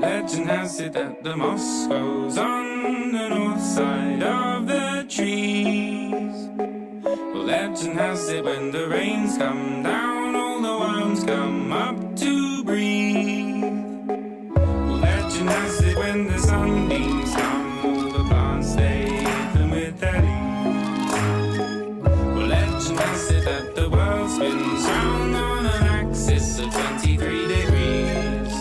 Legend has it that the moss grows on the north side of the trees. Well, legend has it when the rains come down, all the worms come up to breathe. Well, legend has it when the sunbeams come, all the plants they them with their leaves. Well, legend has it that the world spins round on an axis of 23 degrees.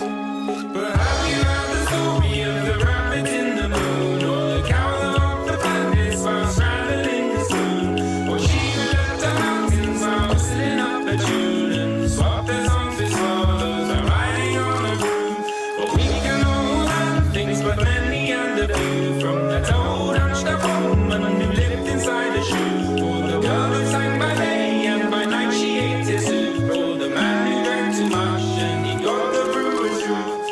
But have you heard the story of the rabbit in the moon, or the cow that walked the planets while straddling the spoon, or she who left the mountains while whistling up a tune and swapped their songs with swallows while riding on a broom? Well, we can all learn things, but many and a few, from that old hunched up woman who lived inside a shoe, or the girl who sang by day and by night she ate his soup, or the man who drank too much and he got the brewer's truth.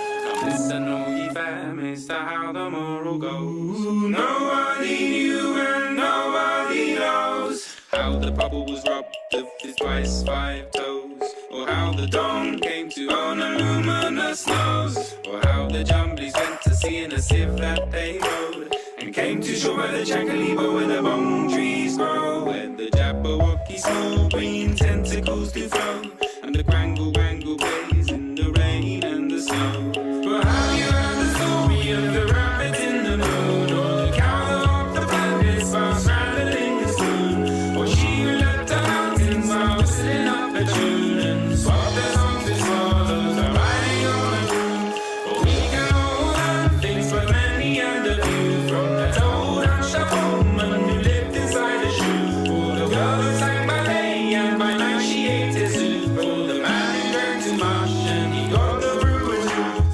Listen, all ye families, to how the moral goes. Nobody knew and nobody knows how the bubble was robbed of his twice 5 toes, or how the dawn came to own a luminous nose, or how the jumblies went to sea in a sieve that they rode, and came to shore by the Chancalibo where the bone trees grow, where the Jabberwocky small green tentacles do flow, and the Grangle Wangle plays in the rain and the snow. But have you heard the story of the rabbit in the moon, or the cow that walked the planets while straddling the spoon, or she who left the mountains while whistling up a tune and swapped their songs with swallows while riding on a broom? Well, we can all learn things, but many and a few, from that old hunched up woman who lived inside a shoe, or the girl who sang by day and by night she ate his soup, or the man who drank too much and he got the brewer's truth.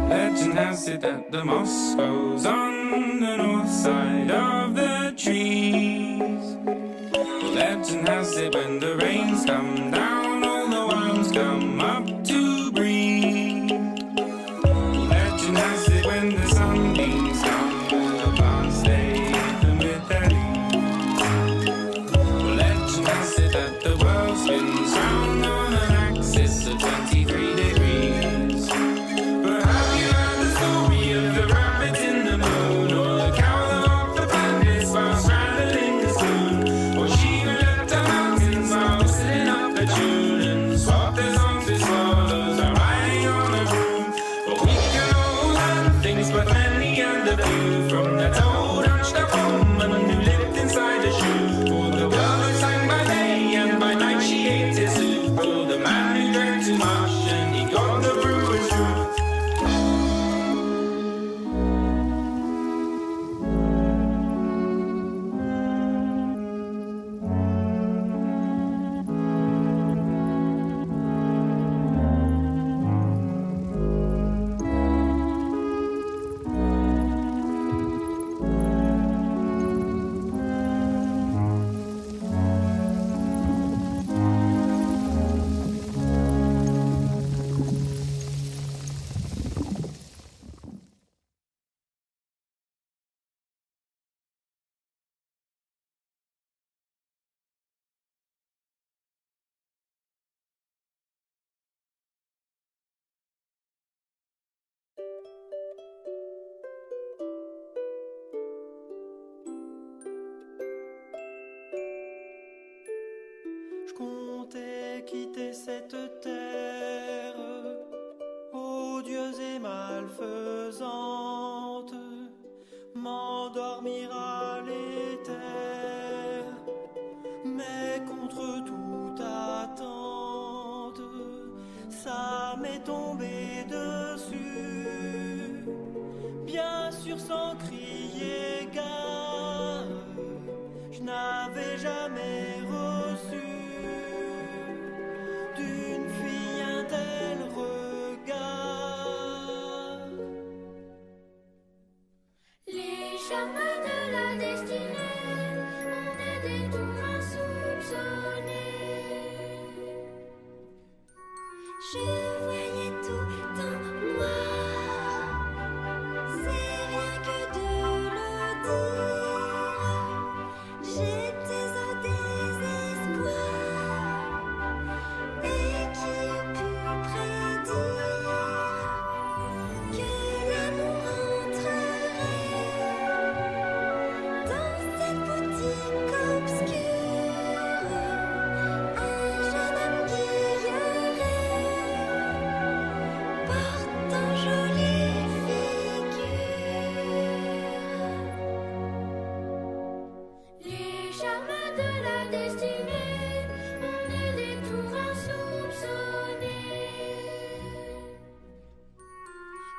Legend has it that the moss grows on the north side of the trees. Well, legend has it when the rains come down, all the worms come up to breathe. Well, legend has it when the sunbeams come, all the plants they them with their leaves. Well, legend has it that the world spins round on an axis of 23 degrees. But have you heard the story of the rabbit in the moon, or the cow that walked the planets while straddling the spoon, or she who left the mountains while whistling up a tune and swapped their songs with swallows while riding on a broom? Well, we can all learn things, but many and a few, from that old hunched up woman who lived inside a shoe, or the girl who sang by day and by night she ate his soup, or the man who drank too much and he got the brewer's truth. Je comptais quitter cette terre odieuse et malfaisante, m'endormir à l'éther, mais contre toute attente, ça m'est tombé dessus, bien sûr sans crier gare, je n'avais jamais reçu d'une fille un tel regard.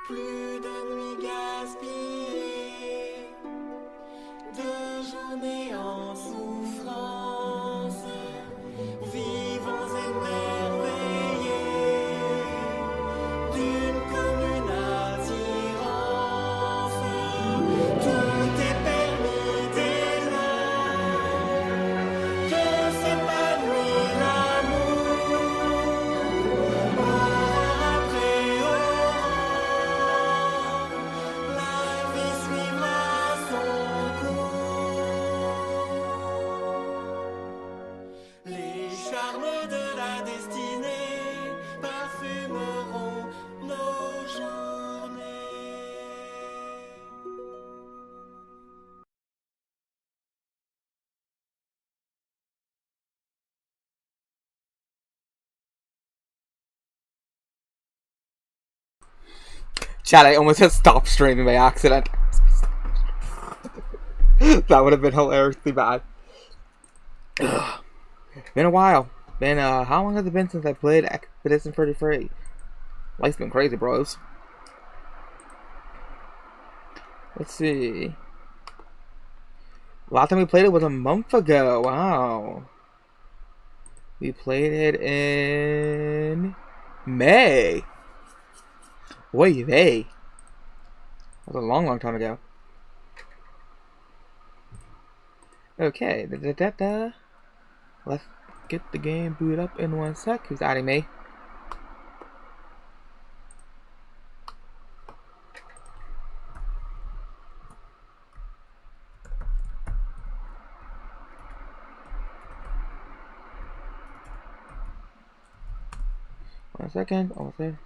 plus de nuits gaspillées, de journées en souffrance, vivons émerveillés d'une commune attirance. Tout est permis dès lors que s'épanouit l'amour. Aurore après aurore, la vie suivra son cours. Les charmes de la destinée parfumeront nos journées. Chat, I almost hit stop streaming by accident. That would have been hilariously bad. Been a while. How long has it been since I played Expedition 33? Life's been crazy, bros. Let's see. Last time we played it was a month ago. Wow. We played it in May. Wait, May. That was a long, long time ago. Okay. Let's get the game booted up in 1 sec. Who's adding me? One second. Almost there.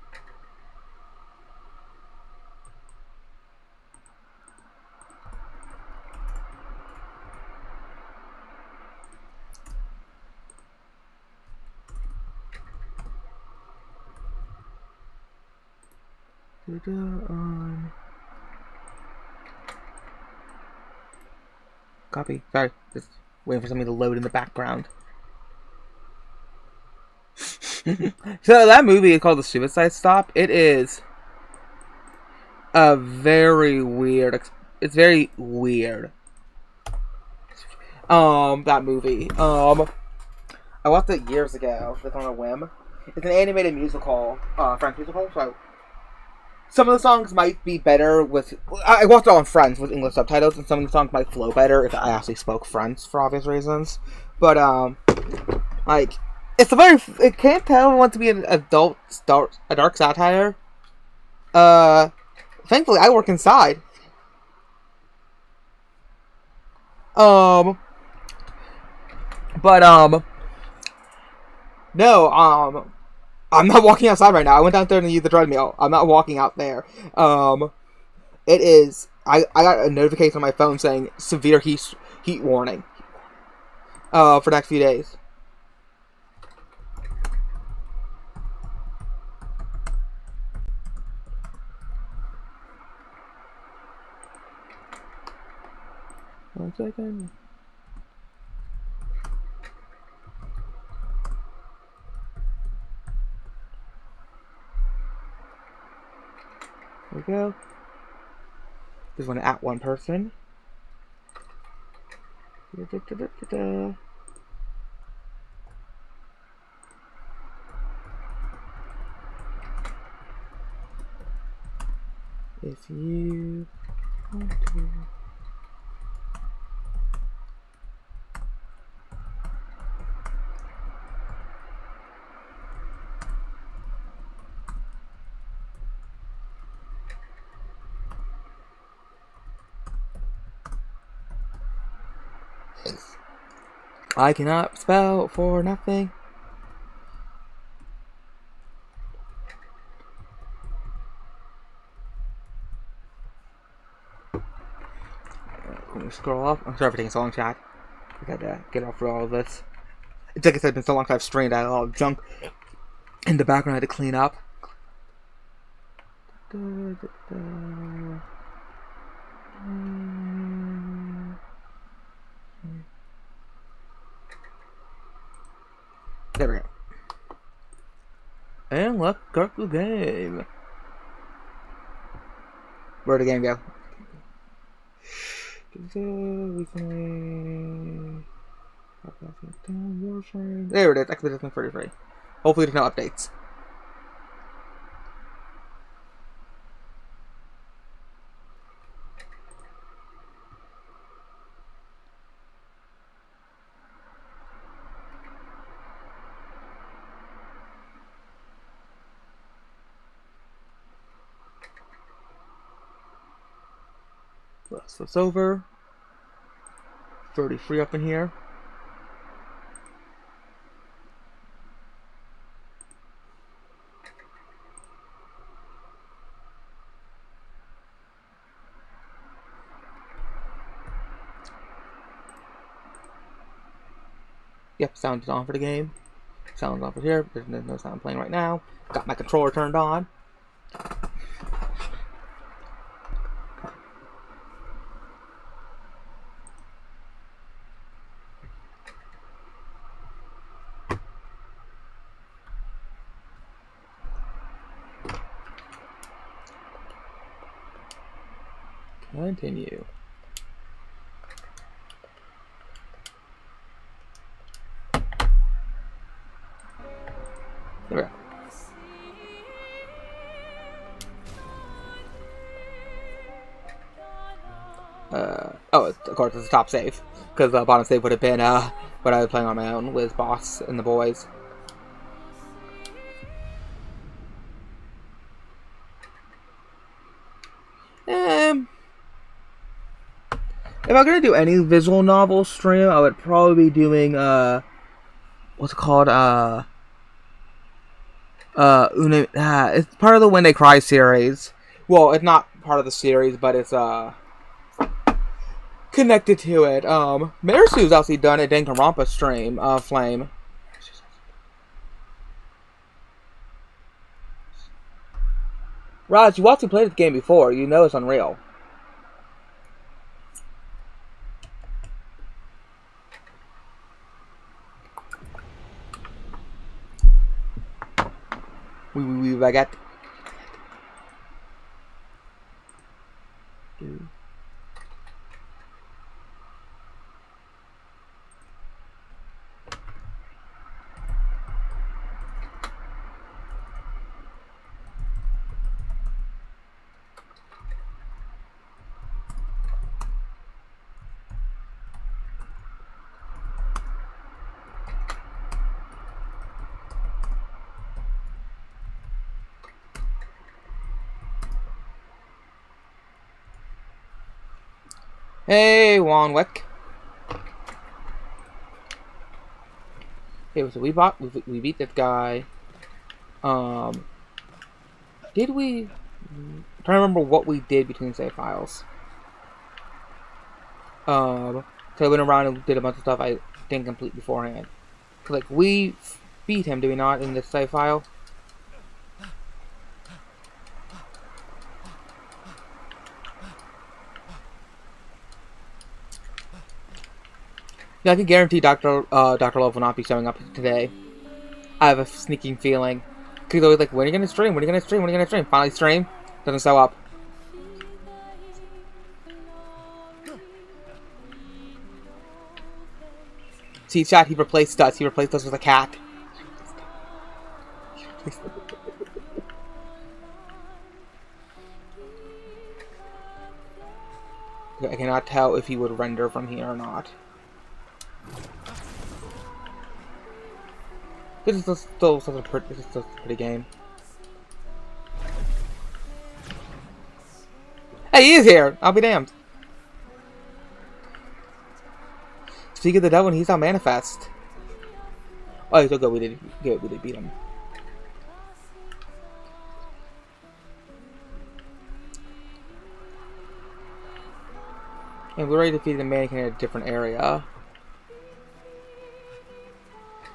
Copy. Sorry, just waiting for something to load in the background. So that movie is called The Suicide Stop. It is a very weird. It's very weird. That movie. I watched it years ago, just on a whim. It's an animated musical, French musical. So some of the songs might be better with. I watched it on French with English subtitles, and some of the songs might flow better if I actually spoke French for obvious reasons. But like, it's a very. It can't tell if it wants to be an adult, a dark satire. Thankfully, I work inside. No, I'm not walking outside right now. I went down there to use the treadmill. I'm not walking out there. It is. I got a notification on my phone saying severe heat warning. For the next few days. One second. There we go. Just want to at one person. If you want to. I cannot spell for nothing. Let me scroll up. I'm sorry for taking so long, chat. I gotta get off for all of this. It's like I said, it's been so long since I've streamed. I had a lot of junk in the background I had to clean up. There we go. And let's start the game. Where'd the game go? There it is. Expedition 33. Hopefully there's no updates. So it's over. 33 up in here. Yep, sound is on for the game. Sound's on for here. There's no sound playing right now. Got my controller turned on. Continue. There we go. Oh, of course, it's a top save. Because the bottom save would have been when I was playing on my own with Boss and the boys. If I'm gonna do any visual novel stream, I would probably be doing what's it called? It's part of the When They Cry series. Well, it's not part of the series, but it's connected to it. Marisu's actually done a Danganronpa stream, Flame. Raj, you actually played the game before. You know it's unreal. We baguette. Hey, Wanwick. Okay, so we beat this guy. Did we? I'm trying to remember what we did between save files. So I went around and did a bunch of stuff I didn't complete beforehand. Like, we beat him, do we not, in this save file? Yeah, I can guarantee Dr. Love will not be showing up today. I have a sneaking feeling. Because he's always like, when are you going to stream? When are you going to stream? When are you going to stream? Finally stream. Doesn't show up. See, chat, he replaced us. He replaced us with a cat. I cannot tell if he would render from here or not. This is still such a pretty game. Hey, he is here! I'll be damned. Speak of the devil, and he's on manifest. Oh, he's so good. We did beat him. And we already defeated the mannequin in a different area.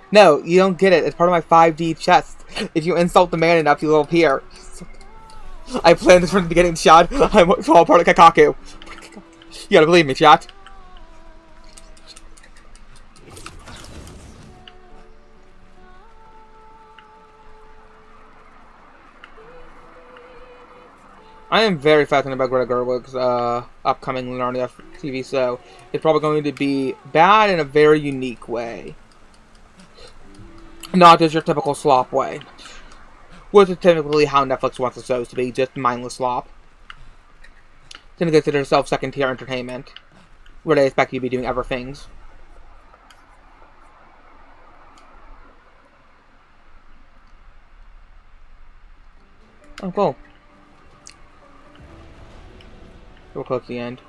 No, you don't get it. It's part of my 5D chest. If you insult the man enough, you will appear. I planned this from the beginning, chat. I'm all part of Kakaku. You gotta believe me, chat. I am very fascinated about Greta Gerwig's upcoming Narnia TV show. It's probably going to be bad in a very unique way. Not just your typical slop way. Which is typically how Netflix wants the shows to be, just mindless slop. It's going to consider itself second-tier entertainment, where they expect you to be doing other things. Oh, cool. We're close to the end.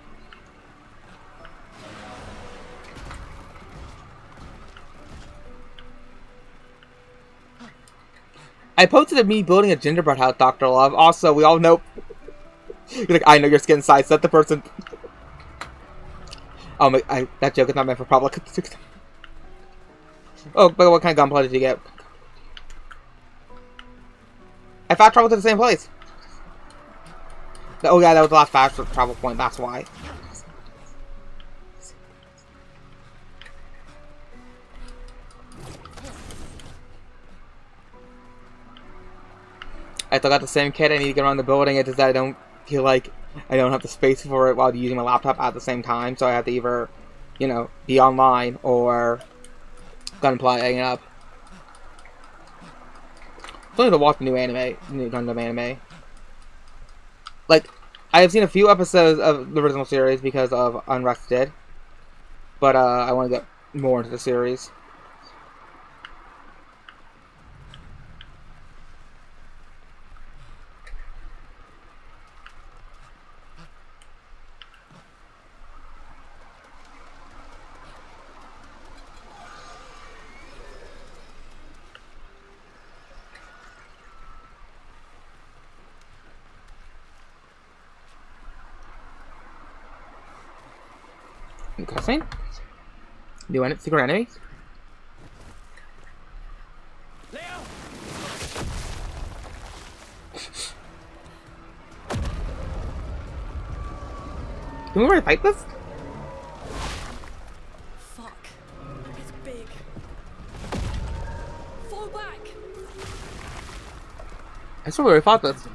I posted of me building a gingerbread house, Dr. Love. Also, we all know... You're like, I know your skin size. Set the person... Oh, my... that joke is not meant for public. Oh, but what kind of gunplay did you get? I fast traveled to the same place. Oh yeah, that was the last fast travel point, that's why. I still got the same kit, I need to get around the building, it's just that I don't feel like I don't have the space for it while using my laptop at the same time, so I have to either, you know, be online or gunplay it up. I need to watch the new Gundam anime. Like, I have seen a few episodes of the original series because of Unrested, but I want to get more into the series. Cussing? New secret enemies? Can we already fight this? Fuck. It's big. Fall back. I swear we already fought this.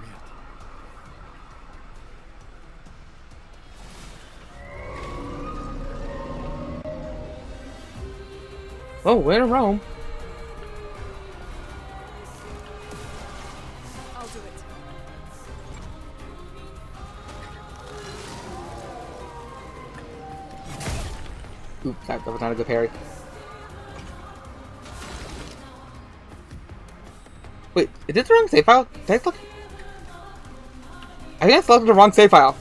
Oh, we're in Rome. I'll do it. Oops, that was not a good parry. Wait, is this the wrong save file? Did I look? I think I selected the wrong save file.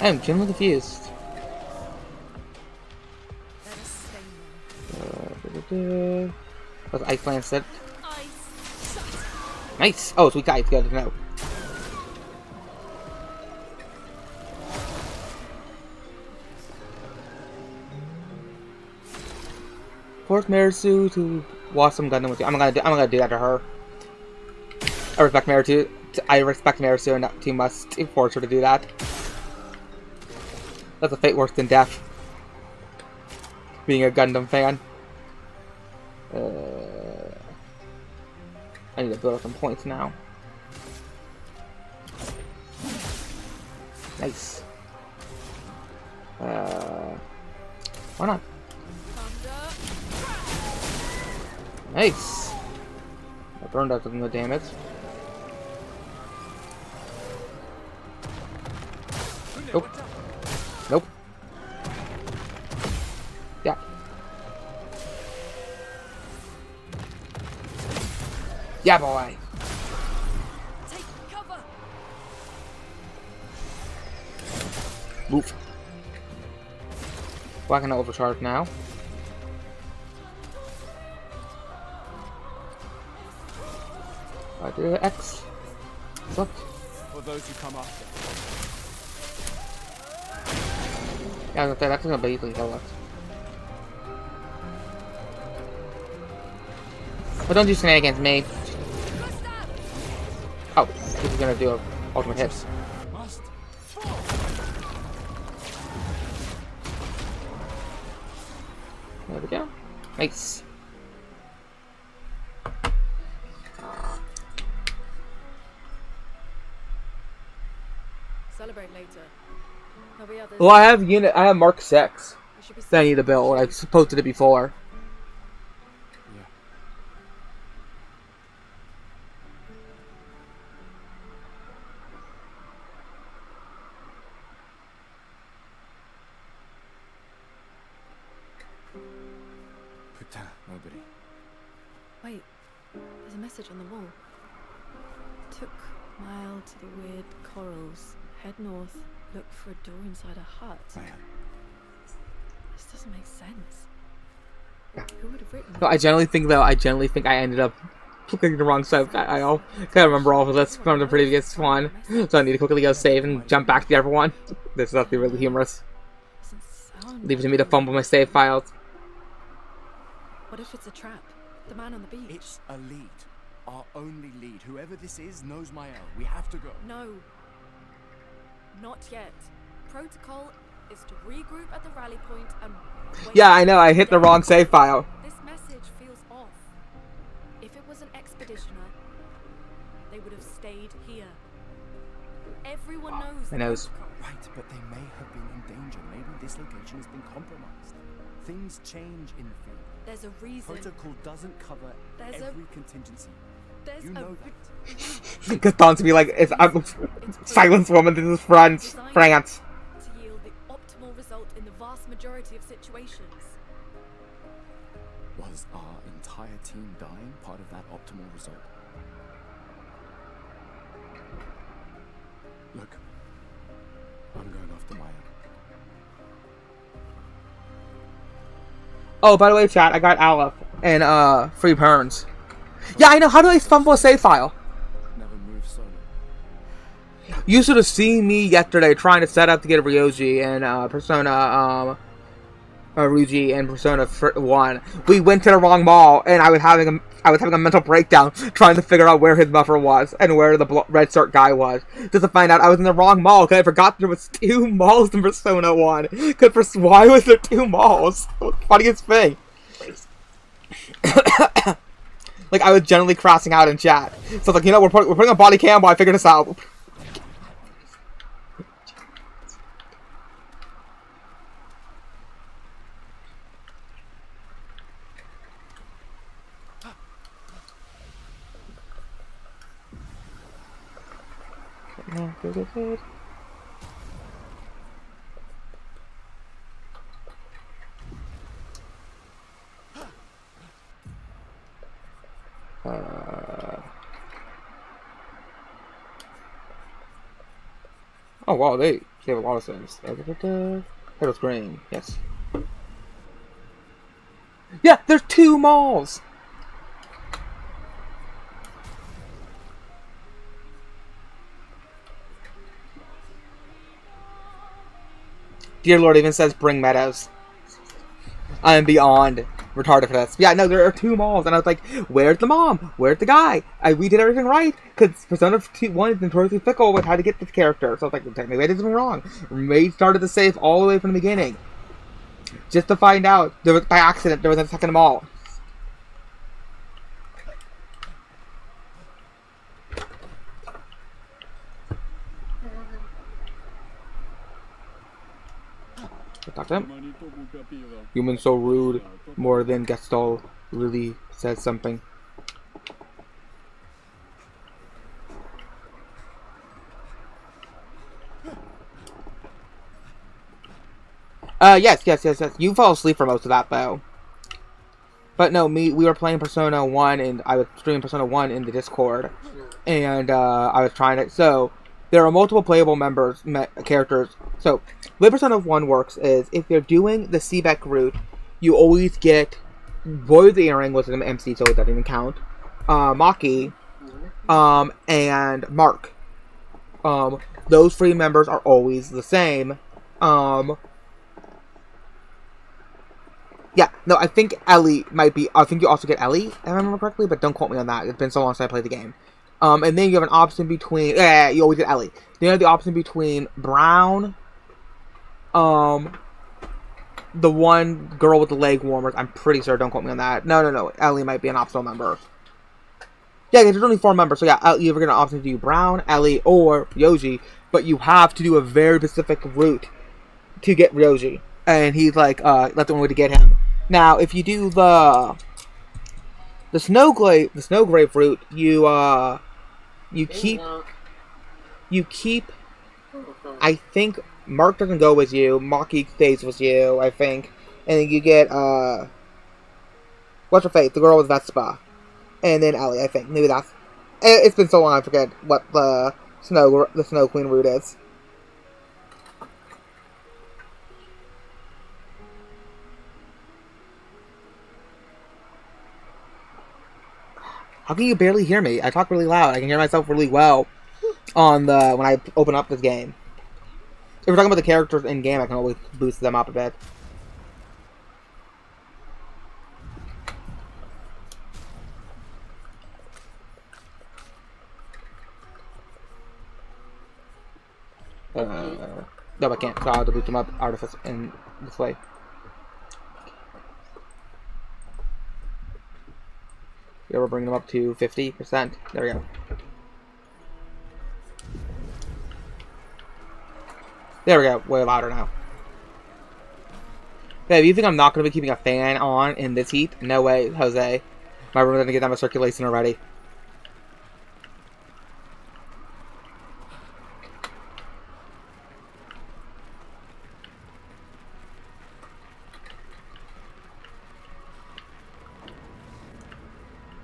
I am genuinely confused. What's Iceland set? Nice! Oh, sweet guys, good to know. Force Marisu to watch some Gundam with you. I'm gonna do that to her. I respect Marisu enough to must force her to do that. That's a fate worse than death. Being a Gundam fan. I need to build up some points now. Nice. Why not? Nice. I burned out some of the damage. Nope. Nope. Yeah. Yeah, boy. Take cover. Move. Well, I can overcharge now. I did X. What? For those who come after. Yeah, that's gonna basically kill us. But don't do shenanigans, me. Oh, he's gonna do a ultimate hit. Must. There we go. Nice. Celebrate later. There'll be others. Well, I have Mark 6 We should be that I need to build. I supposed to before. Yeah. Putain, nobody. Wait, there's a message on the wall. Took mile to the weird corals. Head north. Look for a door inside a hut. Man. This doesn't make sense. Who would have written No, I generally think I ended up clicking the wrong side. I can't remember all of this from the previous one, so I need to quickly go save and jump back to the other one. This is actually really humorous. Doesn't sound Leave it to me to fumble my save files. What if it's a trap? The man on the beach. It's a lead. Our only lead. Whoever this is knows my own. We have to go. No. Not yet. Protocol is to regroup at the rally point and wait. Yeah, I know. I hit the wrong save file. This message feels off. If it was an expeditioner, they would have stayed here. Everyone knows. I the knows. protocol. Right, but they may have been in danger. Maybe this location has been compromised. Things change in the field. There's a reason. Protocol doesn't cover There's a- every contingency. There's You a know re- Because Don's to be like, I'm silence woman. This is France. France. to yield the optimal result in the vast majority of situations. Was our entire team dying part of that optimal result? Look, I'm going after Maya. Oh, by the way, chat, I got Aleph and free perns. Yeah, I know. How do I fumble a save file? Never move solo. You should have seen me yesterday trying to set up to get a Ryoji and Persona Ruji and Persona 1. We went to the wrong mall, and I was having a mental breakdown trying to figure out where his buffer was and where the red shirt guy was. Just to find out I was in the wrong mall because I forgot there was 2 malls in Persona 1. Why was there 2 malls? Funniest thing. Like, I was generally crossing out in chat. So I was like, you know, we're putting a body cam while I figure this out. Oh wow, they have a lot of things. Title screen, yes. Yeah, there's 2 malls! Dear Lord even says bring Meadows. I am beyond retarded for this. Yeah, no, there are 2 malls, and I was like, where's the mom? Where's the guy? We did everything right, because Persona 1 is notoriously fickle with how to get this character. So I was like, technically I did something wrong. Maid started the save all the way from the beginning. Just to find out, there was, by accident, there was a second mall. Talk to him. Human so rude, more than Gestalt really says something. Yes. You fell asleep for most of that, though. But no, we were playing Persona 1, and I was streaming Persona 1 in the Discord. And, I was trying to, so, there are multiple playable characters. So, the way Persona 1 works is if you're doing the Seebeck route, you always get Boy with the Earring, which is an MC, so it doesn't even count. Maki, and Mark. Those 3 members are always the same. Yeah, no, I think Ellie might be. I think you also get Ellie, if I remember correctly, but don't quote me on that. It's been so long since I played the game. And then you have an option between. Yeah, you always get Ellie. Then you have the option between Brown, the one girl with the leg warmers. I'm pretty sure. Don't quote me on that. No. Ellie might be an optional member. Yeah, there's only 4 members, so yeah, you ever get an option to do Brown, Ellie, or Ryoji, but you have to do a very specific route to get Ryoji. And he's like, that's the only way to get him. Now, if you do the Snowgrave route, you keep, I think Mark doesn't go with you, Maki stays with you, I think, and then you get, what's her face, the girl with Vespa, and then Ellie, I think, maybe that's, it's been so long I forget what the Snow Queen route is. How can you barely hear me? I talk really loud. I can hear myself really well when I open up this game. If we're talking about the characters in game, I can always boost them up a bit. No, I can't. So I'll have to boost them up artifice in this way. Yeah, we're bringing them up to 50%. There we go. There we go. Way louder now. Babe, you think I'm not going to be keeping a fan on in this heat? No way, Jose. My room doesn't get that much circulation already.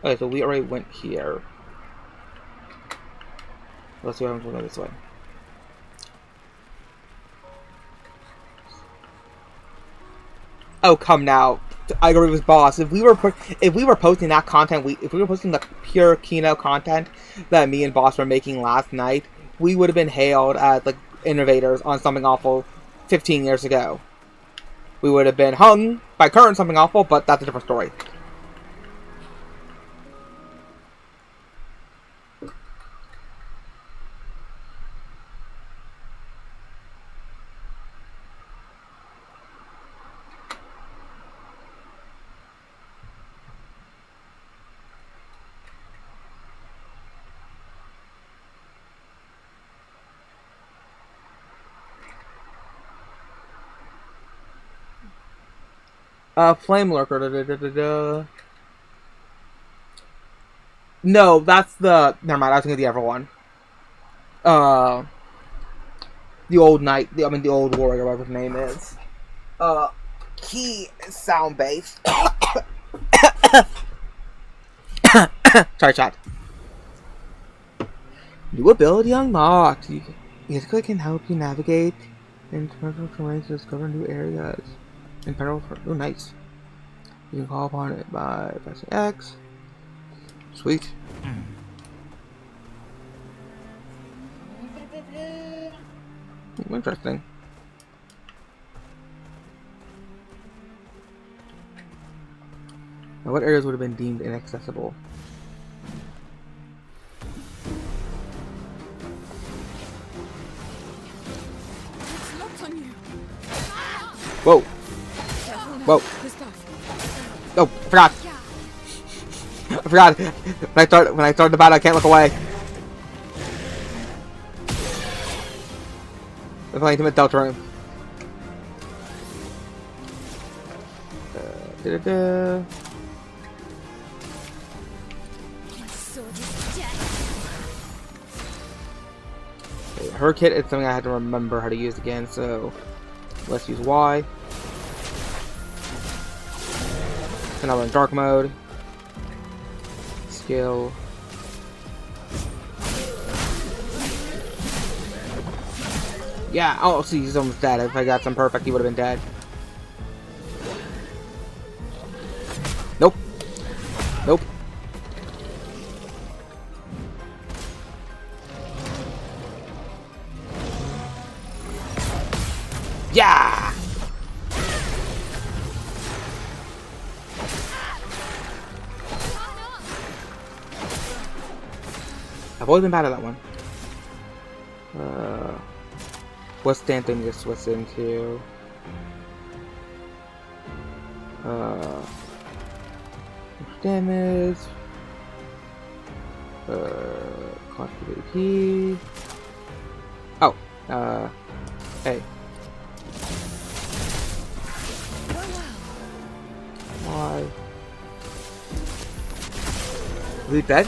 Okay, so we already went here. Let's see what happens when we go this way. Oh, come now. I agree with boss. If we were posting that content, if we were posting the pure Kino content that me and boss were making last night, we would have been hailed as like innovators on Something Awful 15 years ago. We would have been hung by current Something Awful, but that's a different story. Flame Lurker. No, that's the. Never mind. I was thinking of the other one. The old knight. The old warrior, whatever his name is. He is sound based. Sorry, chat. New ability unlocked. Basically, can help you navigate international terrain to discover new areas. In peril for. Oh, nice. You can call upon it by pressing X. Sweet. Interesting. Now, what areas would have been deemed inaccessible? It's locked on you. Whoa! Whoa! Oh, I forgot. I forgot. When I start the battle, I can't look away. I'm playing Ultimate Delta Room. Her kit is something I had to remember how to use again, so let's use Y. So now we're in dark mode. Skill. Yeah, oh, see, he's almost dead. If I got some perfect, he would have been dead. Nope. Nope. Yeah! I've always been bad at that one. What's the anthem you switch into? Damage. Cost AP. Oh, hey. Why? Is he dead?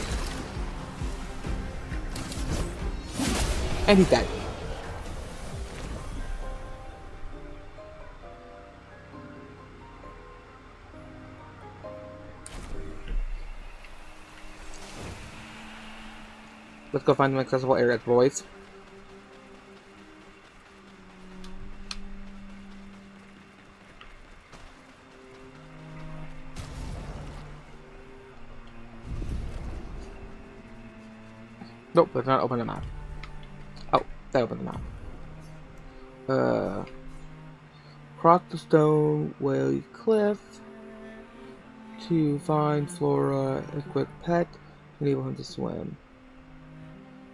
And he's dead. Let's go find some accessible areas, boys. Nope, let's not open the map. Oh, that opened the map. Cross the stone wave cliff to find Flora, equip pet, enable him to swim.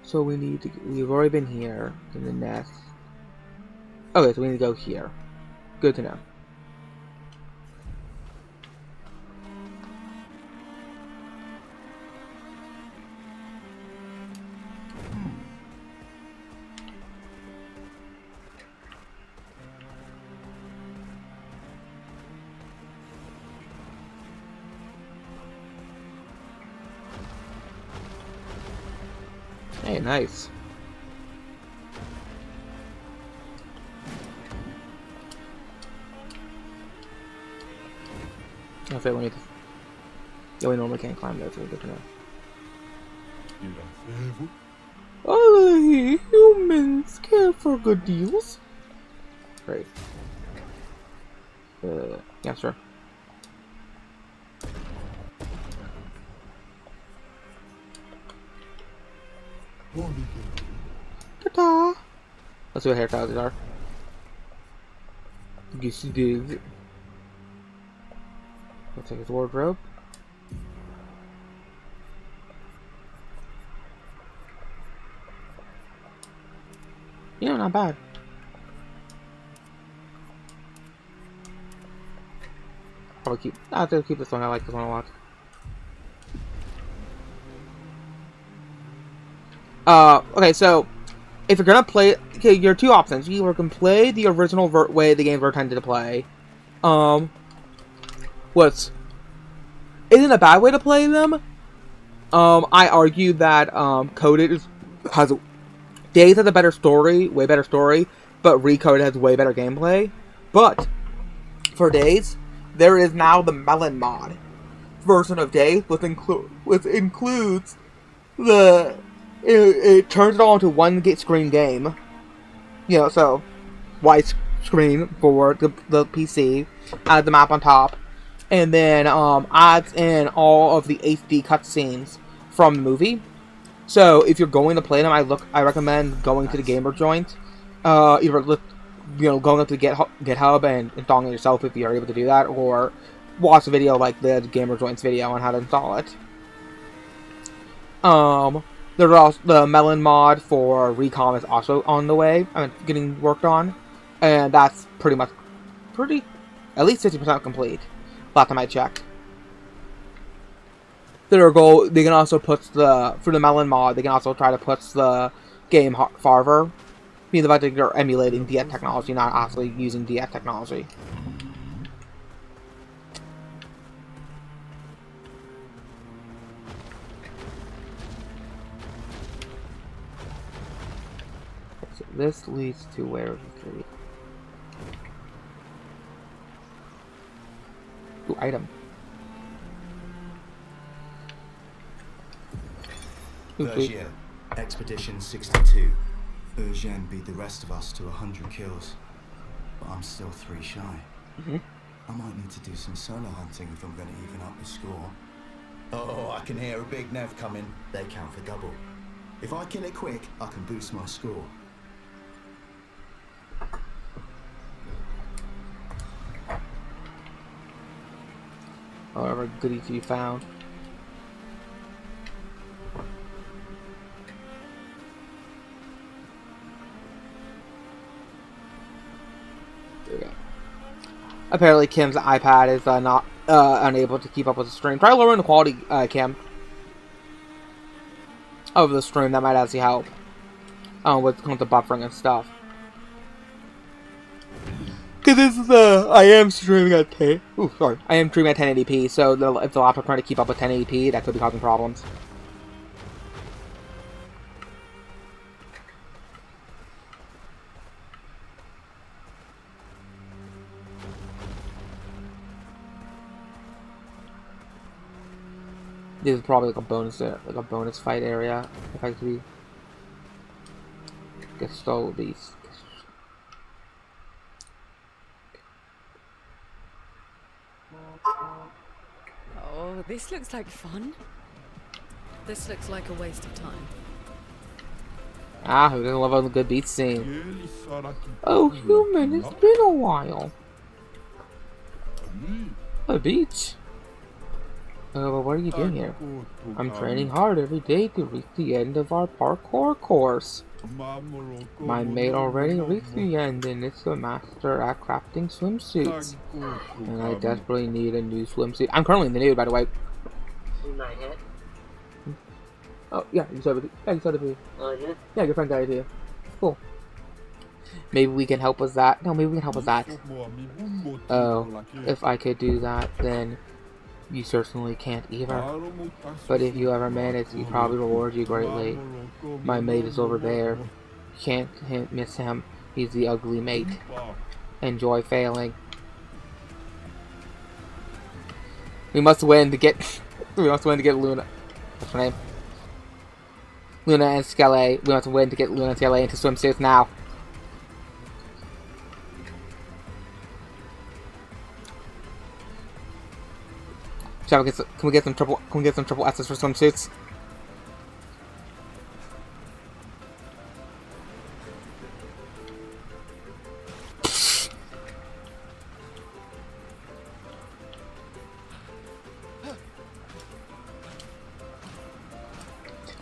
So we've already been here in the nest. Okay, so we need to go here. Good to know. Hey, nice. I feel we need to... Yeah, we normally can't climb those, so good to know. Oh, humans care for good deals. Great. Yeah, sure. Ta-da! Let's see what hairstyles are. Goosey dig. Let's take his wardrobe. You know, not bad. I'll keep this one. I like this one a lot. Okay, so if you're gonna play, okay, your two options. You either can play the original way the games were intended to play, which isn't a bad way to play them. I argue that Coded has Days has a better story, way better story, but Recoded has way better gameplay. But for Days, there is now the Melon mod version of Days, which includes the it turns it all into one screen game. You know, so white screen for the PC, adds the map on top, and then adds in all of the HD cutscenes from the movie. So if you're going to play them, I recommend going to the gamer joint, either going up to GitHub and installing it yourself if you're able to do that, or watch a video like the gamer joint's video on how to install it. There's also the Melon mod for Recon is also on the way. Getting worked on, and that's pretty at least 50% complete. Last time I checked. They can also put for the Melon mod. They can also try to put the game farther. Meaning the fact that you're emulating DS technology, not actually using DS technology. So this leads to where is it? Ooh, item. Bergier, Expedition 62. Eugène beat the rest of us to 100 kills, but I'm still 3 shy. I might need to do some solo hunting if I'm going to even up the score. Oh, I can hear a big Nev coming. They count for double. If I kill it quick, I can boost my score. However, goodies you found. There we go. Apparently, Kim's iPad is not unable to keep up with the stream. Try lowering the quality, Kim, of the stream. That might actually help. With it comes to buffering and stuff. Cause this is I am streaming at 10. Ooh, sorry. I am streaming at 1080p. So if the laptop trying to keep up with 1080p, that could be causing problems. This is probably like a bonus fight area. If I could get stole these. Oh, this looks like fun. This looks like a waste of time. Ah, who doesn't love a good beat scene? Oh, human, it's been a while. A beach? But what are you doing here? I'm training hard every day to reach the end of our parkour course. My mate already reached the end and it's a master at crafting swimsuits. And I desperately need a new swimsuit. I'm currently in the nude, by the way. Not yet. Oh, yeah, you said it. Yeah, you said it. Oh, yeah? Yeah, your friend got it to you. Cool. Maybe we can help with that. No, maybe we can help with that. Oh, if I could do that, then you certainly can't either. But if you ever manage, he probably reward you greatly. My mate is over there. Can't miss him. He's the ugly mate. Enjoy failing. We must win to get. We must win to get Luna. What's her name? Luna and Skele. We must win to get Luna and Skele into swimsuits now. Shall we get some, can we get some triple S's for swimsuits?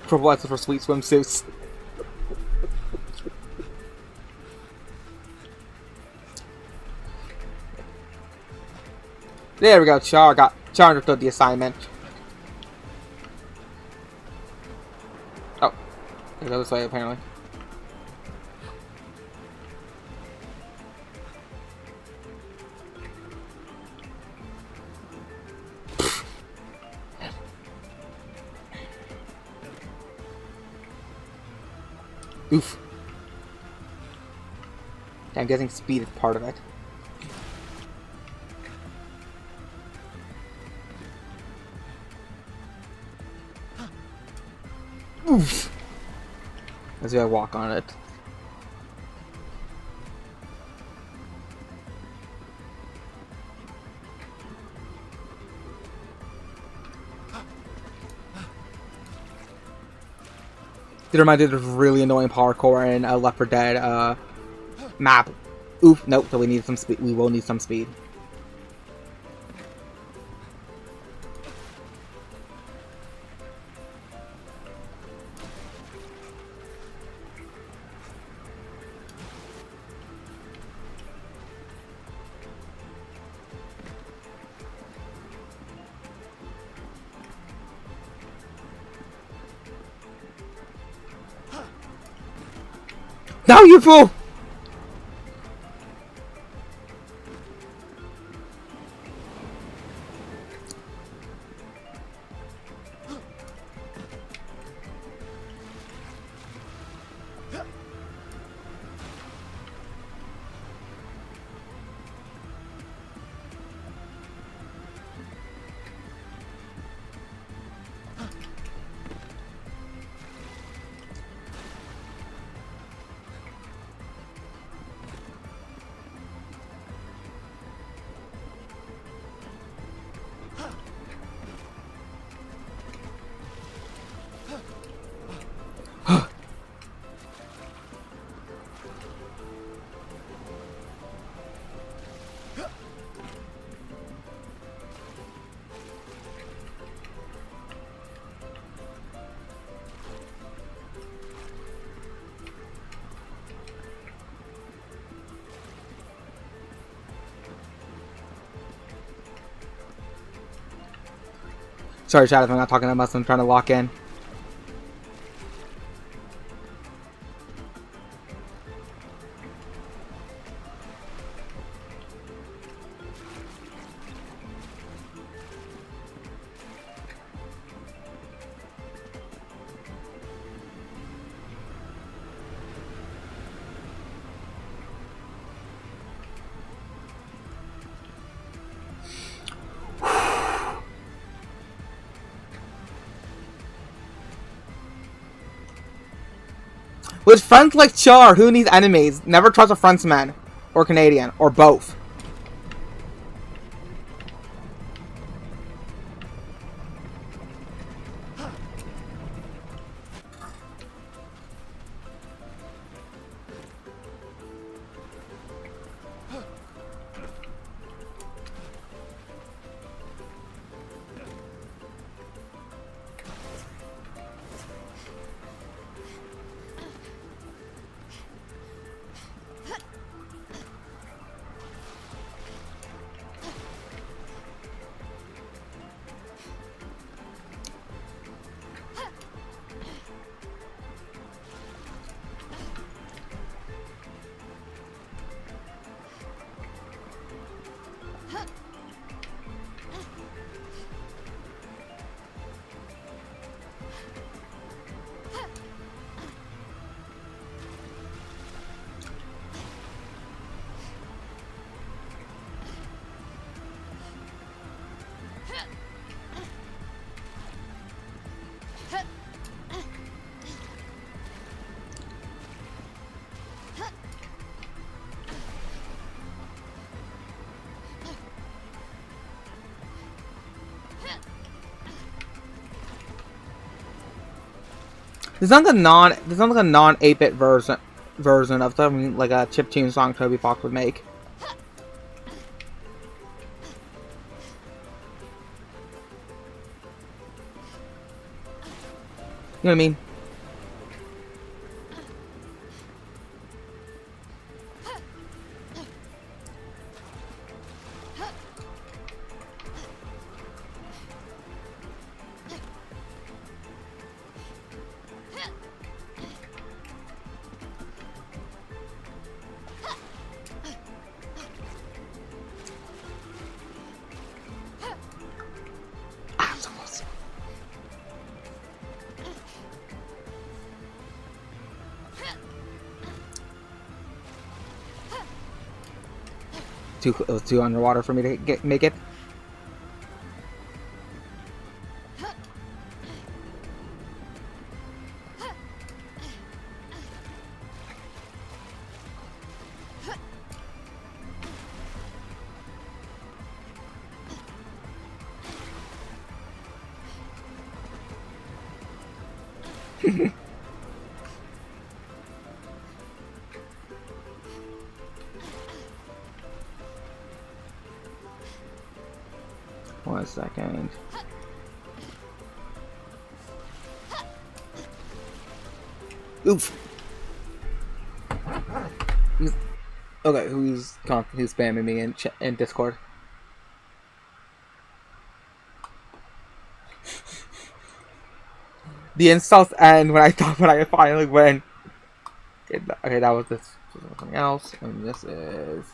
Triple S's for sweet swimsuits. There we go. Char understood the assignment. Oh, it goes this way apparently. Oof. I'm guessing speed is part of it. Oof. As I walk on it. It reminded of really annoying parkour in a Left 4 Dead map. Oof, nope, so we need some speed. We will need some speed. Now you fool! Sorry, chat, if I'm not talking that much. I'm trying to lock in. With friends like Char, who needs enemies? Never trust a Frenchman. Or Canadian. Or both. There's not like a non 8-bit version of something like a chiptune song Toby Fox would make. You know what I mean? It was too underwater for me to make it. One second. Oof. Okay, who's spamming me in Discord? The insults end when I finally win. Okay, that was this. Something else, and this is.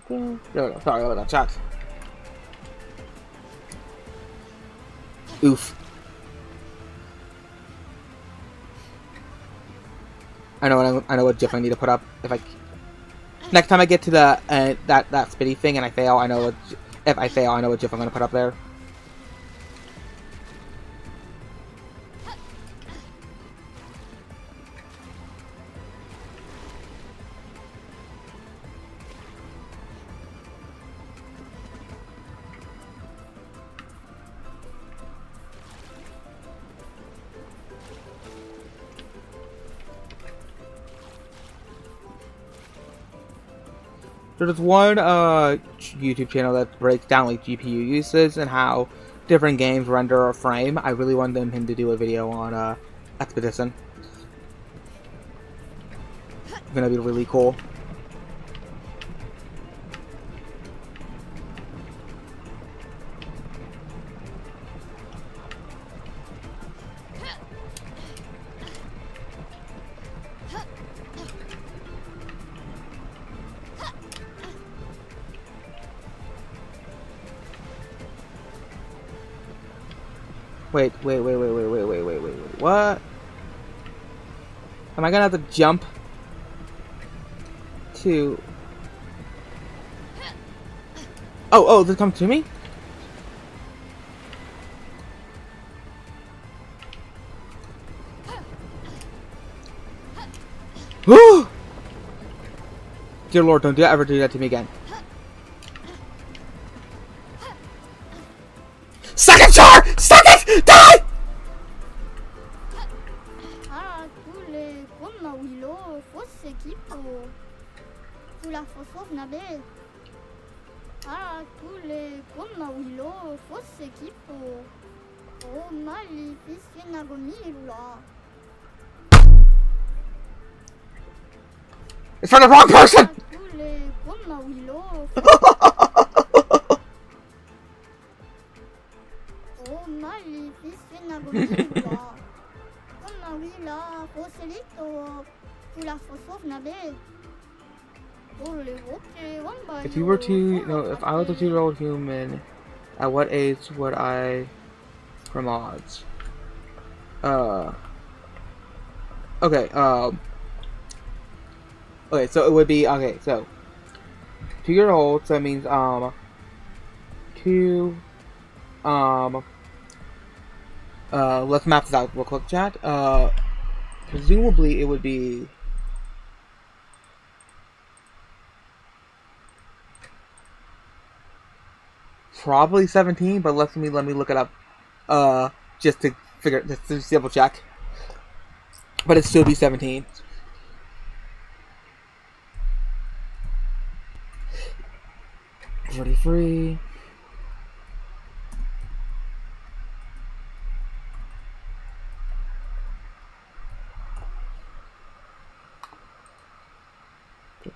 Sorry about that, chat. Oof. I know what GIF I need to put up. Next time I get to the that spitty thing and I fail, if I fail, I know what GIF I'm gonna put up there. There's one YouTube channel that breaks down like GPU usage and how different games render a frame. I really want him to do a video on Expedition. It's gonna be really cool. Wait. What? Am I gonna have to jump to... Oh, this come to me? Woo! Dear Lord, don't ever do that to me again. Suck it, Char! Suck it! Die! Ah, tule, konna wilo, fosse kipo. Tula fosof nabe. Ah, tule, konna wilo, fosse kipo. Oh, mali, fiske nagomilula. It's for the wrong person! Ah, tule, konna wilo. Oh, mali, fiske nagomilula. Konna wila, fosse lito. Tula fosof nabe. If you were if I was a 2-year-old human, at what age would I for mods? Okay, okay, so it would be, okay, so 2-year-old, so that means, 2, let's map this out real quick, chat. Presumably it would be probably 17, but let me look it up, just to double check. But it'd still be 17. Free.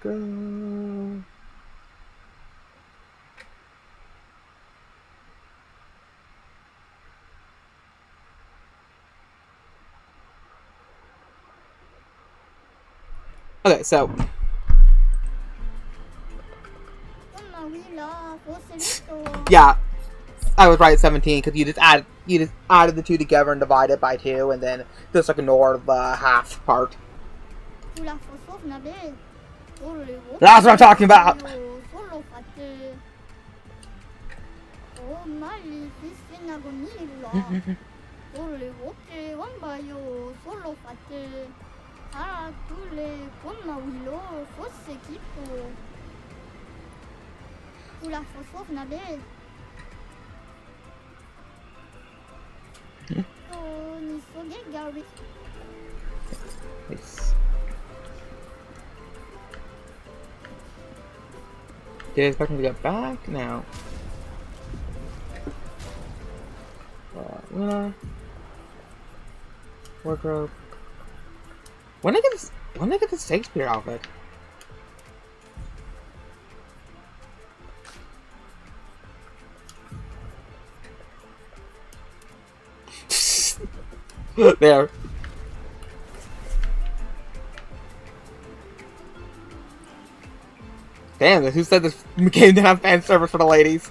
Go. Okay, so yeah, I was right at 17 because you just added the two together and divided by 2, and then just like ignore the half part. That's what I'm talking about. Nice. Did I expect him to get back? No. Wardrobe. When did I get this Shakespeare outfit? There. Damn, who said this game didn't have fan service for the ladies?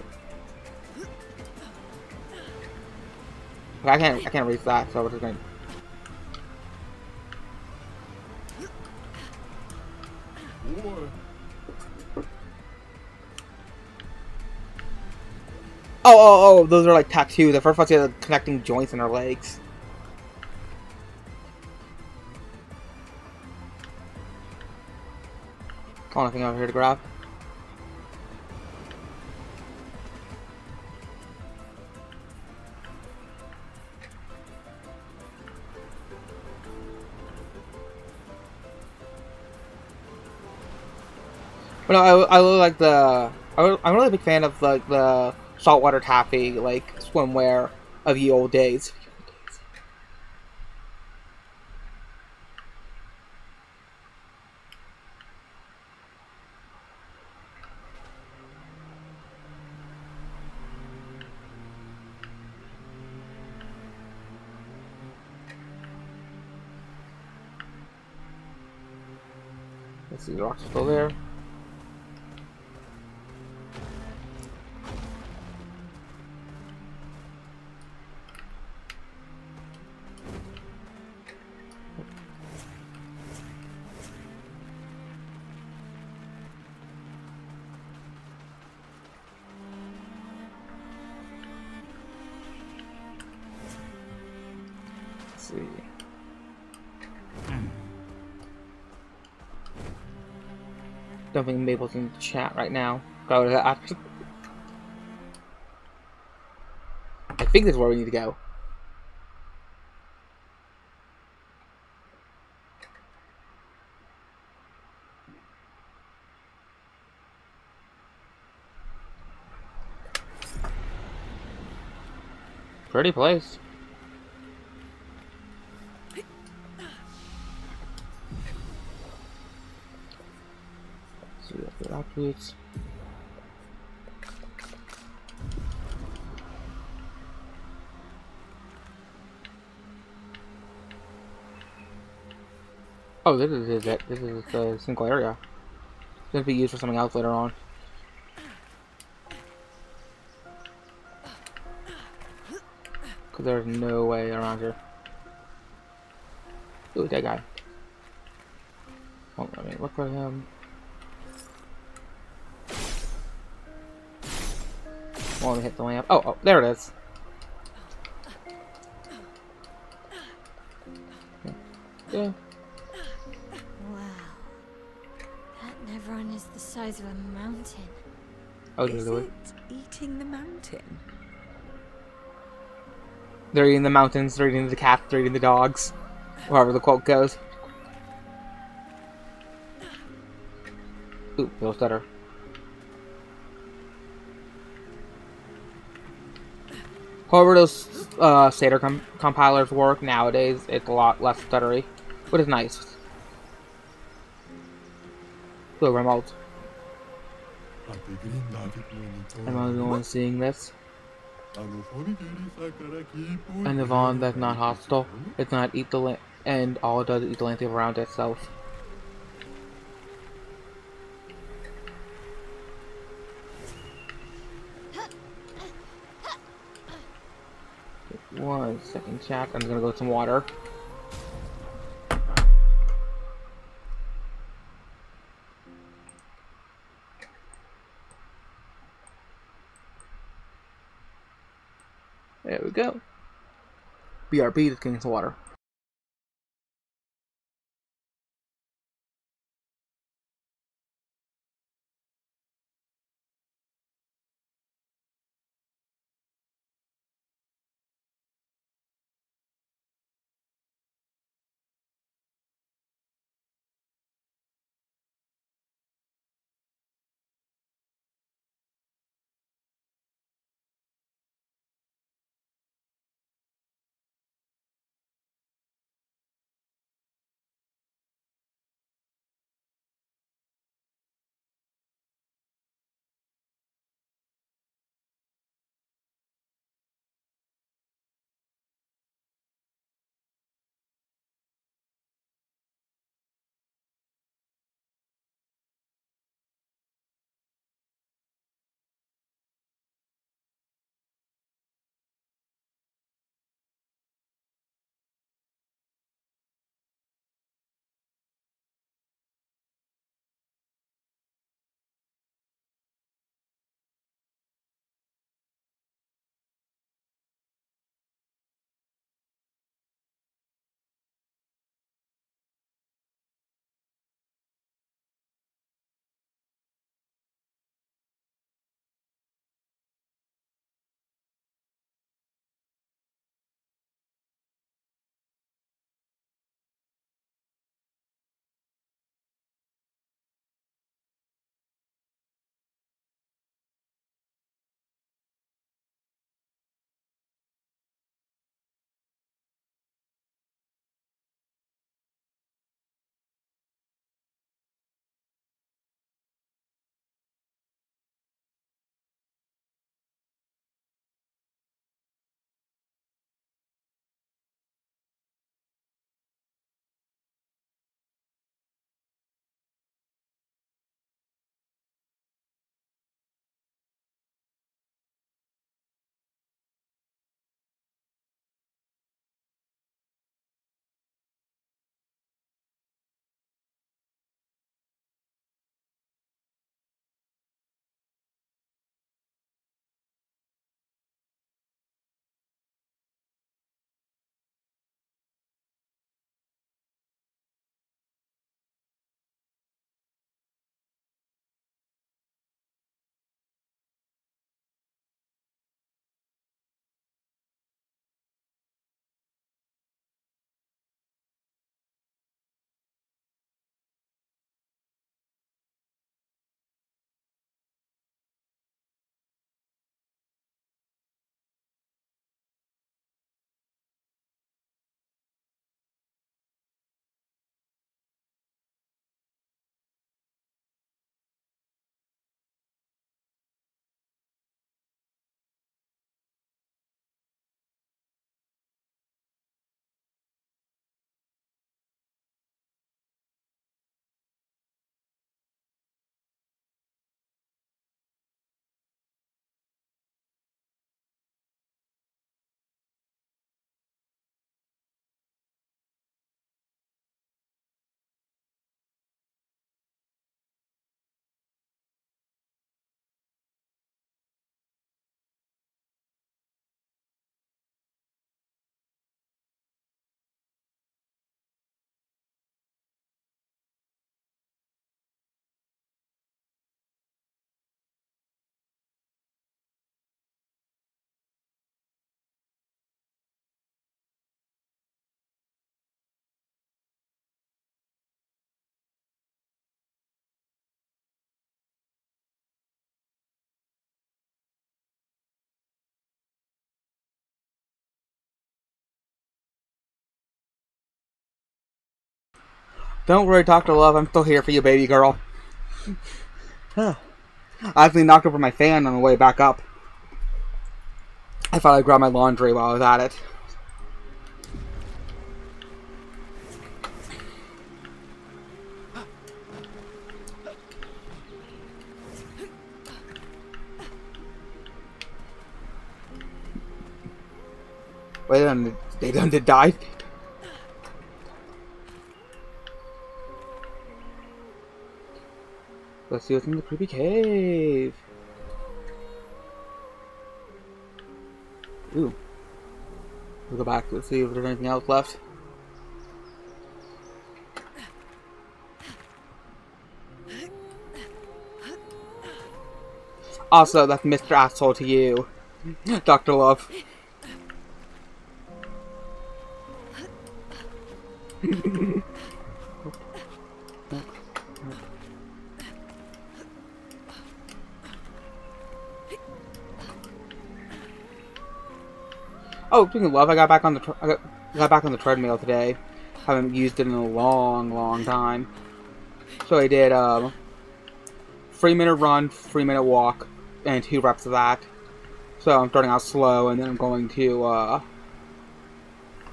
I can't reach that, so we're just going. Oh, those are like tattoos. The first one had connecting joints in her legs. Oh, nothing over here to grab. But no, I really like I'm really a big fan of like the saltwater taffy like swimwear of the old days. Let's see, the rocks are still there. see. Don't think Mabel's in the chat right now. Go to that. I think this is where we need to go. Pretty place. See the attributes. Oh, this is it. This is the single area. It's gonna be used for something else later on. Cause there's no way around here. Ooh, that guy. Oh, let me look for him. Well, let me hit the lamp. Oh, there it is. Yeah. Wow. That Nevron is the size of a mountain. Oh, Is do it eating the mountain? They're eating the mountains, they're eating the cats, they're eating the dogs. However the quote goes. Ooh, little stutter. However those SATA compilers work nowadays, it's a lot less stuttery, which is nice. Ooh, remote. Am I the one seeing this? And Yvonne, that's not hostile. It's not eat the and all it does is eat the landscape around itself. One second, chat. I'm just gonna go get some water. There we go. BRB, just getting some water. Don't worry, Dr. Love. I'm still here for you, baby girl. I actually knocked over my fan on the way back up. I thought I'd grab my laundry while I was at it. Wait a minute, they done did die? Let's see what's in the creepy cave. Ooh. We'll go back. Let's see if there's anything else left. Also, that's Mr. Asshole to you, Dr. Love. Oh, speaking of love, I got back on the treadmill today. Haven't used it in a long time. So I did 3-minute run, 3-minute walk, and 2 reps of that. So I'm starting out slow, and then I'm going to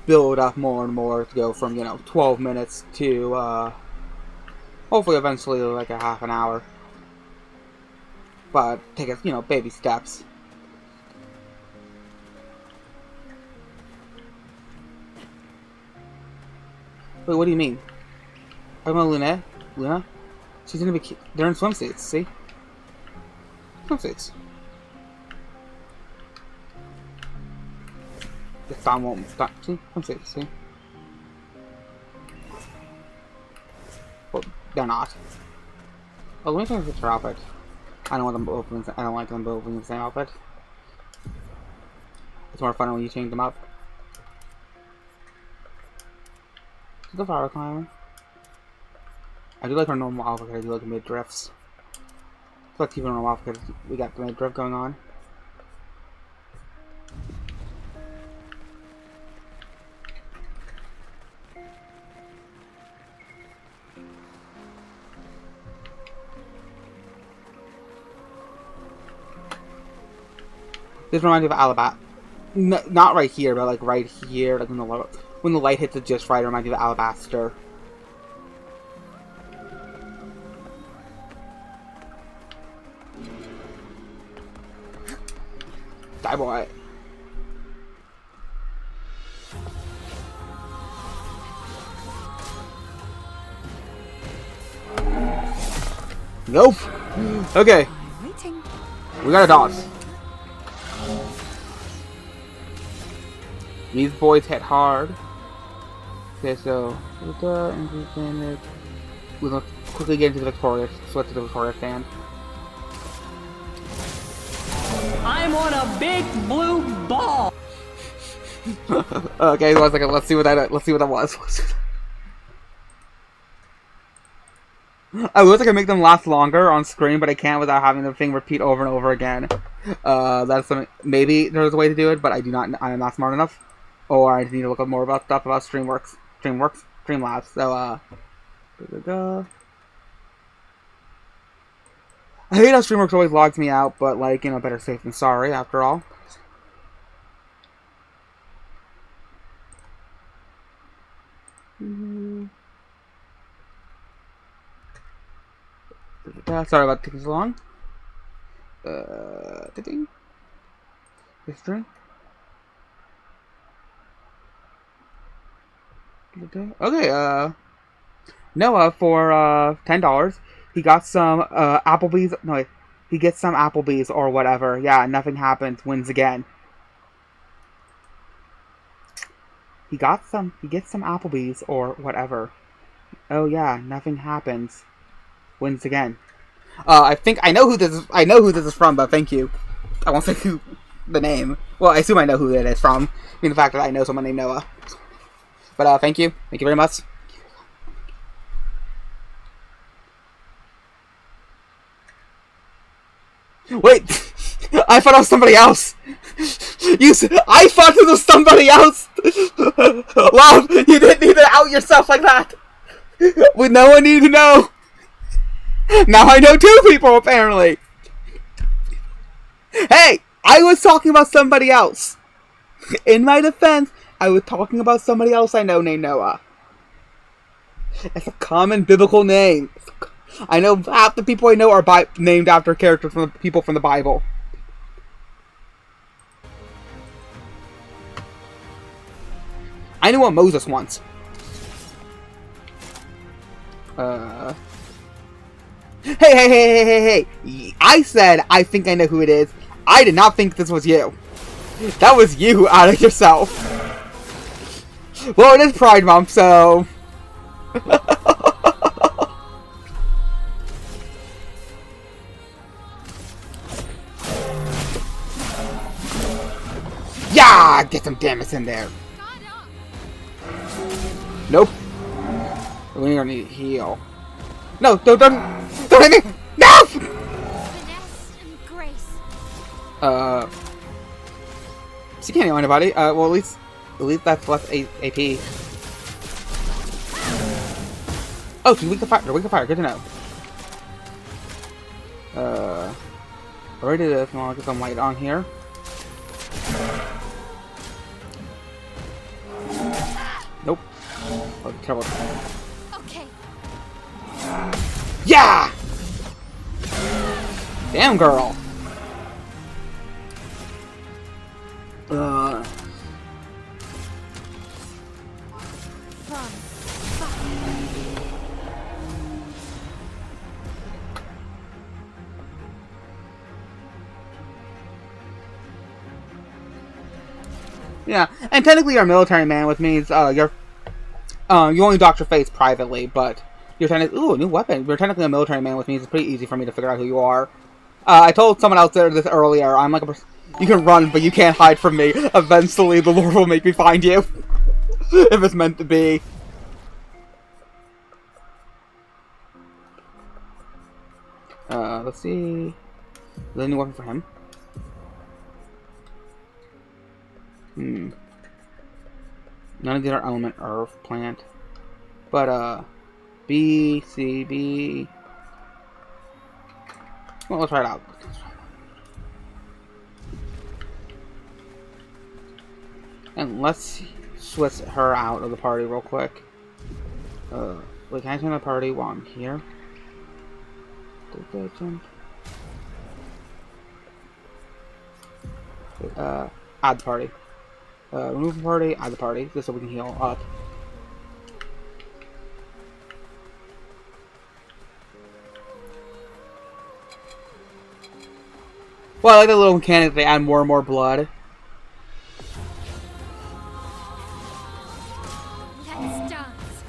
build up more and more to go from 12 minutes to hopefully eventually like a half an hour. But take it baby steps. Wait, what do you mean? I'm on Luna. Luna? She's gonna be. They're in swimsuits, see? Swimsuits. The sun won't stop. See? Swimsuits, see? Well, they're not. Oh, let me change her outfit. I don't want them both. I don't like them both in the same outfit. It's more fun when you change them up. The flower climber. I do like our normal outfit. I do like the mid drifts. So let's keep our normal outfit. We got the mid drift going on. This reminds me of Alabama. Not right here, but like right here, like when the light hits it just right, it reminds me of Alabaster. Die, boy. Nope. Okay. We got a dodge. These boys hit hard. Okay, so we'll quickly get into the Victorious. Switch to the Victorious stand. I'm on a big blue ball. Okay, 1 second. Let's see what that was. I wish I could make them last longer on screen, but I can't without having the thing repeat over and over again. That's something. Maybe there's a way to do it, but I am not smart enough. Or I need to look up more about stuff about StreamLabs. So, I hate how StreamWorks always logs me out, but, like, better safe than sorry, after all. Sorry about taking so long. History. Okay, Noah, for $10, he got some Applebee's. No, wait, he gets some Applebee's or whatever. Yeah, nothing happens. Wins again. He gets some Applebee's or whatever. Oh yeah, nothing happens. Wins again. I think I know who this is. I know who this is from, but thank you. I won't say who the name. Well, I assume I know who it is from. In the fact that I know someone named Noah. But thank you. Thank you very much. Wait! I thought it was somebody else! I thought it was somebody else! Love, you didn't need to out yourself like that! With no one needed to know. Now I know 2 people, apparently. Hey, I was talking about somebody else. In my defense, I was talking about somebody else I know named Noah. It's a common biblical name. I know half the people I know are named after characters from the people from the Bible. I knew a Moses once. Hey! I said I think I know who it is. I did not think this was you. That was you out of yourself. Well, it is Pride Month, so... Yeah! Get some damage in there. Nope. We're gonna need to heal. No, don't hit me! No! Finesse and grace. She can't heal anybody. Well, at least that's less AP. Oh, she's weak to fire. They're weak to fire. Good to know. Already did this. I want to get some light on here. Nope. Oh, terrible. Okay. Yeah! Damn, girl. Yeah, and technically you're a military man, which means you only dock your face privately, but you're technically a new weapon. You're technically a military man, which means it's pretty easy for me to figure out who you are. I told someone else this earlier. I'm like you can run, but you can't hide from me. Eventually, the Lord will make me find you, if it's meant to be. Let's see. Is there a new weapon for him? None of these are element earth plant. But, B, C, B. Well, let's try it out. And let's switch her out of the party real quick. Wait, can I turn the party while I'm here? Add the party. Remove the party, add the party, just so we can heal up. Well, I like the little mechanic, they add more and more blood. Let's dance.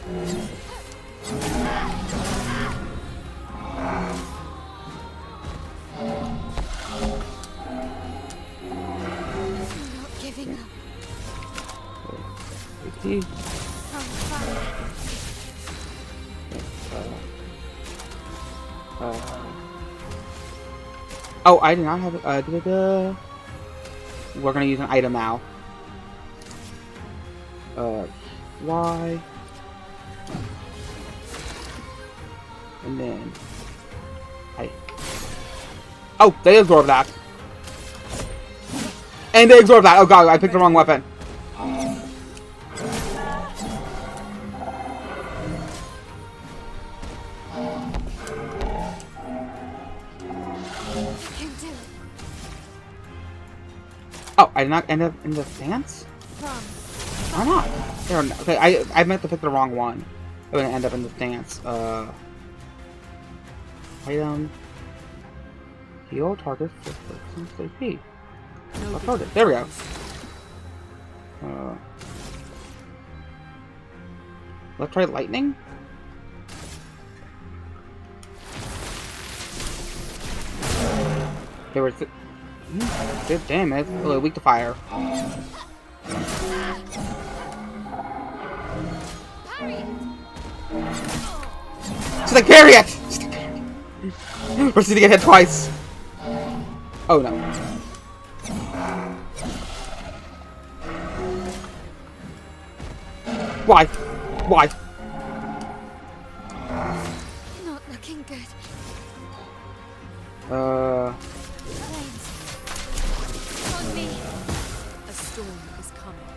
Not giving up. Oh, I did not have it. We're gonna use an item now. Y. And then. Oh, they absorb that. And they absorb that. Oh god, I picked the wrong weapon. Oh, I did not end up in the dance? Why not? There, okay, I meant to pick the wrong one. I'm gonna end up in the dance. Item. Heal target for AP. What target? There we go. Let's try lightning. There was. Good damn it. Oh, weak to fire. She's like, parry it! We're to get hit twice. Oh no. Why? Why? looking good. Flames. On me. A storm is coming.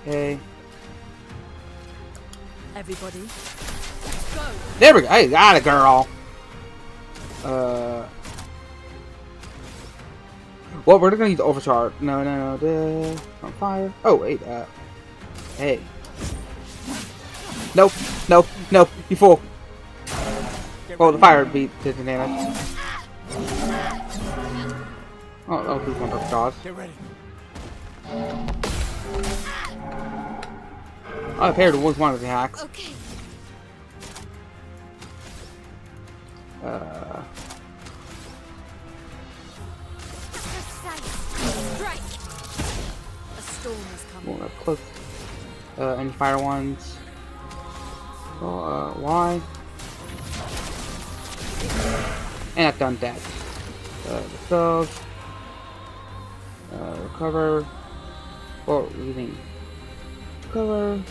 Okay. Everybody, let's go. There we go. I got it, girl. Well, we're gonna use overcharge. No. On fire. Oh, wait. Hey. Nope. You fool. Oh, the fire beat did the damage. Oh, that was one overcharge. Get ready. I paired was one of the hacks. Okay. Strike. A storm is coming. Well, that's close. Any fire ones? Why? And I've done that. The stove. Recover. Or leaving. Recover.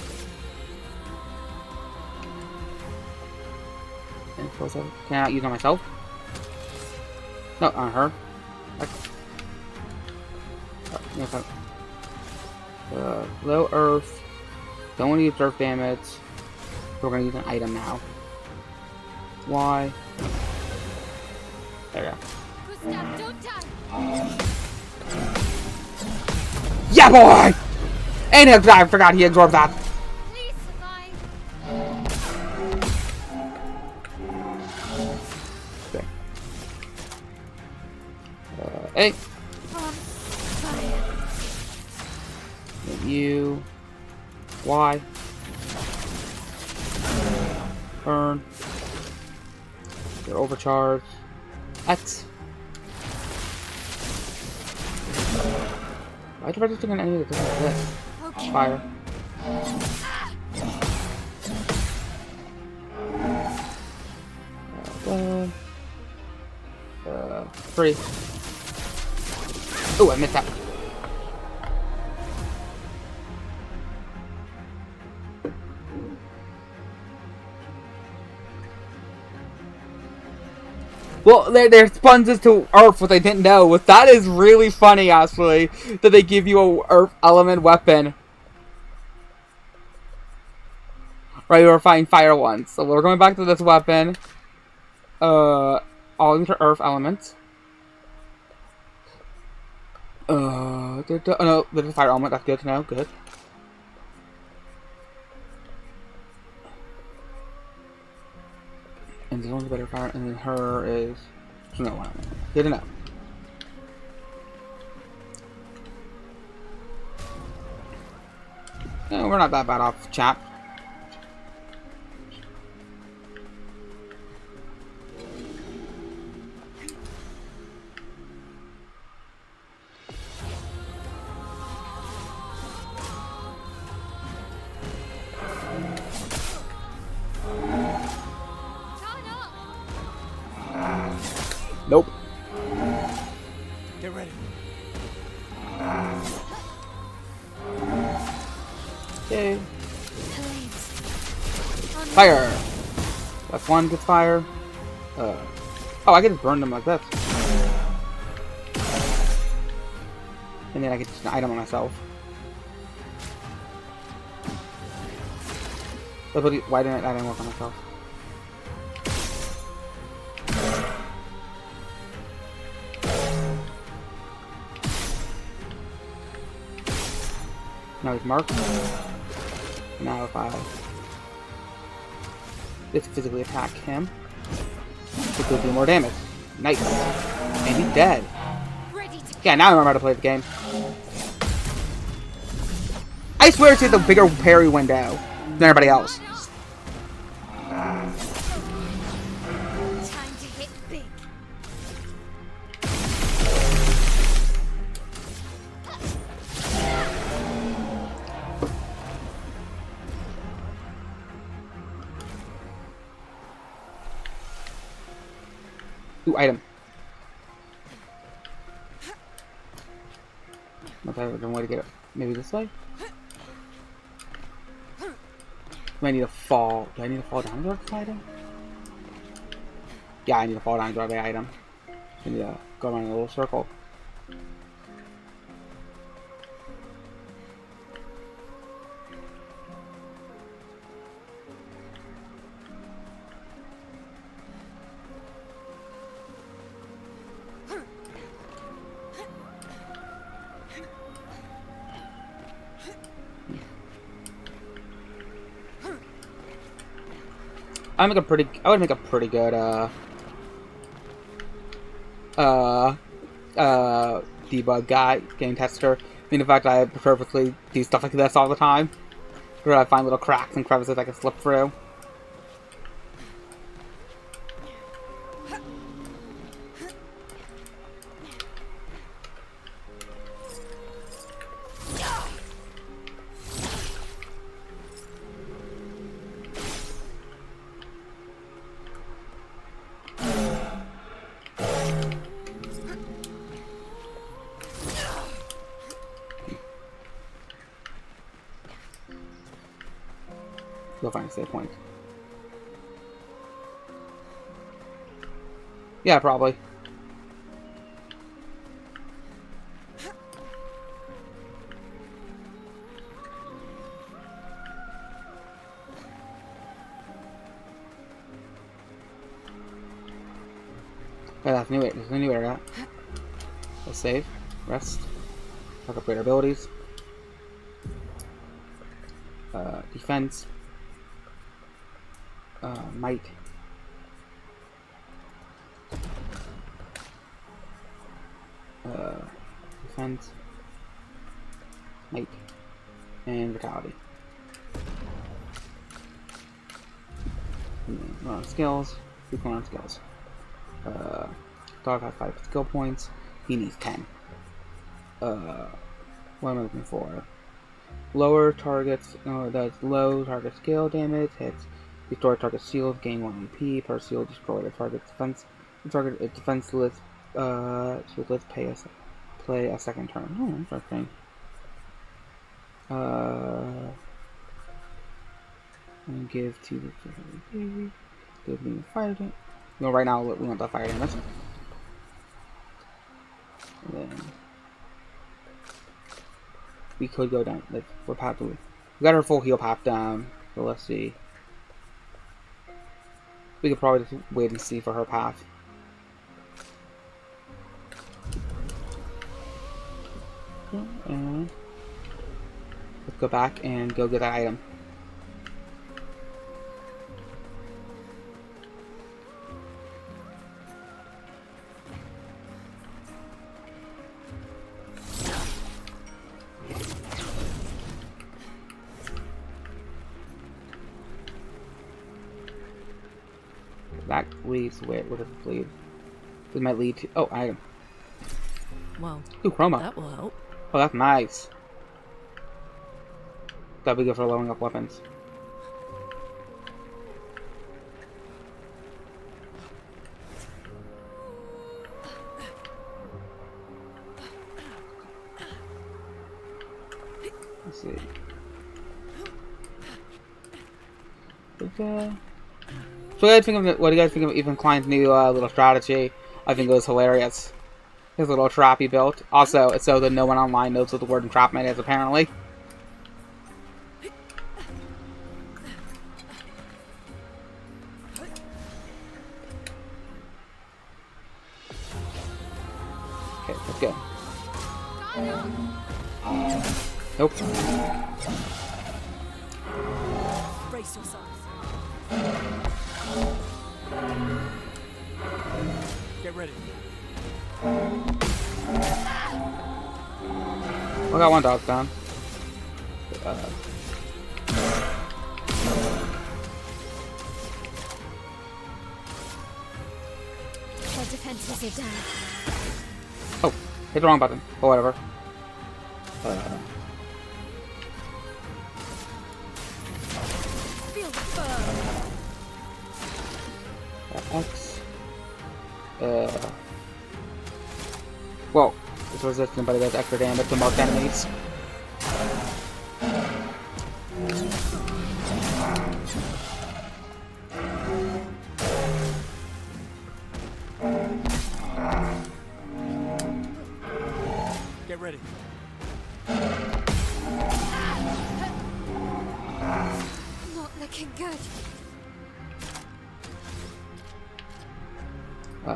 And close up. Can I not use on myself? No, on her. Low earth. Don't want to use earth damage. We're going to use an item now. Why? There we go. Gustav, don't die. Yeah, boy! And I forgot he absorbed that. Please survive. Okay. Hey. On fire. You. Y. Burn. You're overcharged. X. Why did I just take an enemy that doesn't exist? Okay. Fire. Three. Oh, I missed that. Well, their sponges to Earth, what they didn't know was that is really funny, actually, that they give you a Earth element weapon. Right, we were fighting fire ones, so we're going back to this weapon. All into Earth elements. Oh no, there's a fire element. That's good to know. Good. And this one's better fire, and then her is no one. Good enough. Yeah, we're not that bad off, chap. Nope. Get ready. Okay. Fire! That's one gets fire. Oh, I can just burn them like that. And then I get just an item on myself. Why didn't I didn't work on myself? Now he's marked. Now if I just physically attack him, it could do more damage. Nice. And he's dead. Yeah, now I remember how to play the game. I swear it's the bigger parry window than everybody else. Time to hit big. Ooh, item. Okay, there's one way to get it. Maybe this way? Do I need to fall? Do I need to fall down to grab this item? Yeah, I need to fall down to grab the item. I need to go around in a little circle. I would make a pretty good debug guy, game tester. I mean, in fact, I purposely do stuff like this all the time, where I find little cracks and crevices I can slip through. Go find a save point. Yeah, probably. Yeah, that's new. There's a new area. Let's save. Rest. Upgrade our abilities. Defense. Might. Defense. Might. And vitality. Run on skills. We can on skills. Dog has 5 skill points. He needs 10. What am I looking for? Lower targets. No, that's low target skill damage. Hits. Restore target shield. Gain 1 AP per shield. Destroy the target defense. The target defenseless. So let's play a second turn. Oh, interesting. And give to the give me fire damage. No, right now we want the fire damage. And then we could go down. Like, what path do we? We got our full heal path down. So let's see. We could probably just wait and see for her path. Okay, and let's go back and go get that item. That leads where does it lead? This might lead to item. Well, ooh, chroma. That will help. Oh, that's nice. That'd be good for leveling up weapons. Let's see. So what do you guys think of Ethan Klein's new little strategy? I think it was hilarious. His little trap he built. Also, it's so that no one online knows what the word entrapment is, apparently. Okay, let's go. Nope. Brace yourselves. Get ready. I got one dog down. The defenses are down. Oh, hit the wrong button. Or whatever. Feel the fur. X. Well, it's resistant, but it does extra damage to marked enemies. ready. Not looking good.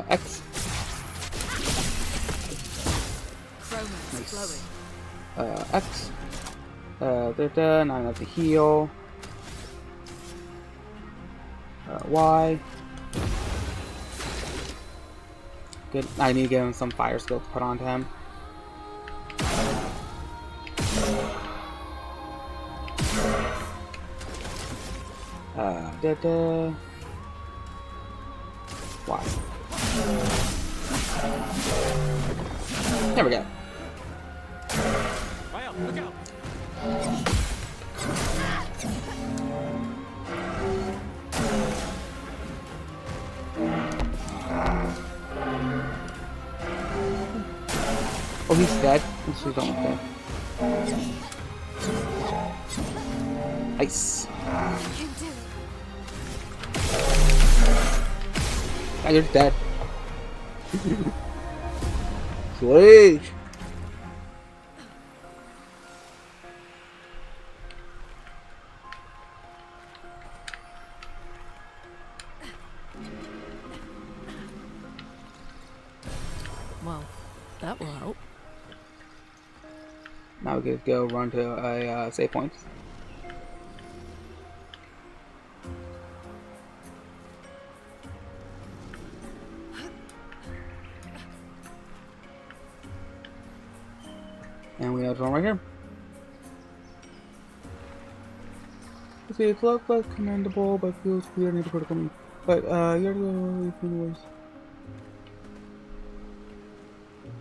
X. Chroma's flowing. X. Now I have to heal. Y. Good. I need to give him some fire skill to put onto him. Y. There we go. Right, look out. Oh, he's dead. She's almost dead. Nice. I just dead. Sweet. Well, that will help. Now we could go run to a save point. And we have one right here. Okay, it's looked like commendable, but feels weird and critical. But you're the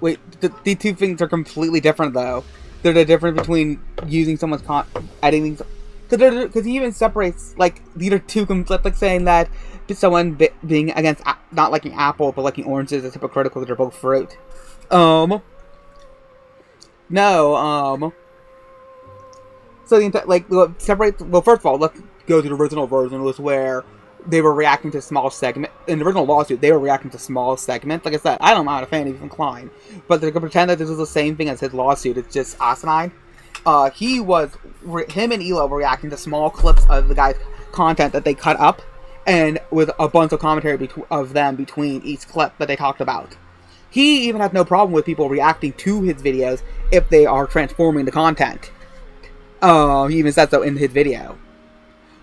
wait, the two things are completely different though. They're the difference between using someone's editing, because he even separates like these are two like saying that someone being against not liking apple but liking oranges is hypocritical because they're both fruit. No, so the like separate. Well, first of all, let's go to the original version, was where they were reacting to small segment. In the original lawsuit, they were reacting to small segments. Like I said, I'm not a fan of Ethan Klein, but they're gonna pretend that this is the same thing as his lawsuit. It's just asinine. Him and Elo were reacting to small clips of the guy's content that they cut up, and with a bunch of commentary of them between each clip that they talked about. He even has no problem with people reacting to his videos if they are transforming the content. He even said so in his video.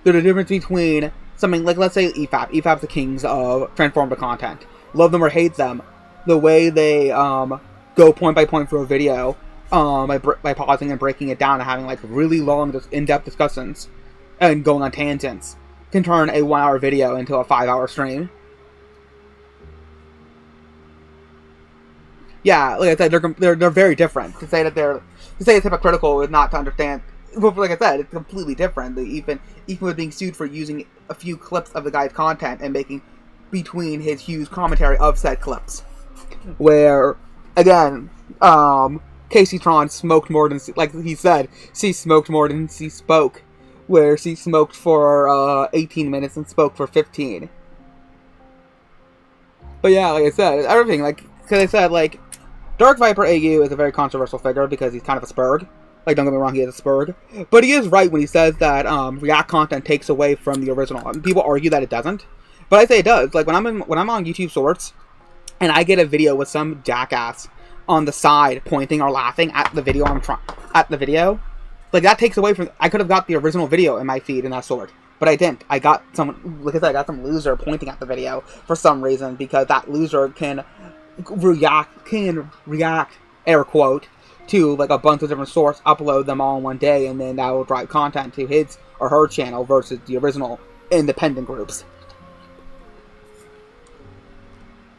There's a difference between something like, let's say, EFAP. EFAP's the kings of transformative content. Love them or hate them. The way they go point by point through a video by pausing and breaking it down and having like really long, in-depth discussions and going on tangents can turn a 1-hour video into a 5-hour stream. Yeah, like I said, they're very different. To say it's hypocritical is not to understand. But like I said, it's completely different. Even with being sued for using a few clips of the guy's content and making between his huge commentary of said clips, where again, Casey Tron smoked more than, like he said, she smoked more than she spoke, where she smoked for 18 minutes and spoke for 15. But yeah, like I said, everything because I said Dark Viper AU is a very controversial figure because he's kind of a spurg. Like, don't get me wrong, he is a spurg. But he is right when he says that React content takes away from the original. And people argue that it doesn't. But I say it does. Like, when I'm on YouTube Shorts, and I get a video with some jackass on the side pointing or laughing at the video like, that takes away from... I could have got the original video in my feed in that sort. But I didn't. I got some... Like I said, I got some loser pointing at the video for some reason, because that loser can react, air quote, to like a bunch of different sources, upload them all in one day, and then that will drive content to his or her channel versus the original independent groups.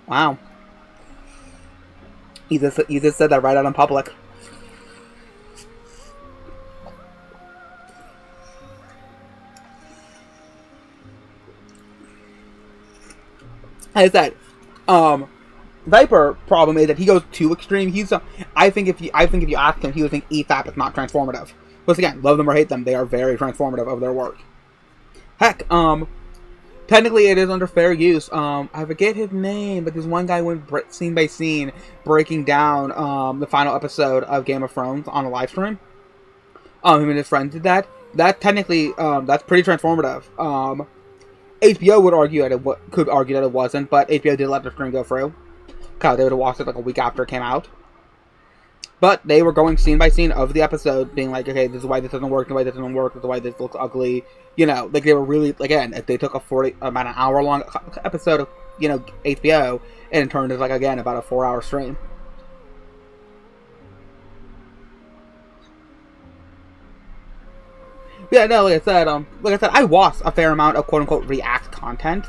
Wow. You just said that right out in public. As I said, Viper problem is that he goes too extreme. I think if you ask him, he would think EFAP is not transformative. But again, love them or hate them, they are very transformative of their work. Heck, technically it is under fair use. I forget his name, but this one guy went scene by scene breaking down the final episode of Game of Thrones on a live stream. Him and his friend did that. That technically, that's pretty transformative. HBO would argue that could argue that it wasn't, but HBO did let the stream go through. Cause they would have watched it like a week after it came out. But they were going scene by scene of the episode, being like, okay, this is why this doesn't work, this is why this doesn't work, this is why this looks ugly. You know, like they were really, again, if they took about an hour long episode of, you know, HBO, and turned it like, again, about a 4-hour stream. Yeah, no, like I said, I watch a fair amount of quote-unquote react content.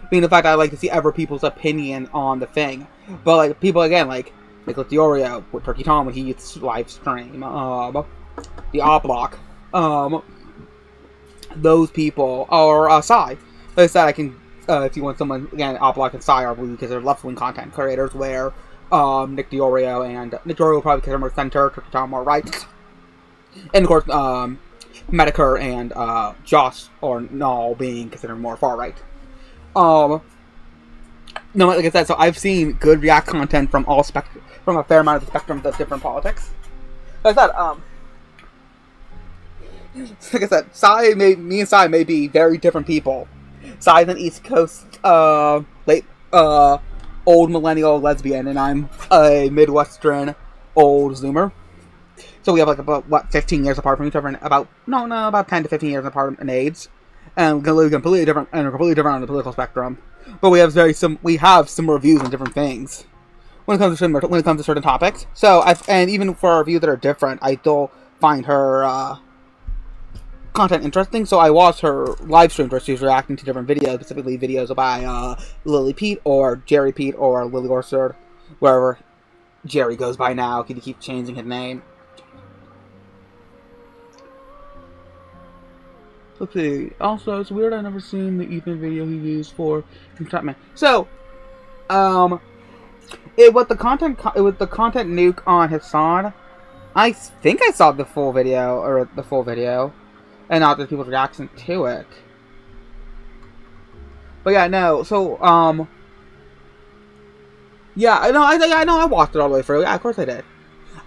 Being the fact that I like to see other people's opinion on the thing. But, like, people, again, like, Nicholas Diorio, with Turkey Tom, when he used to live stream, the Oblok, those people, or, Psy. Like I said, I can, if you want someone, again, Oblok and Psy are really, because they're left-wing content creators, where, Nick Diorio probably because they're more center, Turkey Tom more right. And, of course, Medicare and Josh or Null being considered more far right. No, like I said, so I've seen good React content from from a fair amount of the spectrums of different politics. Like I said, me and Psy may be very different people. Psy's an East Coast old millennial lesbian, and I'm a Midwestern old Zoomer. So we have like about 15 years apart from each other, and about 10 to 15 years apart in age, and we live completely different on the political spectrum. But we have similar views on different things when it comes to certain topics. So and even for our views that are different, I still find her content interesting. So I watch her live streams where she's reacting to different videos, specifically videos by Lily Pete or Jerry Pete or Lily Orserd, wherever Jerry goes by now. He keeps changing his name. Let's see. Also, it's weird I've never seen the Ethan video he used for Entrapment. So, it was the content nuke on Hassan. I think I saw the full video, and not just people's reaction to it. But yeah, no. So, yeah, I know. I watched it all the way through. Yeah, of course I did.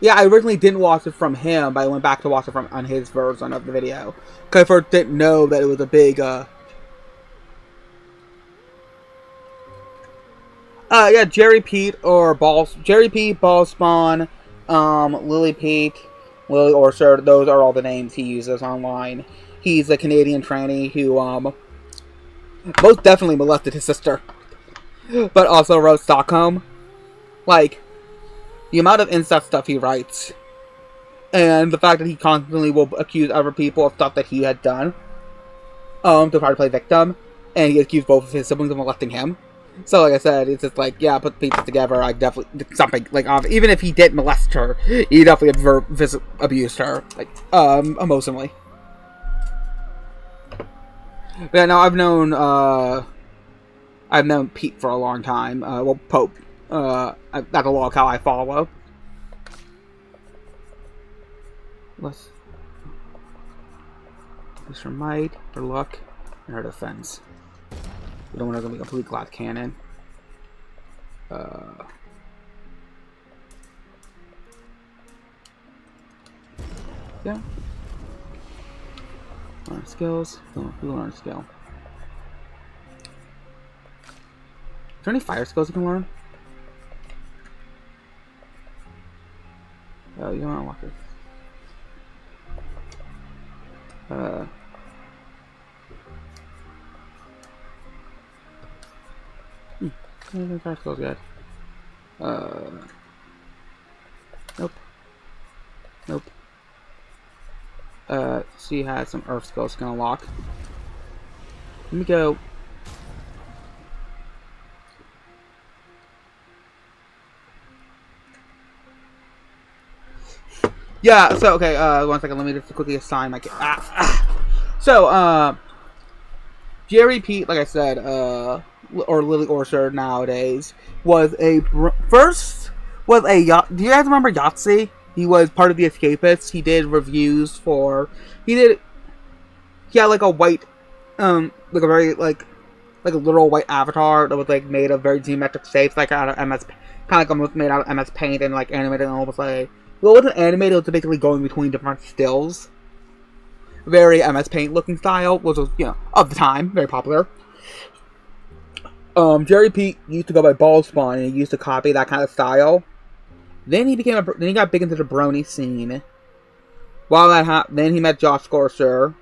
Yeah, I originally didn't watch it from him, but I went back to watch it on his version of the video. Because I first didn't know that it was a big, yeah, Jerry Pete, Ball Spawn, Lily Pete, Lily Orserd, those are all the names he uses online. He's a Canadian tranny who, most definitely molested his sister. But also wrote Stockholm. Like, the amount of incest stuff he writes, and the fact that he constantly will accuse other people of stuff that he had done, to try to play victim, and he accused both of his siblings of molesting him. So, like I said, it's just like, yeah, put the pieces together, I definitely, something, like, even if he didn't molest her, he definitely abused her, like, emotionally. Yeah, no, I've known Pete for a long time, Pope. That's a log how I follow. Let's use her might, her luck, and her defense. We don't want her to be a complete glass cannon. Yeah. Learn skills. We learn a skill. Is there any fire skills you can learn? Oh, you don't want to walk it. Fire skills good. Nope. She has some earth skills gonna lock. Let me go. Yeah, so, okay, 1 second, let me just quickly assign my... So, Jerry Pete, like I said, or Lily Orserd nowadays, was a... Do you guys remember Yahtzee? He was part of the Escapists. He did reviews for... He had, like, a white, like, a very, like... like a literal white avatar that was like made of very geometric shapes, like out of MS, kind of like almost made out of MS Paint and like animated and almost like, well, it wasn't animated, it was basically going between different stills. Very MS Paint looking style, which was, you know, of the time, very popular. Jerry Pete used to go by Ball Spawn, and he used to copy that kind of style. Then he got big into the brony scene. While that happened, then he met Josh Scorcher,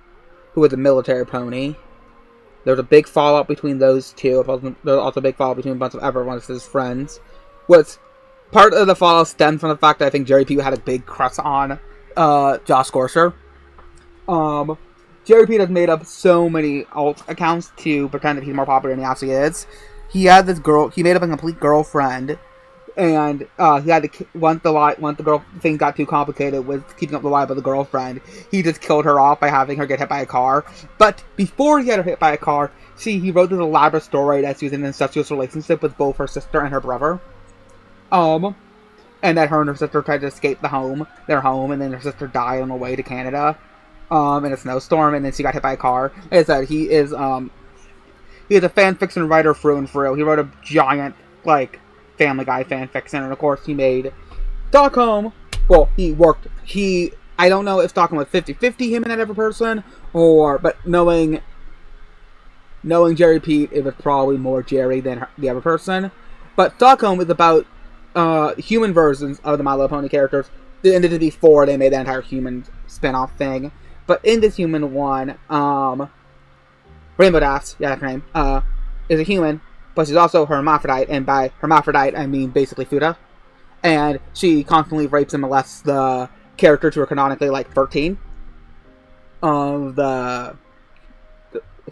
who was a military pony. There was a big fallout between those two. There was also a big fallout between a bunch of everyone's his friends. Which, part of the fallout stemmed from the fact that I think Jerry Pete had a big crush on Josh Scorcher. Jerry Pete has made up so many alt accounts to pretend that he's more popular than he actually is. He had this girl, he made up a complete girlfriend, and he had to, once the girl thing got too complicated with keeping up the lie about the girlfriend, he just killed her off by having her get hit by a car. But before he had her hit by a car, he wrote this elaborate story that she was in an incestuous relationship with both her sister and her brother. And that her and her sister tried to escape their home, and then her sister died on the way to Canada. In a snowstorm, and then she got hit by a car. Like I said, he is a fan fiction writer through and through. He wrote a giant, like, Family Guy fan fiction, and of course he made Stockholm. Well, I don't know if Stockholm was 50-50, him and that other person, but knowing Jerry Pete, it was probably more Jerry than the other person. But Stockholm is about human versions of the My Little Pony characters. And this is before they made that entire human spin-off thing. But in this human one, Rainbow Dash, yeah, that's her name, is a human, but she's also hermaphrodite, and by hermaphrodite, I mean basically Fuda. And she constantly rapes and molests the characters who are canonically, like, 13. It's not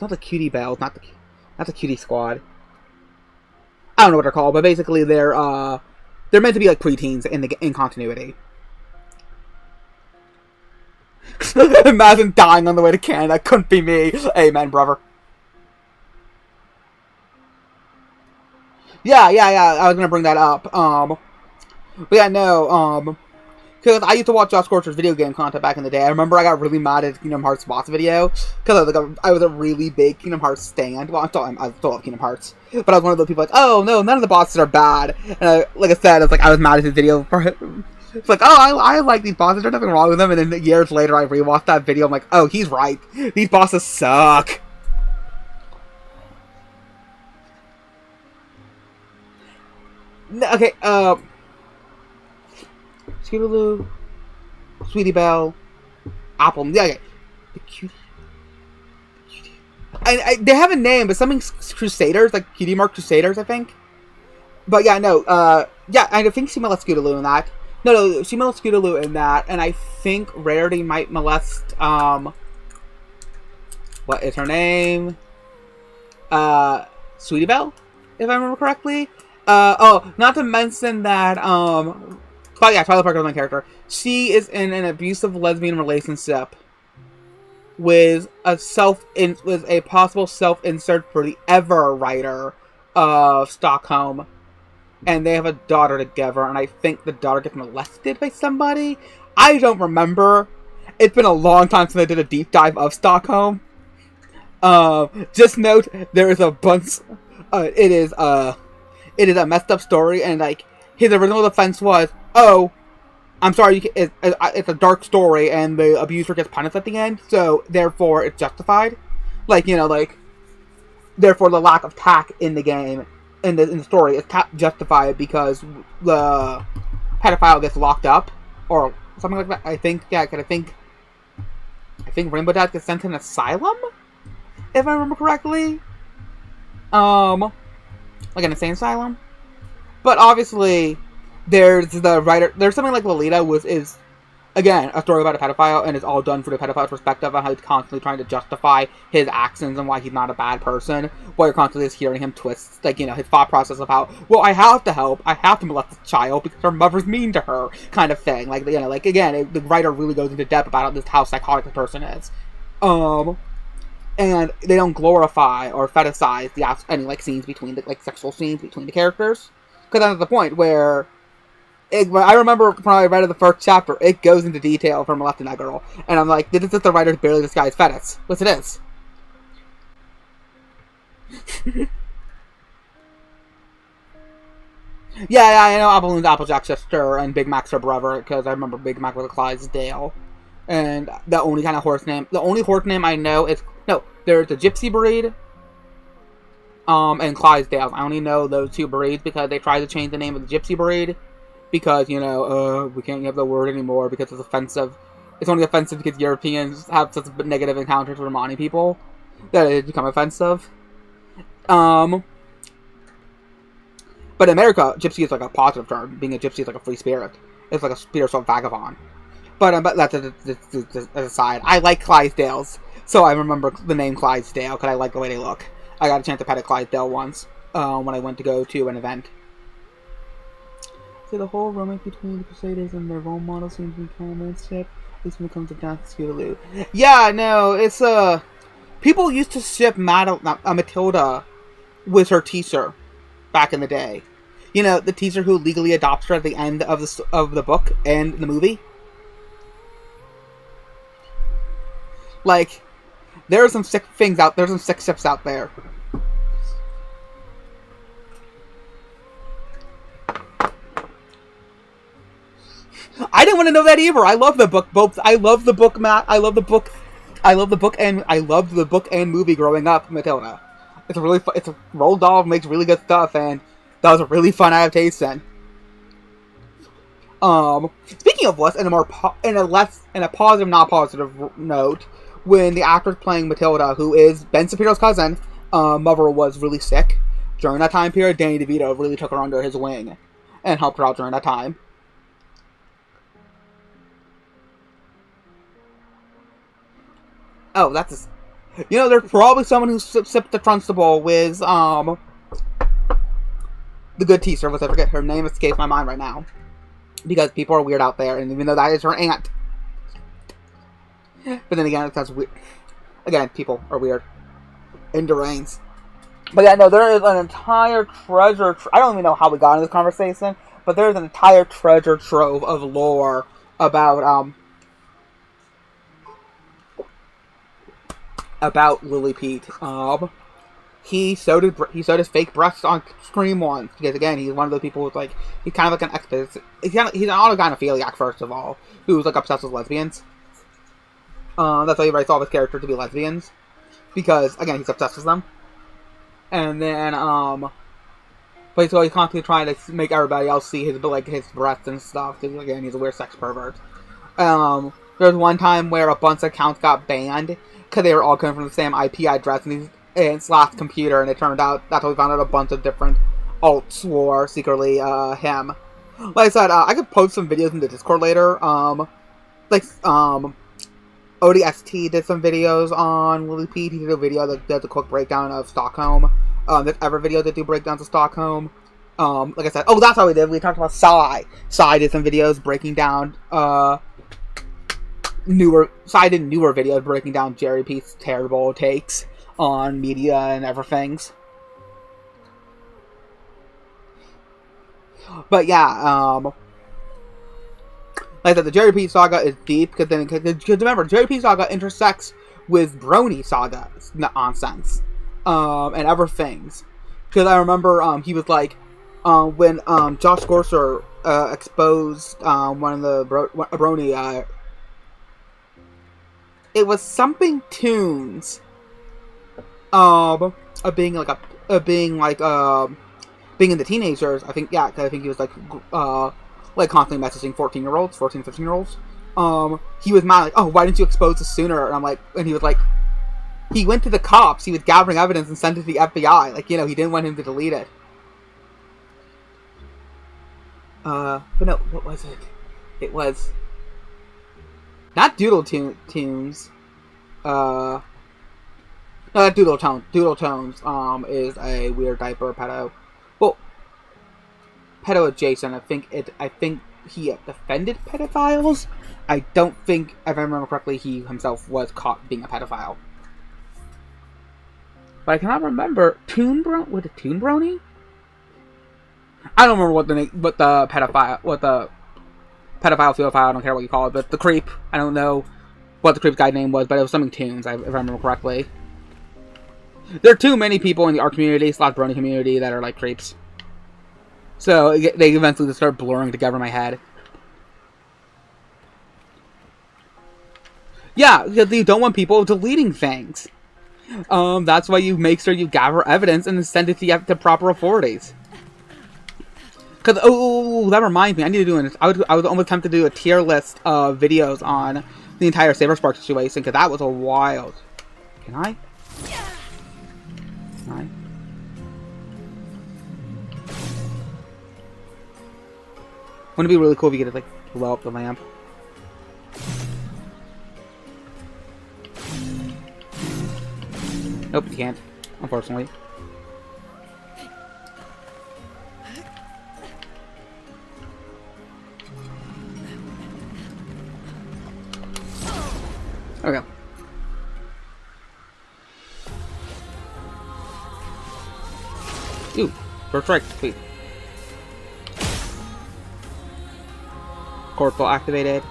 the Cutie Bells, not the Cutie Squad. I don't know what they're called, but basically they're meant to be, like, preteens in continuity. Imagine dying on the way to Canada. Couldn't be me. Amen, brother. Yeah. I was gonna bring that up. But yeah, no. Because I used to watch Josh Scorcher's video game content back in the day. I remember I got really mad at Kingdom Hearts boss video because I was a really big Kingdom Hearts stan. Well, I still love Kingdom Hearts, but I was one of those people like, oh no, none of the bosses are bad. And like I said, it's like I was mad at his video for it. It's like, oh, I like these bosses. There's nothing wrong with them. And then years later, I rewatched that video. I'm like, oh, he's right. These bosses suck. Okay, Scootaloo, Sweetie Belle, Apple. Yeah, okay. The Cutie. They have a name, but something Crusaders, like Cutie Mark Crusaders, I think. But yeah, no, yeah, I think she molested Scootaloo in that. No, she molested Scootaloo in that, and I think Rarity might molest, what is her name? Sweetie Belle, if I remember correctly. Not to mention that, but yeah, Twilight Parker's my character. She is in an abusive lesbian relationship with a possible self-insert for the ever writer of Stockholm. And they have a daughter together, and I think the daughter gets molested by somebody. I don't remember. It's been a long time since I did a deep dive of Stockholm. Just note, there is a bunch. It is a messed up story, and like his original defense was, "Oh, I'm sorry, it's a dark story, and the abuser gets punished at the end, so therefore it's justified." Like, you know, like therefore the lack of tact in the game. In the story, it's justified because the pedophile gets locked up or something like that. I think Rainbow Dash gets sent to an asylum, if I remember correctly. Like an insane asylum. But obviously, there's the writer. There's something like Lolita, which is again a story about a pedophile, and it's all done through the pedophile's perspective on how he's constantly trying to justify his actions and why he's not a bad person. While you're constantly just hearing him twist, like, you know, his thought process of how, well, I have to help, I have to molest this child because her mother's mean to her, kind of thing. Like, you know, like again, the writer really goes into depth about just how psychotic the person is. And they don't glorify or fetishize any like scenes between the sexual scenes between the characters, because that's the point where. I remember when I read the first chapter, it goes into detail for molesting that girl. And I'm like, this is just the writer's barely disguised fetish. Which it is. Yeah, I know Appleloon's Applejack's sister and Big Mac's her brother, because I remember Big Mac was a Clydesdale. And the only horse name I know is, no, there's the Gypsy breed, and Clydesdales. I only know those two breeds because they tried to change the name of the Gypsy breed, because, we can't have the word anymore because it's offensive. It's only offensive because Europeans have such negative encounters with Romani people that it become offensive. But in America, gypsy is like a positive term. Being a gypsy is like a free spirit. It's like a spiritual vagabond. But that's an aside. I like Clydesdales, so I remember the name Clydesdale because I like the way they look. I got a chance to pet a Clydesdale once when I went to go to an event. So the whole romance between the Crusaders and their role model seems to be commonship, at least when it comes to Dance Scootaloo. Yeah, no, it's people used to ship Matilda with her teacher back in the day. The teacher who legally adopts her at the end of the book and the movie. Like, there are some sick things out. There's some sick ships out there. I didn't want to know that either. I love the book. I love the book, Matt. I love the book, and I loved the book and movie growing up, Matilda. It's a really fun. It's a Roald Dahl makes really good stuff, and that was a really fun adaptation. Speaking of in a positive, not positive note, when the actress playing Matilda, who is Ben Shapiro's cousin, mother was really sick during that time period, Danny DeVito really took her under his wing and helped her out during that time. Oh, that's there's probably someone who sipped the Trunstable with the good teacher, which I forget her name escapes my mind right now. Because people are weird out there, and even though that is her aunt. But then again, that's weird. Again, people are weird. And deranged. But yeah, no, there is an entire treasure... I don't even know how we got into this conversation, but there's an entire treasure trove of lore about Lily Pete. He sewed his fake breasts on screen once, because again, he's one of those people who's like, he's kind of like an expert. He's an autogynephiliac, first of all, who's like obsessed with lesbians. That's why he writes all of his characters to be lesbians, because again, he's obsessed with them. And then, but so he's constantly trying to make everybody else see his breasts and stuff, because again, he's a weird sex pervert. There was one time where a bunch of accounts got banned, because they were all coming from the same IP address, and its last computer, and it turned out that's how we found out a bunch of different alts were secretly him. Like I said, I could post some videos in the Discord later. Odesee did some videos on Lily Pete. He did a video that does a quick breakdown of Stockholm. There's other videos that do breakdowns of Stockholm. Like I said, that's how we did. We talked about Psy. Psy did some videos breaking down newer videos breaking down Jerry Pete's terrible takes on media and everything. But yeah, like I said, the Jerry Pete saga is deep, because remember, Jerry Pete saga intersects with Brony saga nonsense, and other things. Because I remember, he was like, when Josh Gorser exposed one of the Brony, it was something tunes. Being in the teenagers, I think, yeah, because I think he was constantly messaging 14-year-olds, 14, 15-year-olds. He was mad, like, oh, why didn't you expose this sooner? And I'm like, and he was like, he went to the cops, he was gathering evidence and sent it to the FBI. Like, he didn't want him to delete it. But no, what was it? It was not Doodle Tunes. Doodle Tones is a weird diaper pedo. Well, pedo adjacent. I think he defended pedophiles. I don't think, if I remember correctly, he himself was caught being a pedophile. But I cannot remember Toon Brony? I don't remember what the pedophile, fedophile, I don't care what you call it, but the creep. I don't know what the creep guy's name was, but it was something Toons, if I remember correctly. There are too many people in the art community, / Brony community, that are like creeps. So they eventually just start blurring together in my head. Yeah, because you don't want people deleting things. That's why you make sure you gather evidence and then send it to proper authorities. Because, that reminds me, I need to do this. I was almost tempted to do a tier list of videos on the entire Saberspark situation, because that was a wild. Can I? Can I? Wouldn't it be really cool if you could, like, blow up the lamp? Nope, you can't, unfortunately. Okay. Ooh, first strike, please. Corporal activated.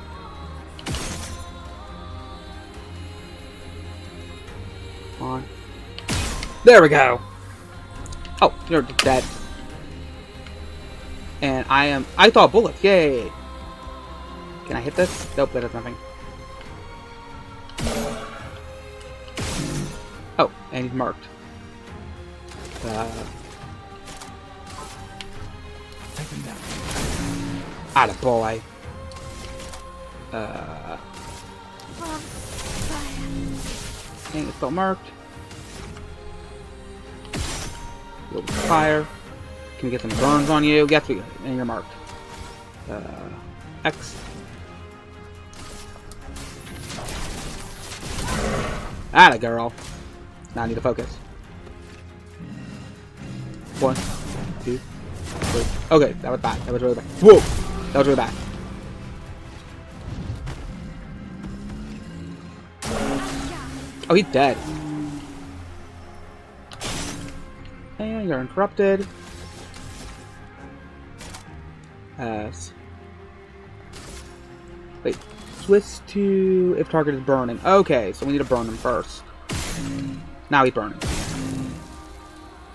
Come on. There we go! Oh, you're dead. And I thought bullets, yay! Can I hit this? Nope, that does nothing. Oh, and he's marked. Attaboy. And it's still marked. Fire. Can we get some burns on you? Yes, we. And you're marked. X. Atta girl. Now I need to focus. 1, 2, 3. Okay, that was bad. That was really bad. Whoa! That was really bad. Oh, he's dead. And you're interrupted. Wait. Switch to if target is burning. Okay, so we need to burn him first. Now he's burning.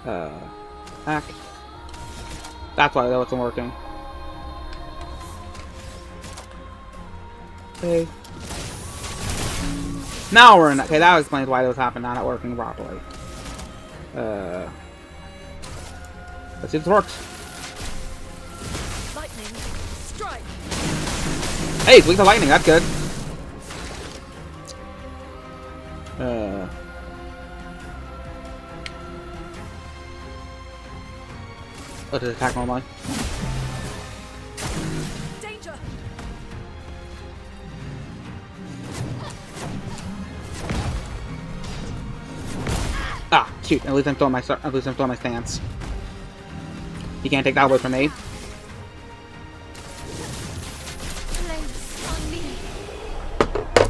Back. That's why that wasn't working. Okay. Now we're in. Okay, that explains why that was happening. Now not working properly. Let's see if this works. Lightning strike. Hey, it's weak to lightning. That's good. Let's just attack normally. Danger. Ah, shoot! At least I'm throwing my stance. You can't take that away from me.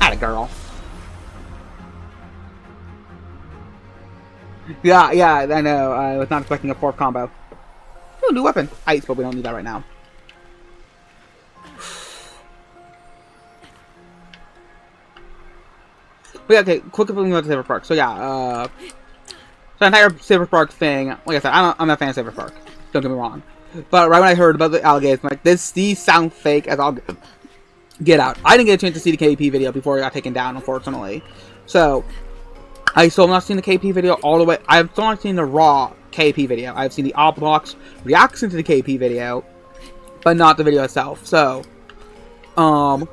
Atta girl. Yeah, I know. I was not expecting a 4th combo. Ooh, new weapon. Ice, but we don't need that right now. But yeah, okay, quick thing about the Saberspark. So yeah, so the entire Saberspark thing, like I said, I'm not a fan of Saberspark. Don't get me wrong. But right when I heard about the allegations, I'm like, these sound fake as I'll get out. I didn't get a chance to see the KP video before it got taken down, unfortunately. So, I still have not seen the KP video all the way. I've still not seen the raw KP video. I've seen the Oblock's reaction to the KP video, but not the video itself. So, there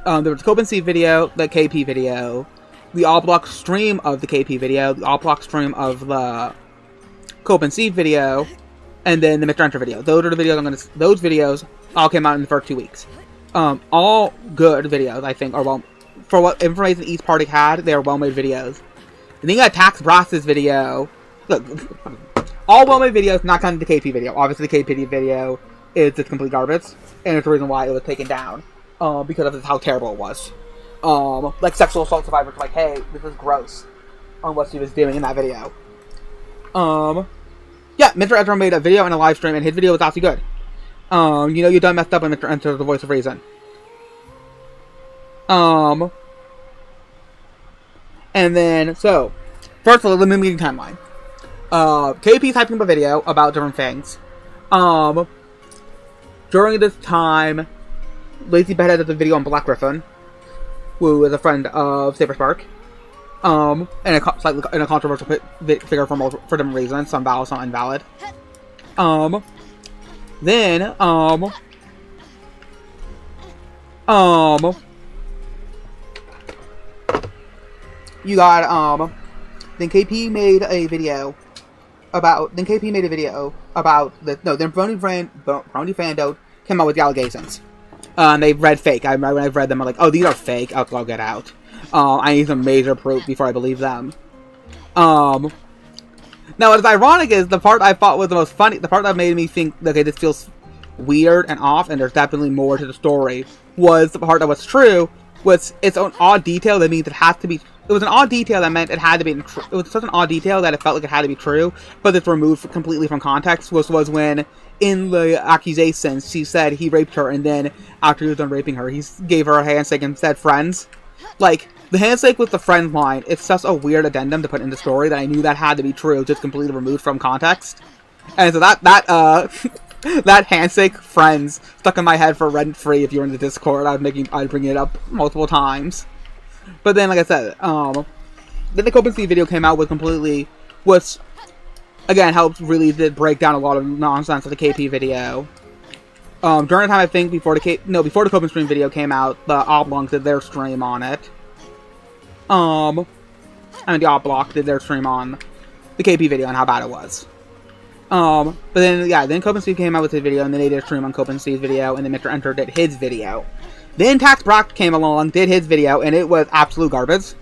was the Copenhagen video, the KP video, the Oblock stream of the KP video, the Oblock stream of the Copenhagen video, and then the Mr. Enter video. Those are the videos those videos all came out in the first 2 weeks. All good videos, I think, are well. For what information each party had, they are well-made videos. The thing that attacks Brass's video... Look, all well-made videos, not counting the KP video. Obviously, the KP video is just complete garbage, and it's the reason why it was taken down. Because of how terrible it was. Like, sexual assault survivors were like, hey, this is gross. On what she was doing in that video. Yeah, Mr. Ezra made a video and a live stream, and his video was actually good. You know you done messed up when Mr. Enter the voice of reason. And then, so, first of all, the meeting timeline. KP typing up a video about different things. During this time, Lacey Bedhead did a video on Black Griffin, who is a friend of Saber Spark. And a controversial figure for different reasons, some valid, some invalid. Then, you got, then KP made a video about, then Brony Fando came out with the allegations. They read fake. When I've read them, I'm like, oh, these are fake. I'll get out. I need some major proof before I believe them. Now, what's ironic is the part I thought was the most funny, the part that made me think, okay, this feels weird and off, and there's definitely more to the story, was the part that was true, was its own odd detail that means it has to be, it was an odd detail that meant it had to be, it was such an odd detail that it felt like it had to be true, but it's removed completely from context, was when, in the accusations, she said he raped her, and then, after he was done raping her, he gave her a handshake and said friends. Like, the handshake with the friend line, it's such a weird addendum to put in the story that I knew that had to be true, just completely removed from context. And so that handshake friends stuck in my head for rent-free. If you were in the Discord, I'd bring it up multiple times. But then, like I said, then the Copenhagen video came out with which, again, helped really did break down a lot of nonsense of the KP video. During the time, I think, before the Copenhagen stream video came out, the Oblongs did their stream on it. The Oblong did their stream on the KP video and how bad it was. But then, yeah, then Copenhagen came out with his video, and then they did a stream on Copenhagen's video, and then Mr. Enter did his video. Then Tax Brock came along, did his video, and it was absolute garbage.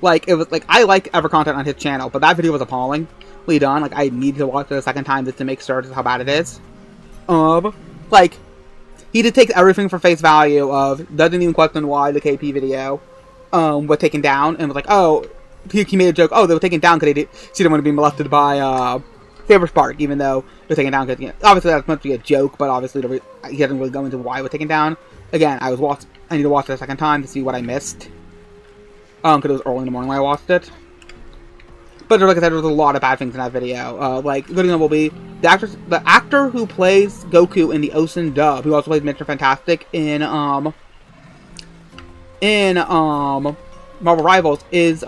Like, it was, like, I like ever content on his channel, but that video was appallingly done. Like, I need to watch it a second time just to make sure how bad it is. Like, he just takes everything for face value of, doesn't even question why the KP video, was taken down, and was like, oh, he made a joke, oh, they were taken down because she didn't want to be molested by, Saber Spark, even though it was taken down because, obviously that's meant to be a joke, but obviously he doesn't really go into why it was taken down. Again, I need to watch it a second time to see what I missed. Because it was early in the morning when I watched it. But like I said, there was a lot of bad things in that video. Like, a good example will be the actor who plays Goku in the Ocean dub, who also plays Mr. Fantastic in Marvel Rivals, is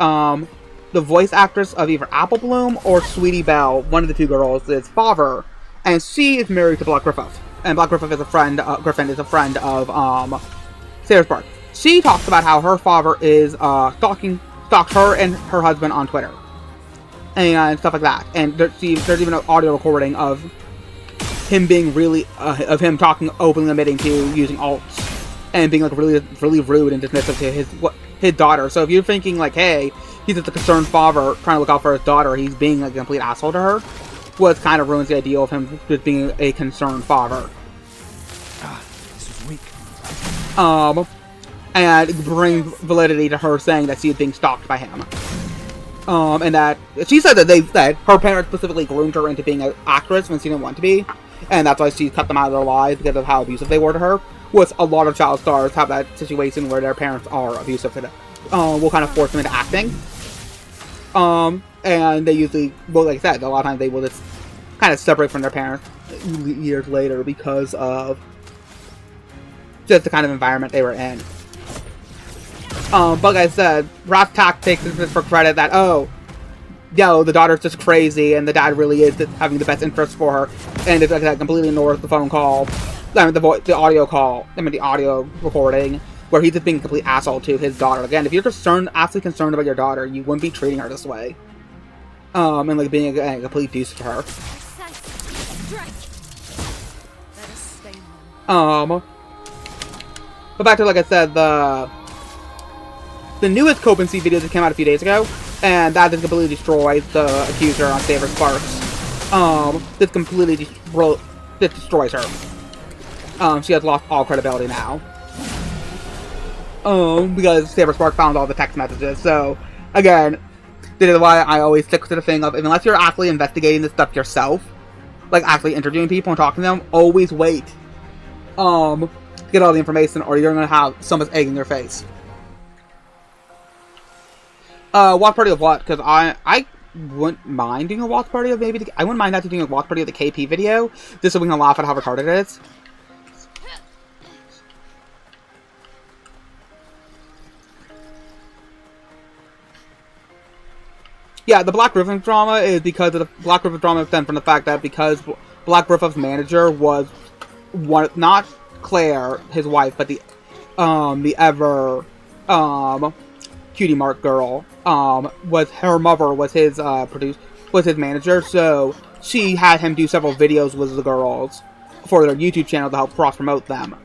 the voice actress of either Apple Bloom or Sweetie Belle. One of the two girls is father, and she is married to Black Griffith. And Black Griffith is a friend. Griffin is a friend of Saber Spark. She talks about how her father is stalks her and her husband on Twitter and stuff like that. And there's even an audio recording of him being of him talking openly, admitting to using alts and being like really rude and dismissive to his daughter. So if you're thinking like, hey, he's just a concerned father trying to look out for his daughter, he's being like a complete asshole to her, what kind of ruins the idea of him just being a concerned father. This was weak. And bring validity to her saying that she is being stalked by him. And that she said that her parents specifically groomed her into being an actress when she didn't want to be, and that's why she cut them out of their lives because of how abusive they were to her. Which a lot of child stars have that situation where their parents are abusive to them. Will kind of force them into acting. And they usually, well, like I said, a lot of times they will just kind of separate from their parents years later because of just the kind of environment they were in. But like I said, Rat Tack takes this for credit that, oh, the daughter's just crazy and the dad really is having the best interest for her, and it's like that completely ignores the phone call, the audio call, the audio recording, where he's just being a complete asshole to his daughter. Again, if you're absolutely concerned about your daughter, you wouldn't be treating her this way. And like being a complete deuce to her. But back to, like I said, the newest Copenhagen video that came out a few days ago, and that just completely destroys the accuser on Saber Sparks. This completely destroys her. She has lost all credibility now. Because Saber Spark found all the text messages. So, again, this is why I always stick to the thing of, unless you're actually investigating this stuff yourself, like actually interviewing people and talking to them, always wait. To get all the information, or you're gonna have someone's egg in your face. Watch party of what? Because I wouldn't mind doing a watch party of maybe... I wouldn't mind actually doing a watch party of the KP video, just so we can laugh at how retarded it is. Yeah, the Black Griffin drama is because of the Black Griffin drama stemmed from the fact that because Black Griffin's manager was not Claire, his wife, but the ever cutie mark girl, was her mother was his was his manager, so she had him do several videos with the girls for their YouTube channel to help cross promote them.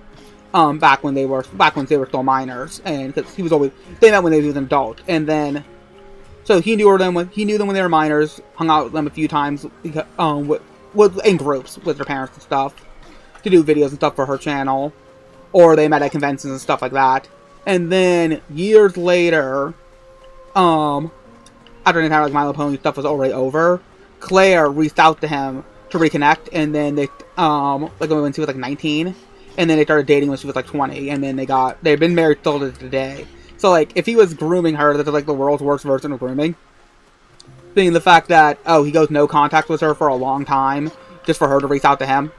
Back when they were still minors, and because they met when they was an adult, and then. So he knew them when they were minors, hung out with them a few times, in groups with their parents and stuff, to do videos and stuff for her channel, or they met at conventions and stuff like that. And then years later, after the entire My Little Pony stuff was already over, Claire reached out to him to reconnect, and then they when she was like 19, and then they started dating when she was like 20, and then they've been married till today. So, like, if he was grooming her, that's, like, the world's worst version of grooming. Being the fact that, he goes no contact with her for a long time, just for her to reach out to him.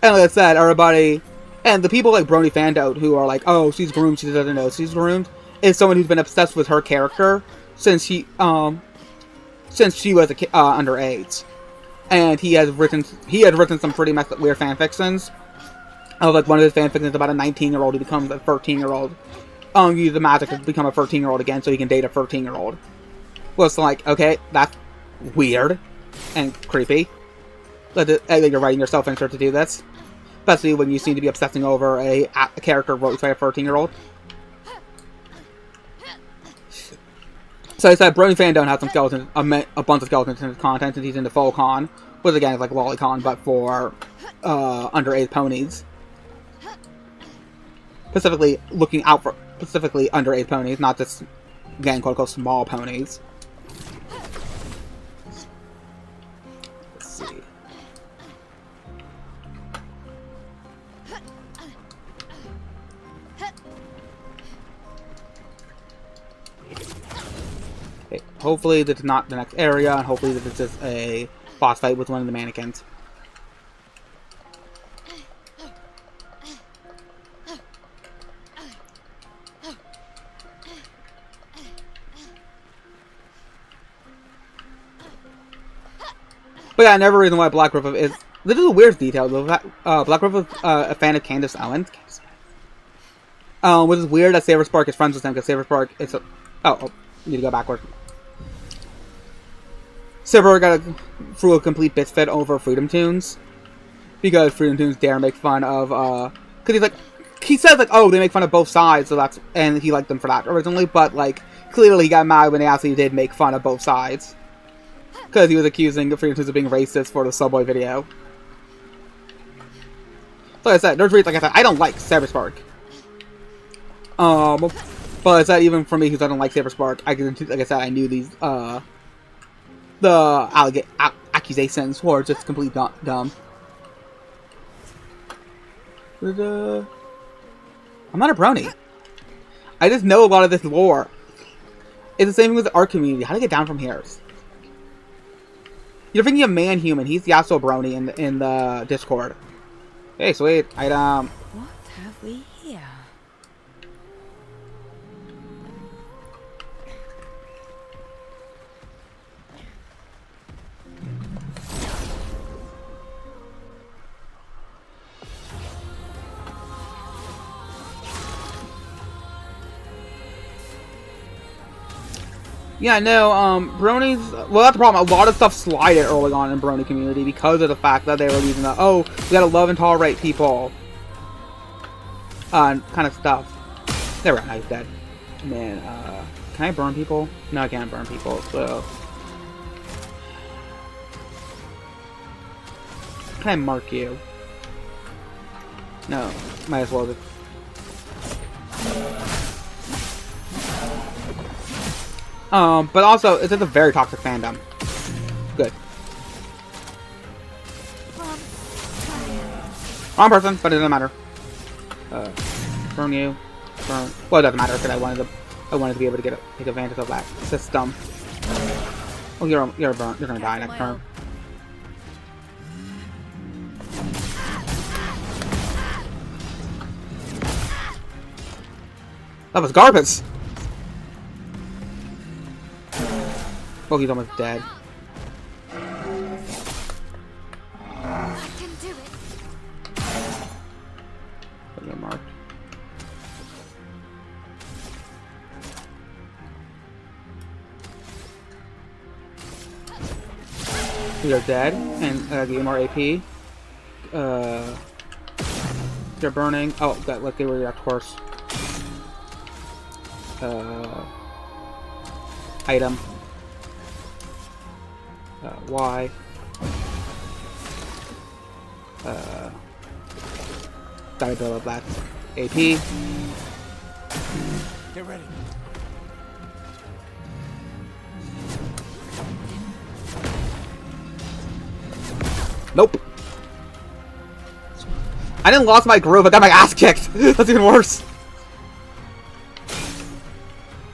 And like I said, everybody... And the people like Brony Fandote, who are like, oh, she's groomed, she doesn't know she's groomed, is someone who's been obsessed with her character since she was underage. And he had written some pretty messed up weird fanfictions. Like one of his fanfictions about a 19-year-old who becomes a 13-year-old. Use the magic to become a 13-year-old again so he can date a 13-year-old. Well, it's like, okay, that's weird and creepy. You're writing your self-insert to do this. Especially when you seem to be obsessing over a character wrote by a 13-year-old. So I said, Brony Fandone has some skeletons, a bunch of skeletons in his content, and he's into FullCon, which again is like Lolicon, but for underage ponies. Specifically looking out for underage ponies, not just, again, quote-unquote, small ponies. Let's see. Okay, hopefully this is not the next area, and hopefully this is just a boss fight with one of the mannequins. But yeah, another reason why Black River is... This is a weird detail, though. Black River is a fan of Candace Owens. Which is weird that Saber Spark is friends with him, because Saber Spark is a... Oh, need to go backwards. Saber got through a complete bitch fit over Freedom Tunes. Because Freedom Tunes dare make fun of, because he's like... He says, like, oh, they make fun of both sides, so that's... And he liked them for that originally, but, like, clearly he got mad when they actually did make fun of both sides. Because he was accusing Freedom Tunes of being racist for the Subway video. So like I said, there's reasons, like I said, I don't like Saber Spark. But it's that even for me, who doesn't like Saber Spark, like I said, I knew these, the accusations were just completely dumb. I'm not a brony. I just know a lot of this lore. It's the same thing with the art community. How do I get down from here? You're thinking of Man-Human. He's the actual brony in the Discord. Hey, sweet. Item. What have we here? Yeah, no, bronies, well, that's the problem. A lot of stuff slided early on in brony community because of the fact that they were using the, oh, we gotta love and tolerate people, kind of stuff. There we go, now he's dead. And then, can I burn people? No, I can't burn people, so. Can I mark you? No, might as well just. But also, it's a very toxic fandom. Good. Wrong person, but it doesn't matter. Burn you. Burn. Well, it doesn't matter because I wanted to I wanted to be able to take advantage of that system. Oh, you're burnt. You're gonna die next turn. That was garbage. Oh, he's almost dead. I can do it. Put it marked. We are dead, and give you more AP. They're burning. Oh, let's see where you're at, of course. Item. Y. Gotta build up that AP. Get ready. Nope. I didn't lose my groove. I got my ass kicked. That's even worse.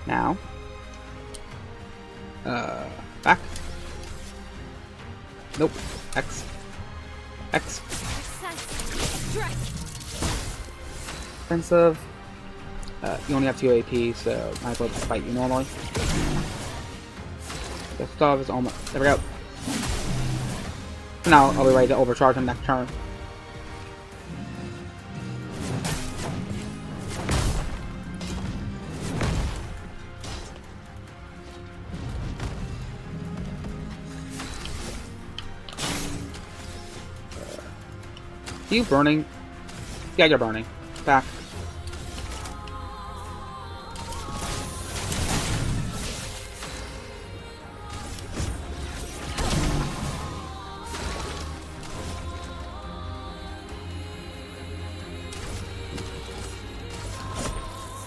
Now. Back. Nope. X. X. Defensive. You only have 2 AP, so might as well just fight you normally. The stuff is almost. There we go. Now I'll be ready to overcharge him next turn. Are you burning? Yeah, you're burning. Back.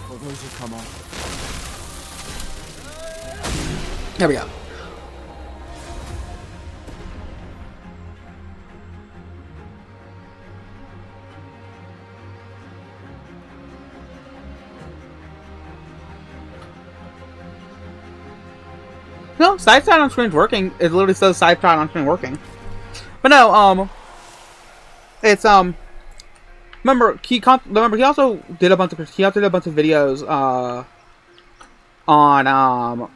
Odesee, come on. There we go. No, side on screen's working. It literally says side on screen working. But no, it's remember he also did a bunch of videos on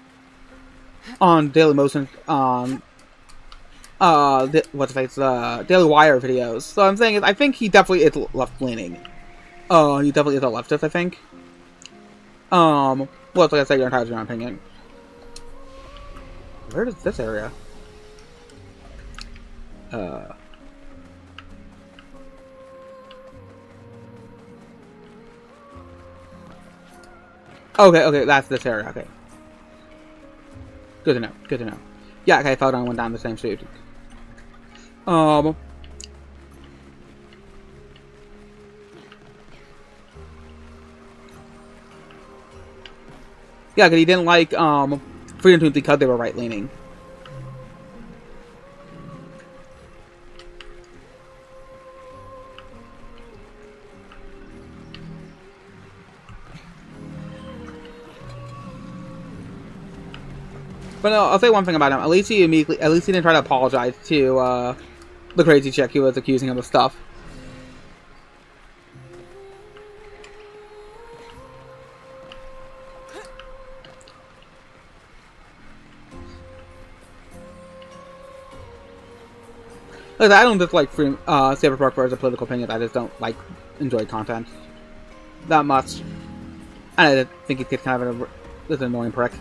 Daily Motion what's the face Daily Wire videos. So I'm saying I think he definitely is left leaning. He definitely is a leftist, I think. Well, like I said, you're entitled to your own opinion. Where is this area? Okay, that's this area, okay. Good to know, good to know. Yeah, okay, I fell down and went down the same street. Yeah, because he didn't like, Freedom Tunes because they were right-leaning. But no, I'll say one thing about him. At least he didn't try to apologize to the crazy chick who was accusing him of stuff. Like, I don't just like Cyberpunk for his political opinions. I just don't enjoy content that much. And I think he's kind of an annoying prick,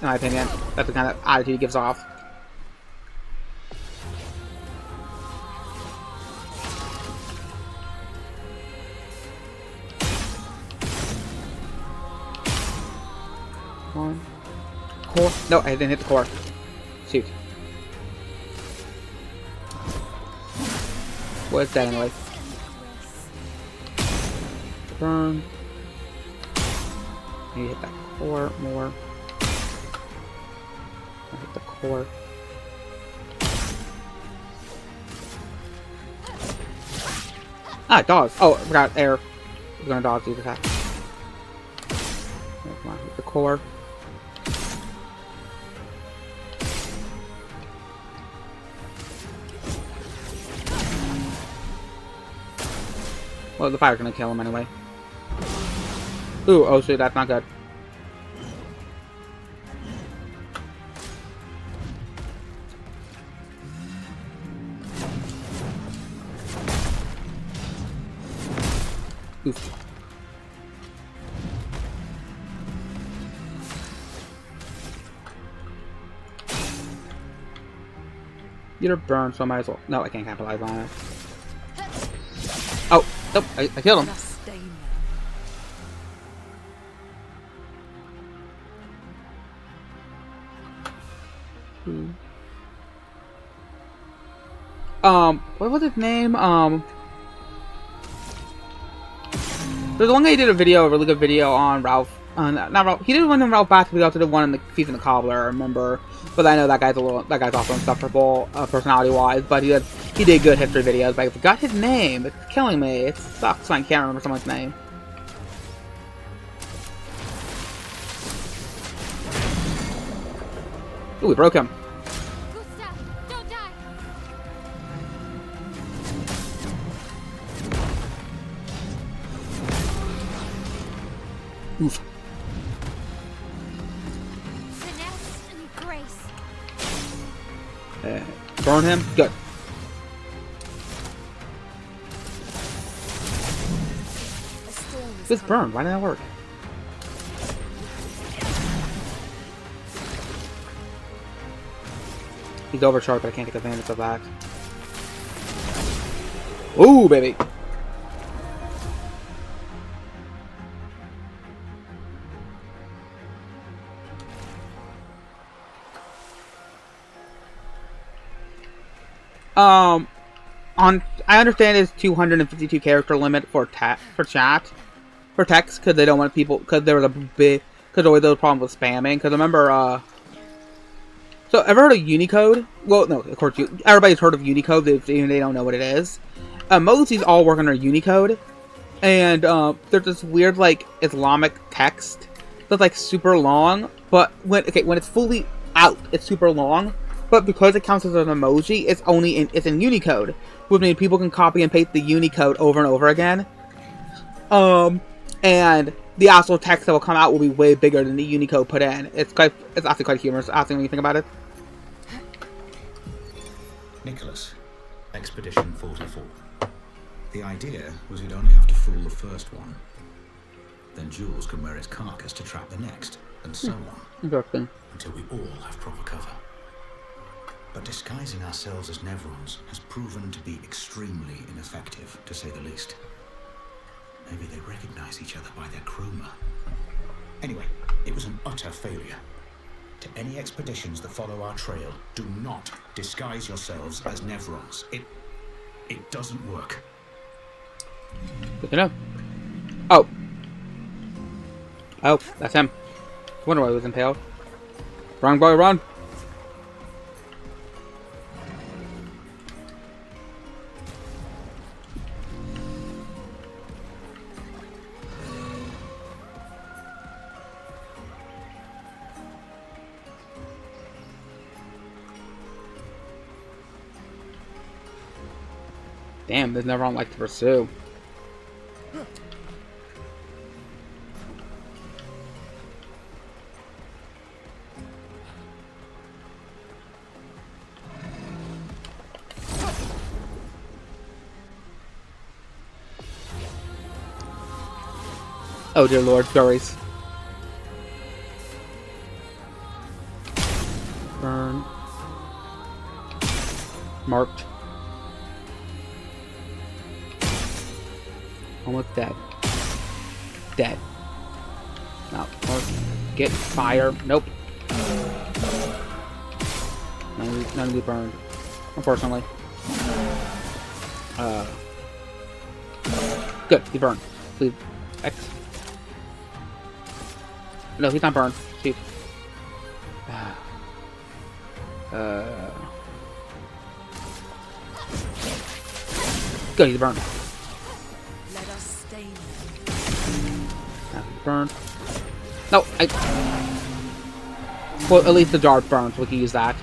in my opinion. That's the kind of attitude he gives off. One. Core? No, I didn't hit the core. Shoot. Well, it's dead anyway. Burn. Maybe hit that core more. I'll hit the core. Ah, dodge. Oh, I forgot air. We're gonna dodge these attacks. Come on, with the core. Well, the fire's gonna kill him anyway. Ooh, oh shit, that's not good. Oof. You're burned, so I might as well. No, I can't capitalize on it. Oh, nope, I killed him. What was his name? There's one guy who did a really good video on Ralph. Not Ralph. He did one on Ralph Bass. We also did one in the Thief and the Cobbler. I remember, but I know that guy's also insufferable personality-wise. But he did good history videos. But I forgot his name. It's killing me. It sucks. I can't remember someone's name. Ooh, we broke him. Oof. Finesse and grace. Burn him. Good. This burned. Why didn't that work? He's overcharged, but I can't take advantage of that. Ooh, baby. I understand it's 252 character limit for text because they don't want people because there was always those problems with spamming. Because remember, so ever heard of Unicode? Well, no, of course everybody's heard of Unicode, even they don't know what it is. Most of these all work under Unicode, and there's this weird like Islamic text that's like super long, but when it's fully out, it's super long. But because it counts as an emoji, it's in Unicode, which means people can copy and paste the Unicode over and over again. And the actual text that will come out will be way bigger than the Unicode put in. It's actually quite humorous, actually, when you think about it. Nicholas, Expedition 44. The idea was we'd only have to fool the first one. Then Jules can wear its carcass to trap the next, and so on. Interesting. Until we all have proper cover. But disguising ourselves as Nevrons has proven to be extremely ineffective, to say the least. Maybe they recognize each other by their chroma. Anyway, it was an utter failure. To any expeditions that follow our trail, do not disguise yourselves as Nevrons. It doesn't work. Good to know. Oh. Oh, that's him. I wonder why he was impaled. Run, boy, run! Damn, there's never on like to pursue. Oh dear lord, furries. Burn. Marked. Almost dead. Dead. No. Get fire. Nope. None of you burned. Unfortunately. Good. He burned. Please. X. No, he's not burned. Shoot. Good. He's burned. Let us stay. Now he's burned. No, well, at least the dart burns. We can use that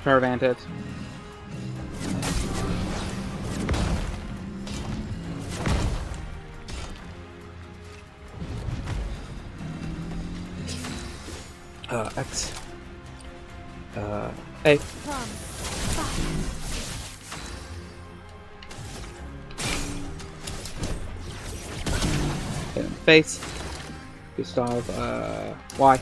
to our advantage. X. A. Okay, face. Gustav, Y.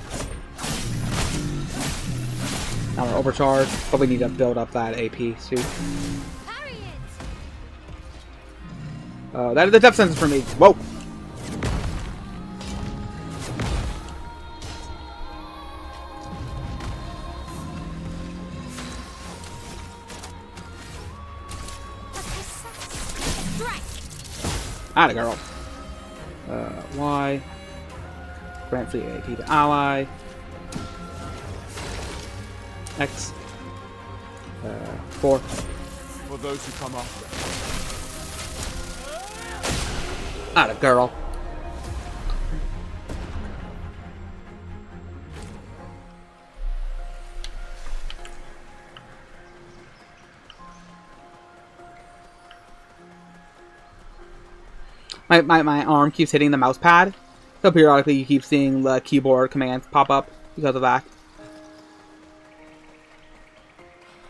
Now we're overcharged, but we need to build up that AP suit. That the depth sensor for me. Whoa! Atta girl. Y. Grant fleet AP to ally. X. 4. For those who come after. Atta girl. My arm keeps hitting the mouse pad, so periodically you keep seeing the keyboard commands pop up because of that.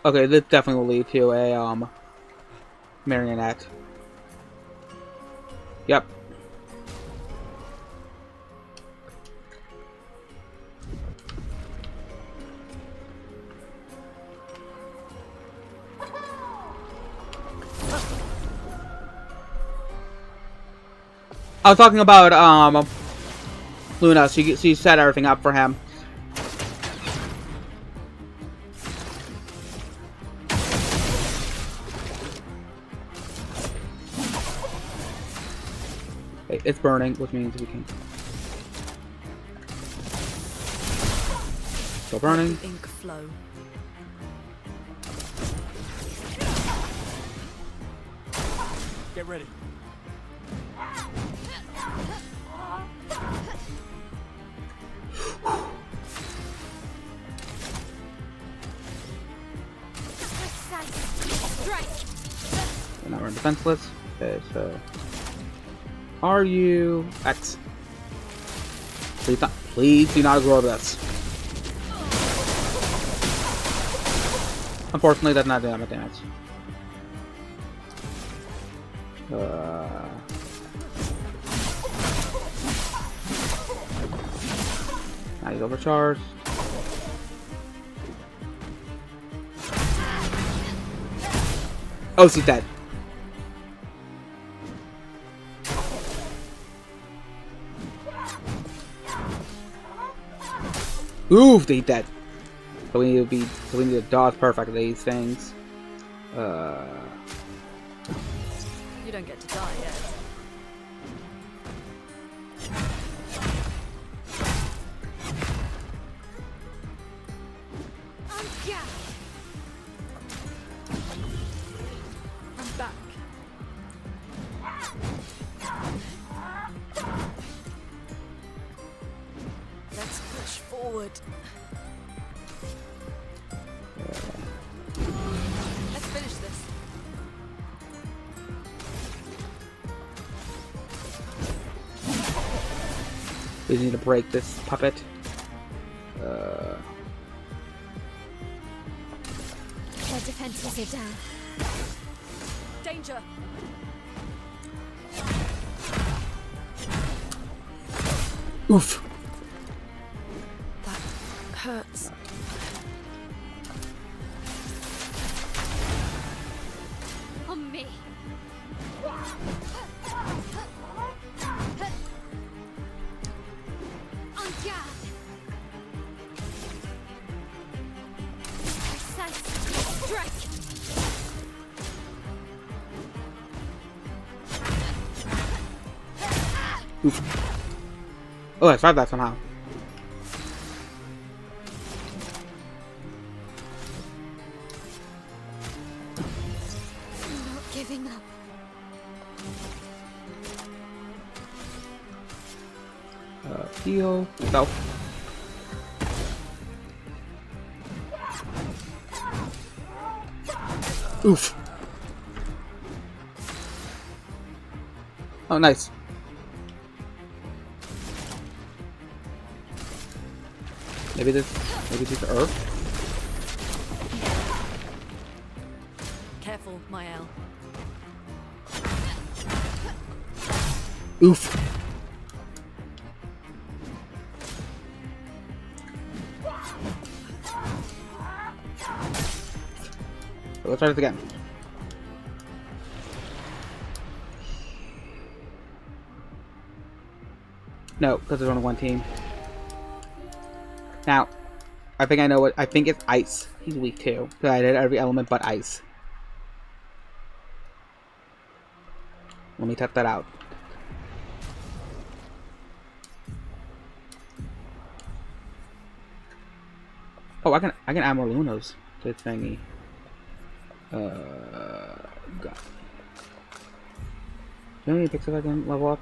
Okay, this definitely will lead to a marionette. Yep. I was talking about Luna. She set everything up for him. Okay, it's burning, which means we can. Still burning. Ink flow. Get ready. So now we're defenseless. Okay, so are you X? Please do not ignore this. Unfortunately, that's not doing that damage. Now he's overcharged. Oh, she's dead. Oof, he's dead. So we need to dodge perfect these things. You don't get to die yet. I'm back. Let's push forward. Let's finish this. We need to break this puppet. Their defenses are down. Danger. Oof. That hurts. On me. On guard. Precise strike. Oof. Oh, I survived that somehow. I'm not giving up. Heal. Go. Oof. Oh, nice. Maybe this Earth. Careful, Mael. Oof. Let's try this again. No, because there's only one team. Now, I think I know what. I think it's ice. He's weak too. Because I did every element but ice. Let me test that out. Oh, I can add more Lunos to the thingy. God. Do you know any pixels I can level up?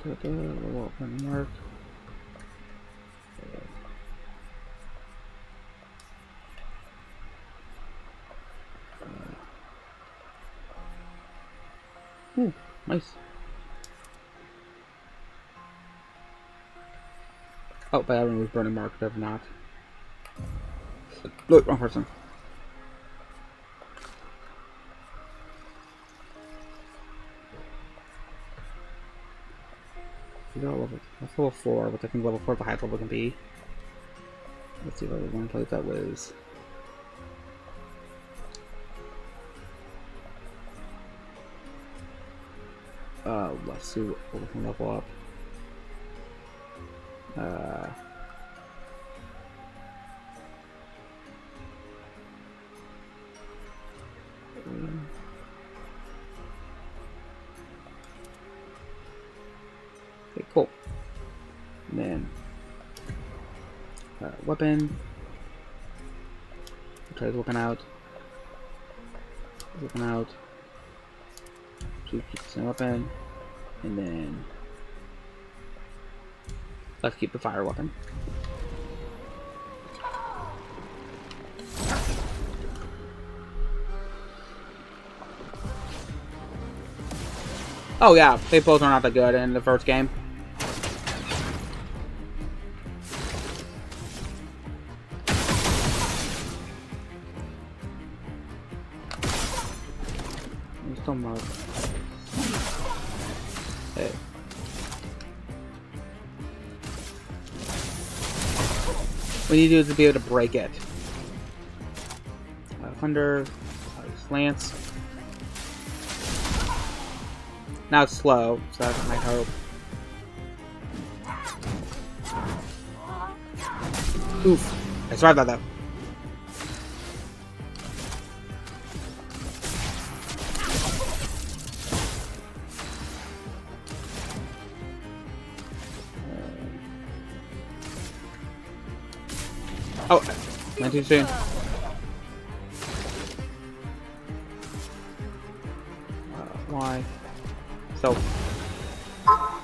Level up and work. Ooh, nice. Oh, but I removed burning mark, but I've not. Look, wrong person. That's level 4, but I think level 4 is the highest level can be. Let's see if I was one place that was. Let's see what we can level up. Okay, cool. And then weapon. Try the weapon out. Weapon out. Keep the same weapon. And then let's keep the fire weapon. Oh yeah, they both are not that good in the first game. There's still more. Hey. What you need to do is to be able to break it. Thunder, slants. Now it's slow, so that's my hope. Oof. I survived that though. Oh, went too soon. Why?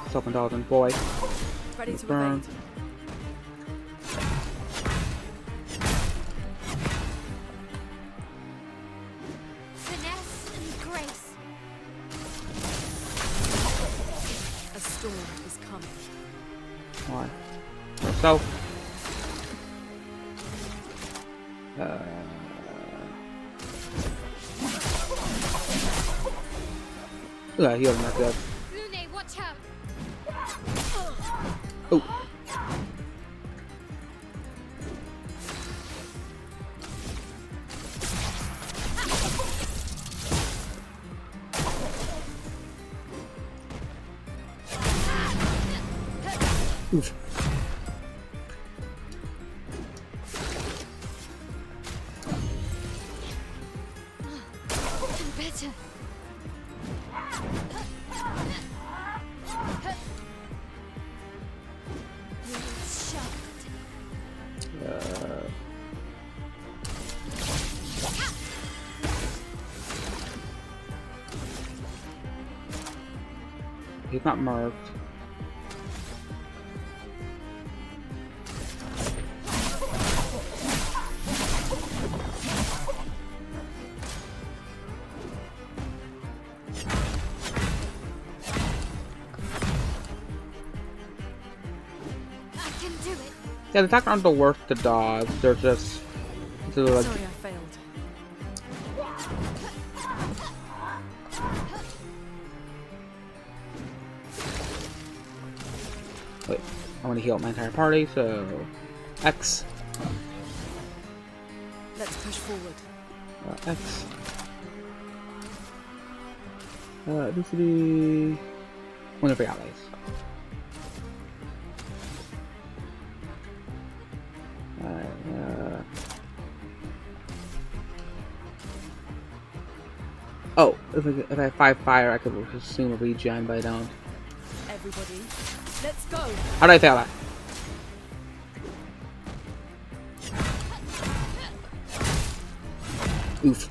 Self-indulgent boy. Ready to burn. evade. Finesse and grace. A storm is coming. Why? So. Yeah, healing that good. Lune, watch out. Oh. Oof. Better. He's not marked. do it. Yeah, the attack aren't the worst to dodge. They're just... They're like, Sorry, I failed. wait, I want to heal my entire party, so... X. Let's push forward. X. Obesity... One of your allies. Oh, if I have 5 fire, I could assume a regen, but I don't. Everybody, let's go. How did I fail that? Oof.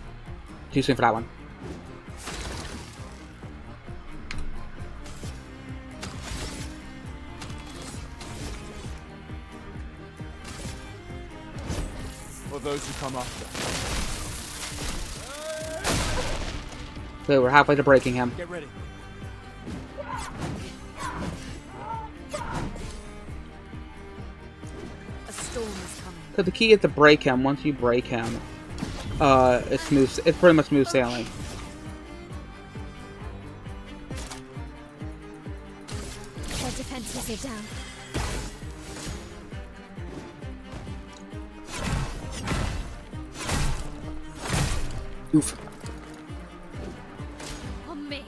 Too soon for that one. For those who come after. So we're halfway to breaking him. Get ready. A storm is coming. So the key is to break him. Once you break him, it's smooth. It's pretty much smooth sailing. Their defenses are down. Oof. On me.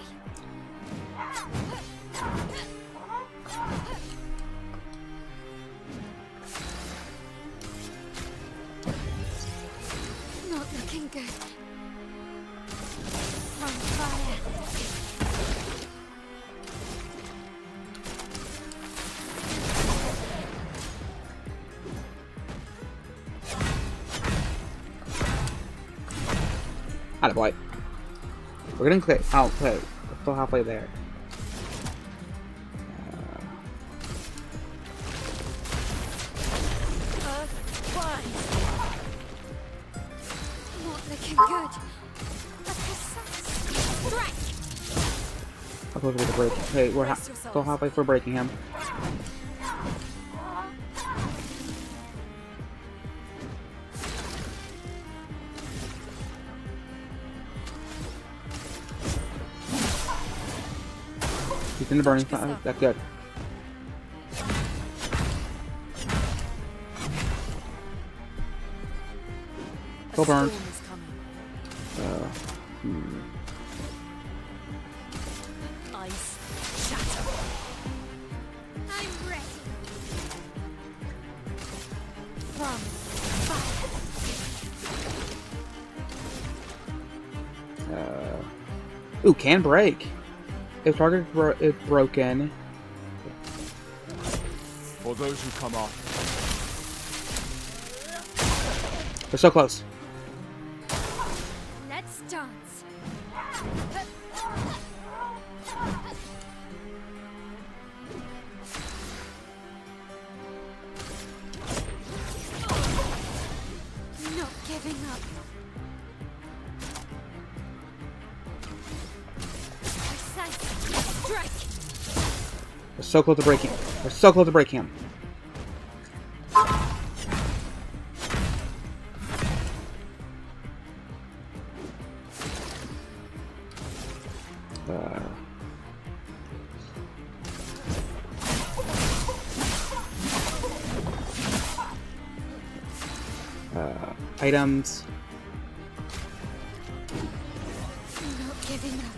Not looking good. On fire. Attaboy. We're getting clear. Oh, okay. We're still halfway there. Not looking good. A precise strike. How close are we to break? Okay, we're still halfway for breaking him. He's in the burning fire. That's good. Still burned. Ice shatter. I'm ready. From fire. Ooh, can break. If target is broken. For those who come after. We're so close. Let's dance. Not giving up. Precise strike. We're so close to breaking. We're so close to breaking him. Items. Not giving up.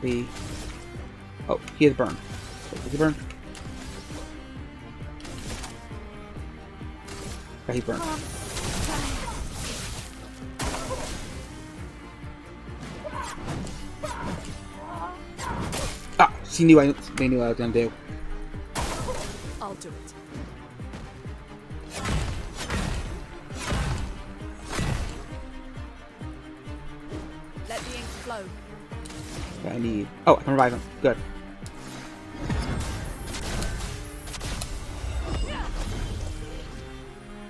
B. Oh, he is burned. Is he burned? Yeah, he's burned. Ah, they knew what I was gonna do. I'll do it. Let the ink flow. I need. Oh, I can revive him. Good.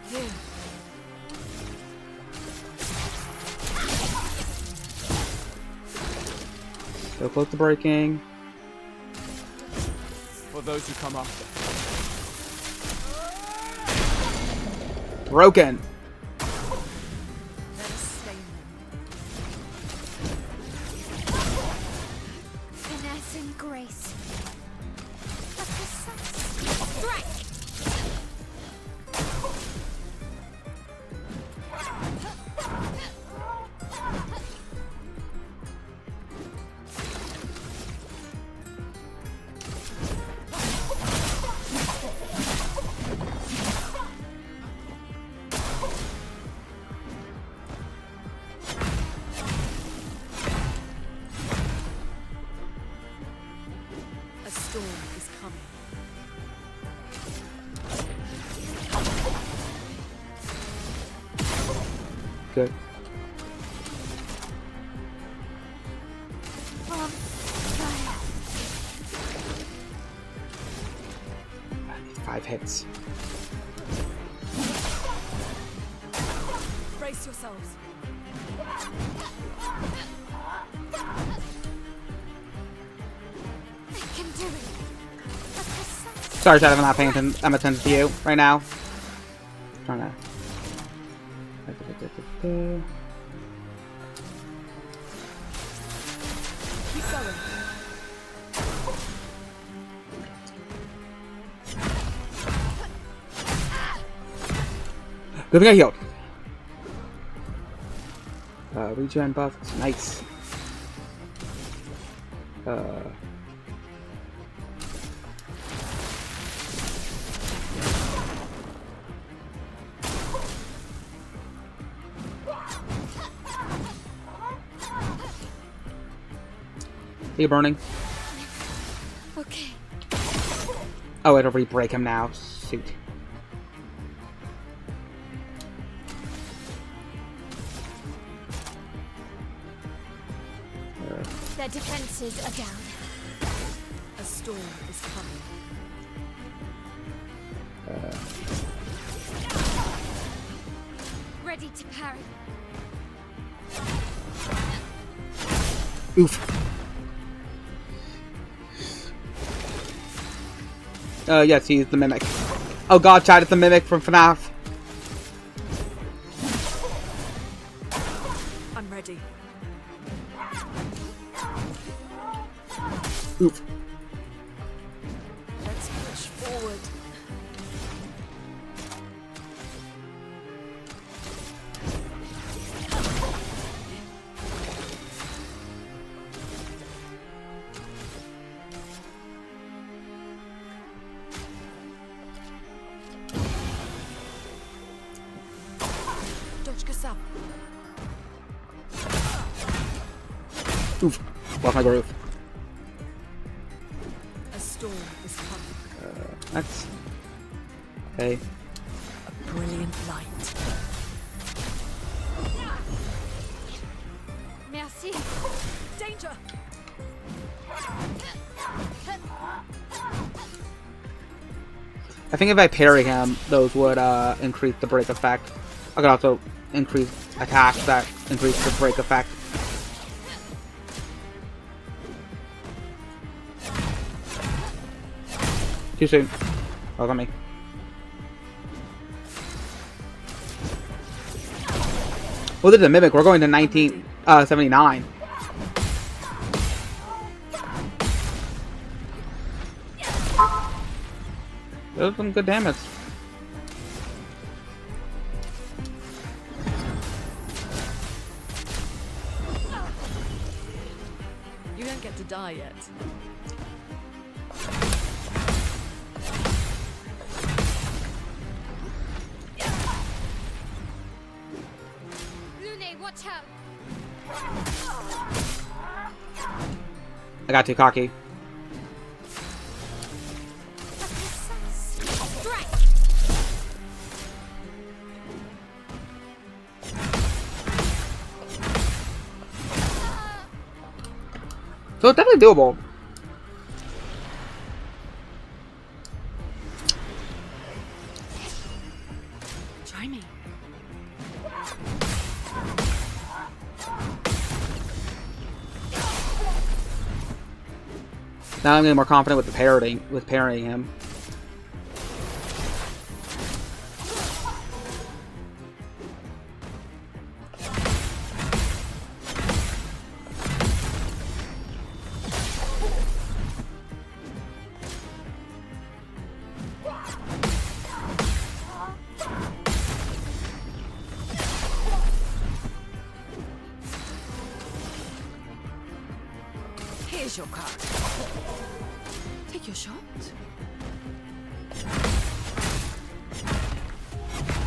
Here. So close to breaking. for those who come after. Broken. Let us slay Finesse and grace. A precise strike. A storm is coming. Good. On fire. 5 hits. Brace yourselves. I can do it. A precise. Sorry, Chad, I'm not paying attention. I'm attention to you right now. Trying to. Keep going. Good thing I healed. Regen buff. Nice. Are you burning? Okay. Oh, it'll re-break him now. Shoot. Their defenses are down. A storm is coming. Ready to parry. Oof. Yes, he's the Mimic. Oh god, Chad, it's the Mimic from FNAF. I'm ready. Oof. Let's push forward. Dodge Kasab. Oof. Lost my groove. A storm is coming. That's... Okay. A brilliant light. Merci. Danger! I think if I parry him, those would increase the break effect. I could also increase attacks that increase the break effect. Too soon. That was on me. Well, this is a Mimic. We're going to 1979. That was some good damage. You don't get to die yet. Lune, watch out. I got too cocky. Strike. So it's definitely doable. Try me. Now I'm getting more confident with parrying him. Here's your card. Take your shot.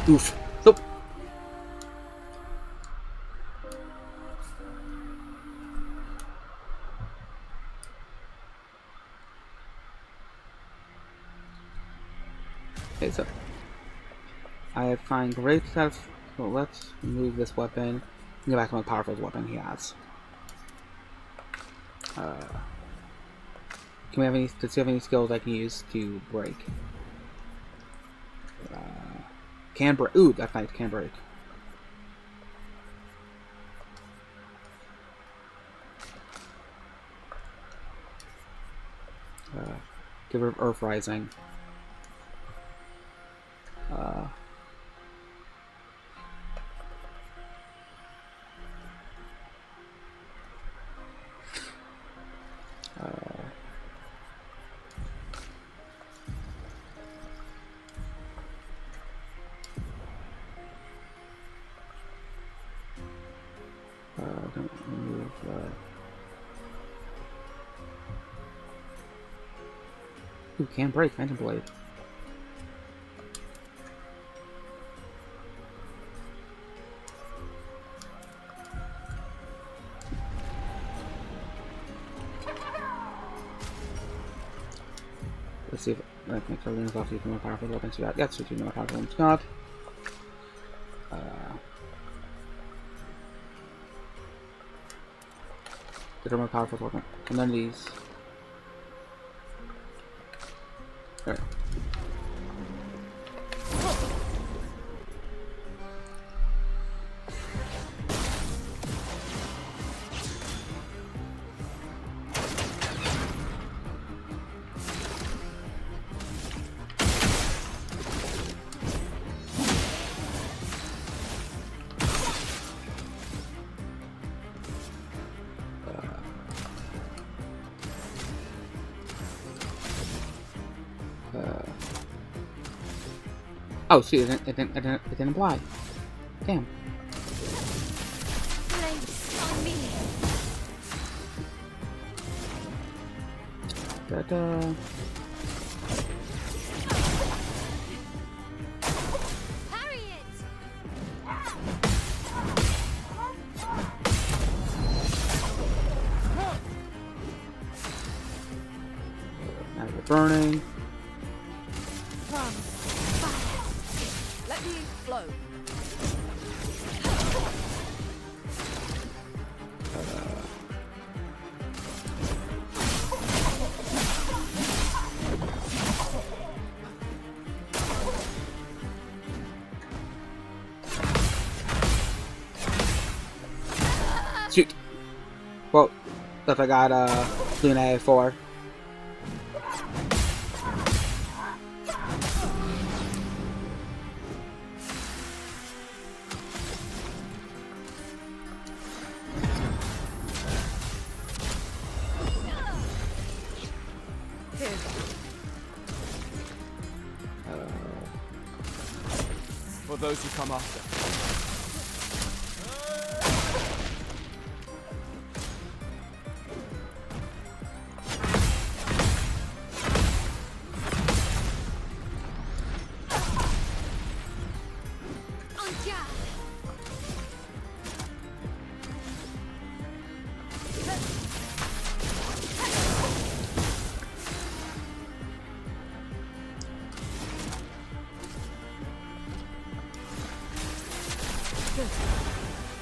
Oof. So. Okay, so I find great success. So let's remove this weapon and go back to the most powerful weapon he has. Can we have any? Does he have any skills I can use to break? Can break. Ooh, that's nice. Can break. Give her Earth Rising. Don't remove Ooh, can break Phantom Blade. Let's see if that makes our runes off even more powerful weapons. Yes, we do more powerful ones. God. That are more powerful weapon. And none of these. Alright. Oh, see, it didn't apply. Damn. Da-da. Now we're burning. Let me flow. Shoot. Well, if I got Luna 4. For those who come after.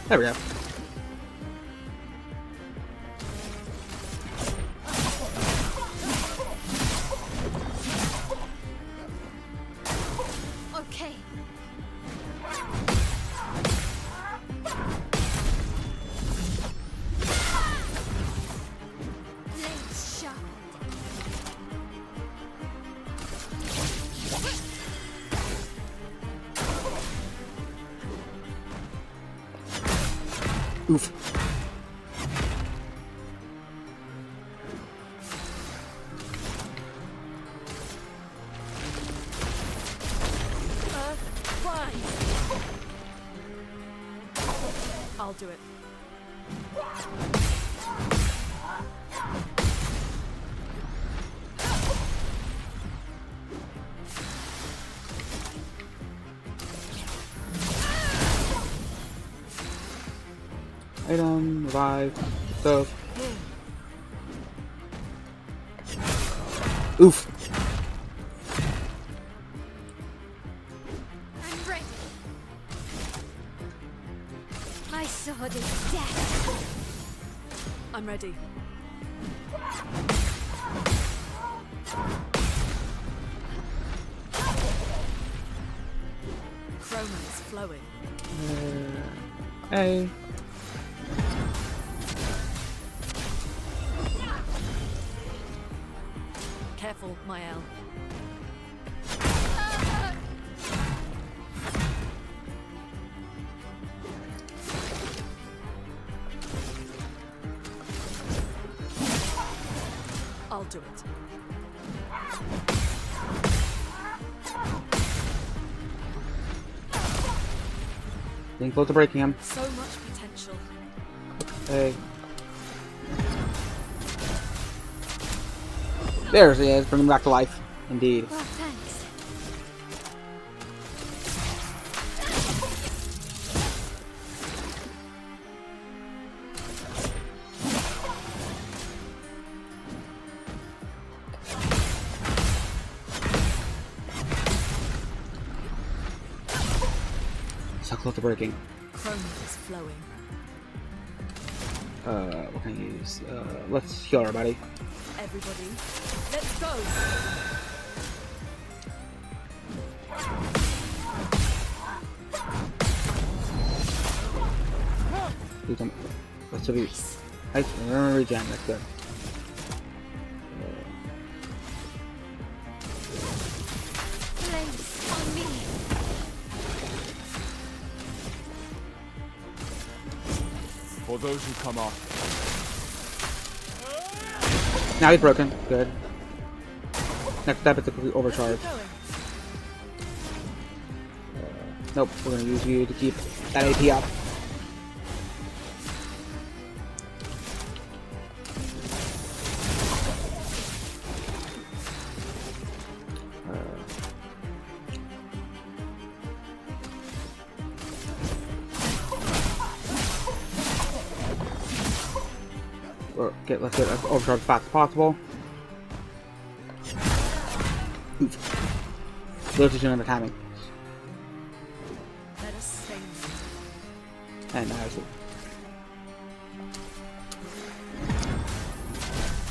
There we go. Okay. Blades sharpened. Oof. I'll do it. Item, revive, stuff. Oof. I'm ready. My sword is death. I'm ready. Chroma is flowing. Hey. Careful, Mael. I'll do it. Getting close to breaking him. So much potential. Hey. There he is, bring him back to life. Indeed. Well, thanks. So close to breaking. Chroma is flowing. What can I use? Let's heal everybody. Everybody, let's go! Do some. Let's do these. Nice. Regen, that's good. Place on me. For those who come off. Now he's broken. Good. Next step is to complete overcharge. Nope, we're gonna use you to keep that AP up. Okay, let's get as overcharge as fast as possible. Oof. Those are the timing. Let us sing. And now it's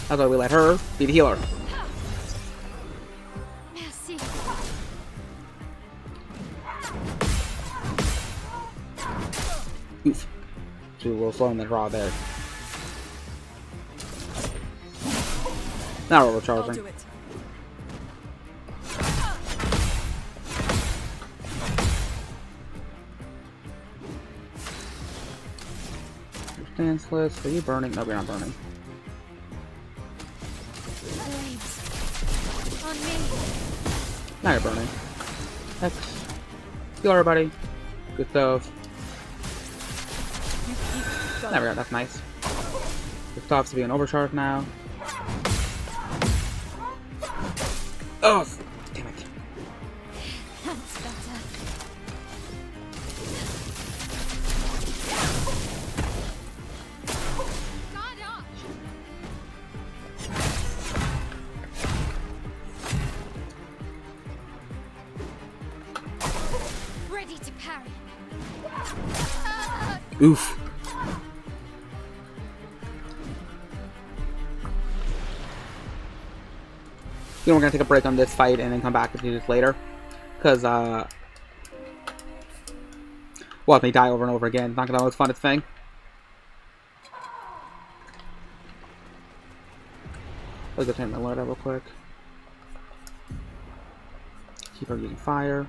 that's why we let her be the healer. Merci. Oof. She was a little slow in the draw there. Now we're overcharging. I'll do it. Stanceless. Are you burning? No, we're not burning. Flames. On me. Now you're burning. X. Heal everybody. Good stuff. There we go, that's nice. Gustav's to be an overcharge now. Oh, damn it. That's better. Guard up. Ready to parry. Oof. You know, we're gonna take a break on this fight and then come back and do this later. Because, well, if they die over and over again, it's not gonna always fun its thing. Let's go turn my alert up real quick. Keep her using fire.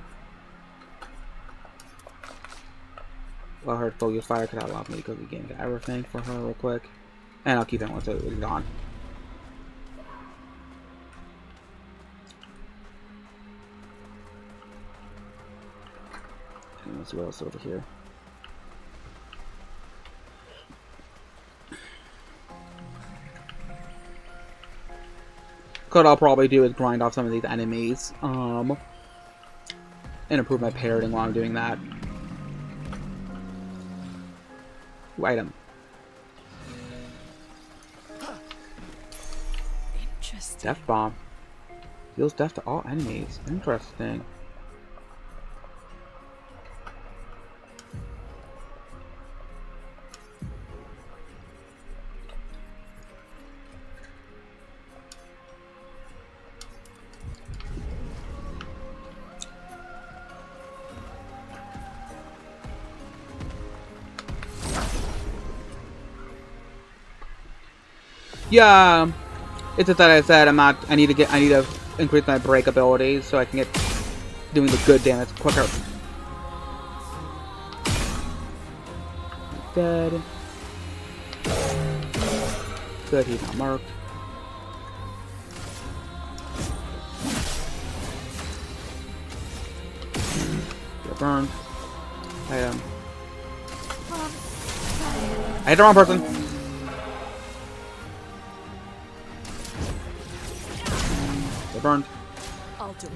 Well, her full use fire could allow me to go again to everything for her real quick. And I'll keep it once it's gone. And let's see what else is over here. What I'll probably do is grind off some of these enemies, and improve my parrying while I'm doing that. Ooh, item. Interesting. Death bomb. Deals death to all enemies. Interesting. Yeah, it's just that I said I need to increase my break abilities so I can get doing the good damage quicker. Dead. Good, he's not marked. Get burned. I hit the wrong person. Get burned. I'll do it.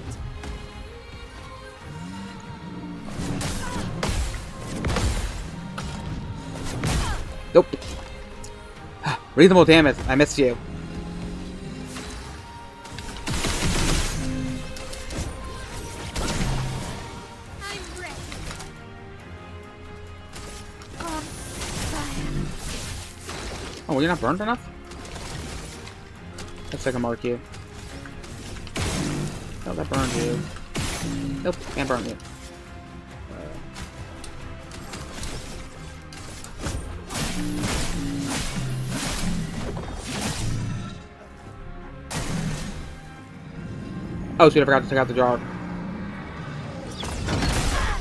Nope. Reasonable damage. I missed you. Oh, well, you're not burned enough? Let's take a mark you. Oh, that burned you. Nope, can't burn you. Oh, shoot, I forgot to take out the jar.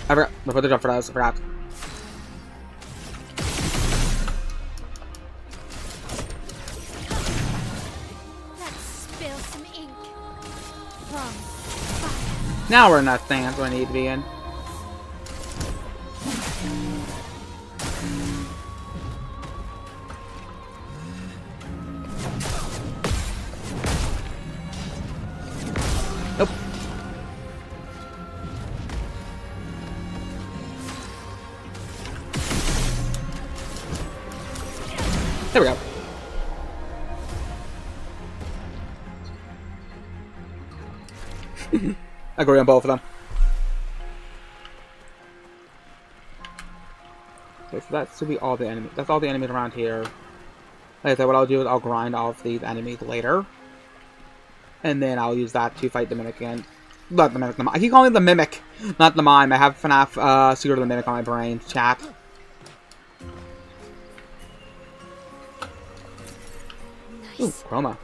I forgot to put the jar for us. I forgot. Let's spill some ink. Now we're in that stance where I need to be in. Nope. There we go. I agree on both of them. Okay, so that should be all the enemies. That's all the enemies around here. Like I said, what I'll do is I'll grind off these enemies later. And then I'll use that to fight the Mimic again. Not the Mimic, the Mime. I keep calling it the Mimic, not the Mime. I have FNAF Secret of the Mimic on my brain. Chat. Nice. Ooh, Chroma.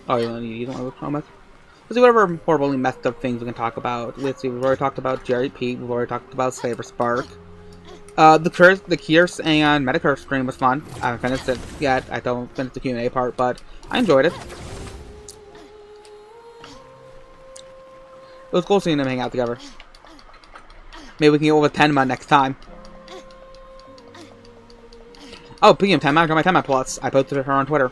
Oh, you don't want to promise? Let's see whatever horribly messed up things we can talk about. Let's see, we've already talked about Jerry Pete, we've already talked about Saber Spark. The Kierce and Medicurse stream was fun. I haven't finished it yet. I don't finish the Q&A part, but I enjoyed it. It was cool seeing them hang out together. Maybe we can get over Tenma next time. Oh, speaking of Tenma, I got my Tenma Plus. I posted her on Twitter.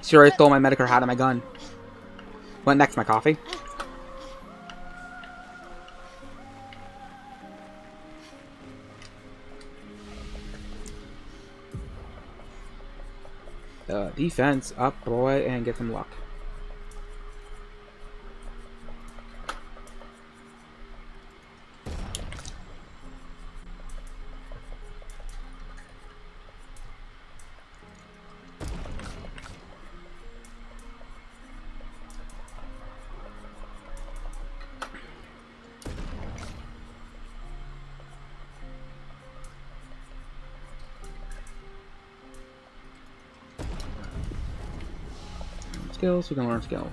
She already stole my Medicare hat and my gun. What next, my coffee? Defense up, boy, and get some luck. Skills, you can learn skill.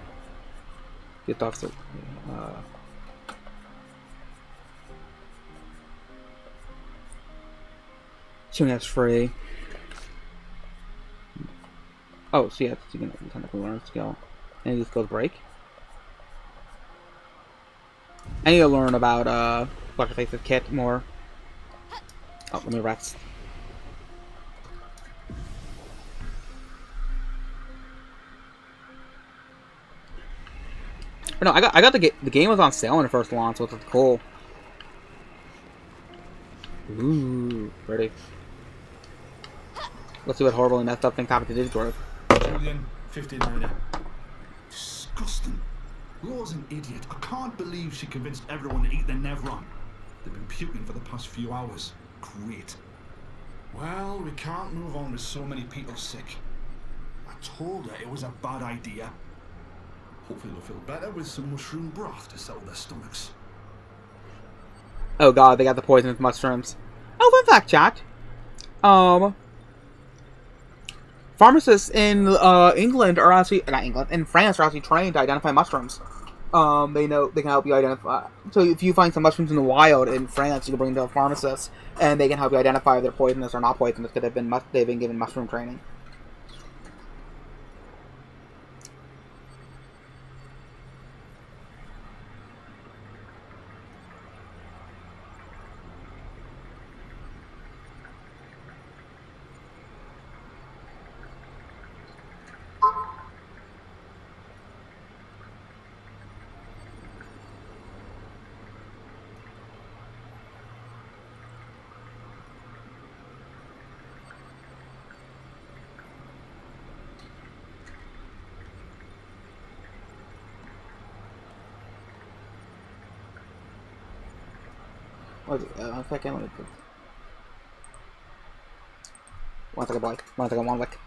Get off the assuming that's free. Oh, so yeah, you can technically learn skill. And these skills break. I need to learn about what's the face of Kit more. Oh, let me rest. But no, I got the game was on sale when it first launched, which was cool. Ooh, pretty. Let's see what horrible and messed up things happened to this group. Julian, 59. Disgusting. Laura's an idiot. I can't believe she convinced everyone to eat the Nevron. They've been puking for the past few hours. Great. Well, we can't move on with so many people sick. I told her it was a bad idea. Hopefully they'll feel better with some mushroom broth to settle their stomachs. Oh god, they got the poisonous mushrooms. Oh, fun fact, chat. Pharmacists in England are actually not England, in France are actually trained to identify mushrooms. They know they can help you identify. So if you find some mushrooms in the wild in France, you can bring them to a pharmacist, and they can help you identify if they're poisonous or not poisonous because they've been given mushroom training. What is it? 1 second, let me put... 1 second, boy. 1 second, 1 lick.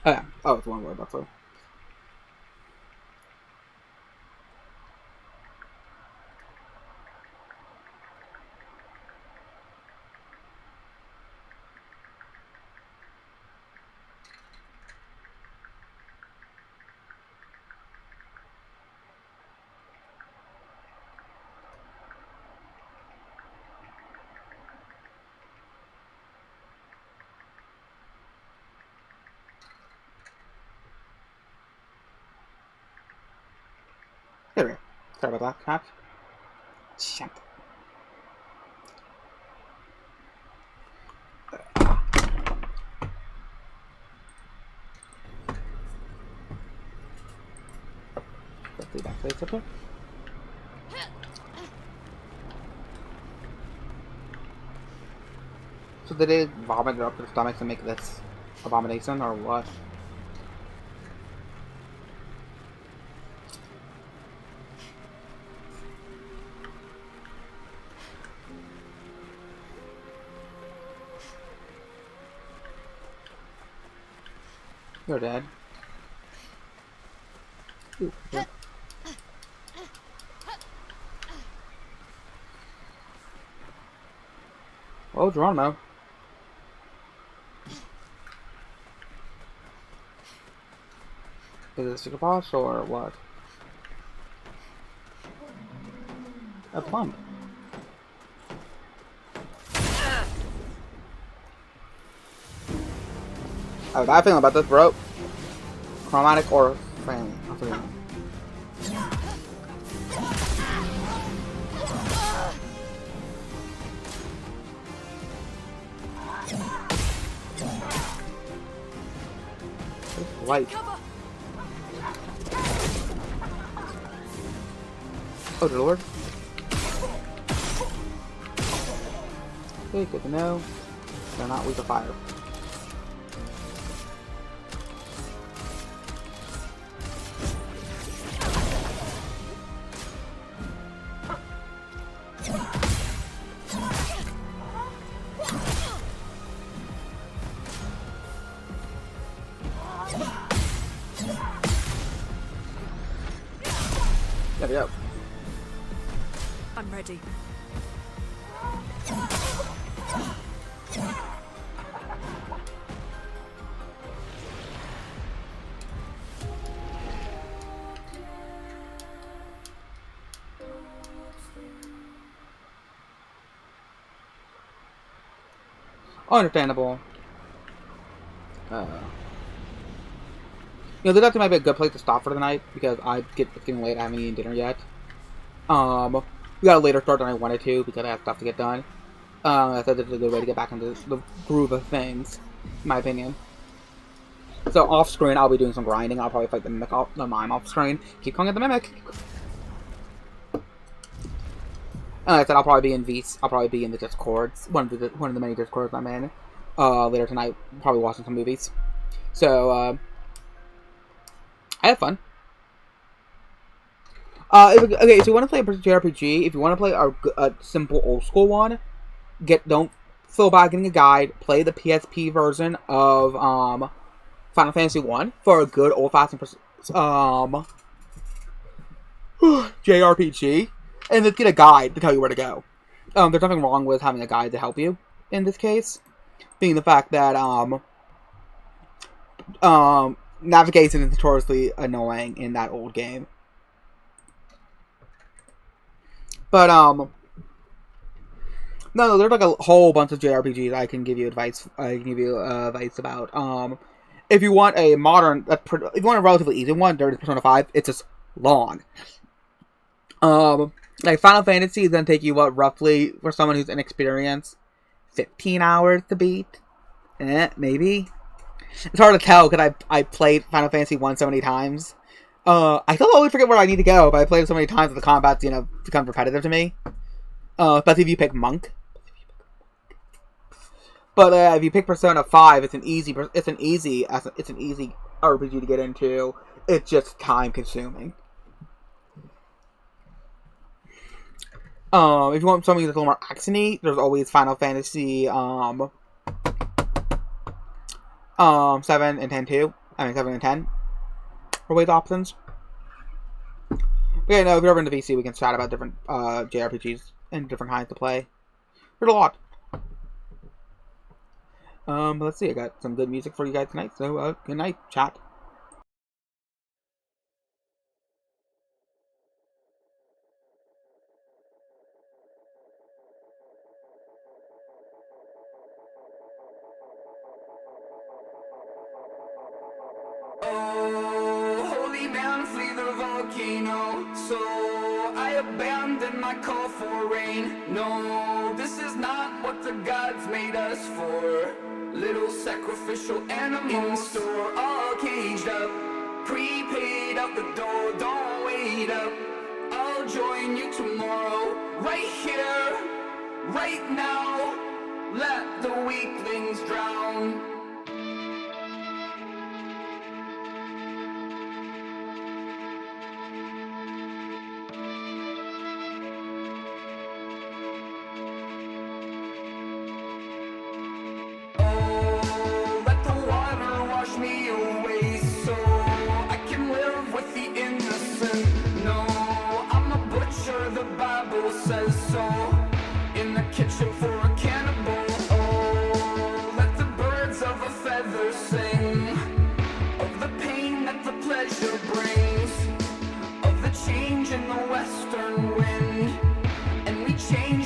Oh, yeah. Oh, it's 1 word, that's all. There we go. Sorry about that, cat. Shit. Let's see that place up there. So did they vomit it up their stomachs and make this abomination, or what? You're dead. Ooh, yeah. Oh, Geronimo. Is it a secret boss or what? A plum. I have a bad feeling about this, bro. Chromatic or family. I forget. Light. Oh, dear Lord. Okay, good to know. They're not weak to fire. There we go. I'm ready. Understandable. You know, this actually might be a good place to stop for the night because it's getting late. I haven't eaten dinner yet. We got a later start than I wanted to because I have stuff to get done. I thought this was a good way to get back into the groove of things, in my opinion. So off screen, I'll be doing some grinding. I'll probably fight the mime off screen. Keep calling it the mimic. Like I said, I'll probably be in VC. I'll probably be in the Discords, one of the many Discords I'm in. Later tonight, probably watching some movies. So I have fun. Okay, so you want to play a JRPG? If you want to play a simple old school one, don't feel bad getting a guide. Play the PSP version of Final Fantasy 1 for a good old fashioned JRPG, and let's get a guide to tell you where to go. There's nothing wrong with having a guide to help you in this case, being the fact that navigation is notoriously annoying in that old game. But no, there's like a whole bunch of JRPGs I can give you advice. Advice about. If you want a modern, if you want a relatively easy one, there's Persona 5. It's just long. Like Final Fantasy is gonna take you roughly for someone who's inexperienced, 15 hours to beat. Maybe. It's hard to tell because I played Final Fantasy 1 so many times. I still always forget where I need to go, but I played it so many times that the combat's, become repetitive to me. Especially if you pick Monk. But if you pick Persona 5, it's an easy RPG to get into. It's just time consuming. If you want something that's a little more actiony, there's always Final Fantasy 7 and 10 too. 7 and 10. Always options. But yeah, no, if you're ever in the VC, we can chat about different JRPGs and different kinds to play. There's a lot. But let's see, I got some good music for you guys tonight, so good night, chat. Holy man, flee the volcano. So I abandoned my call for rain. No, this is not what the gods made us for. Little sacrificial animals in store, all caged up, prepaid out the door. Don't wait up, I'll join you tomorrow. Right here, right now. Let the weaklings drown. Me away so I can live with the innocent. No, I'm a butcher, the Bible says so. In the kitchen for a cannibal. Oh, let the birds of a feather sing of the pain that the pleasure brings, of the change in the western wind. And we change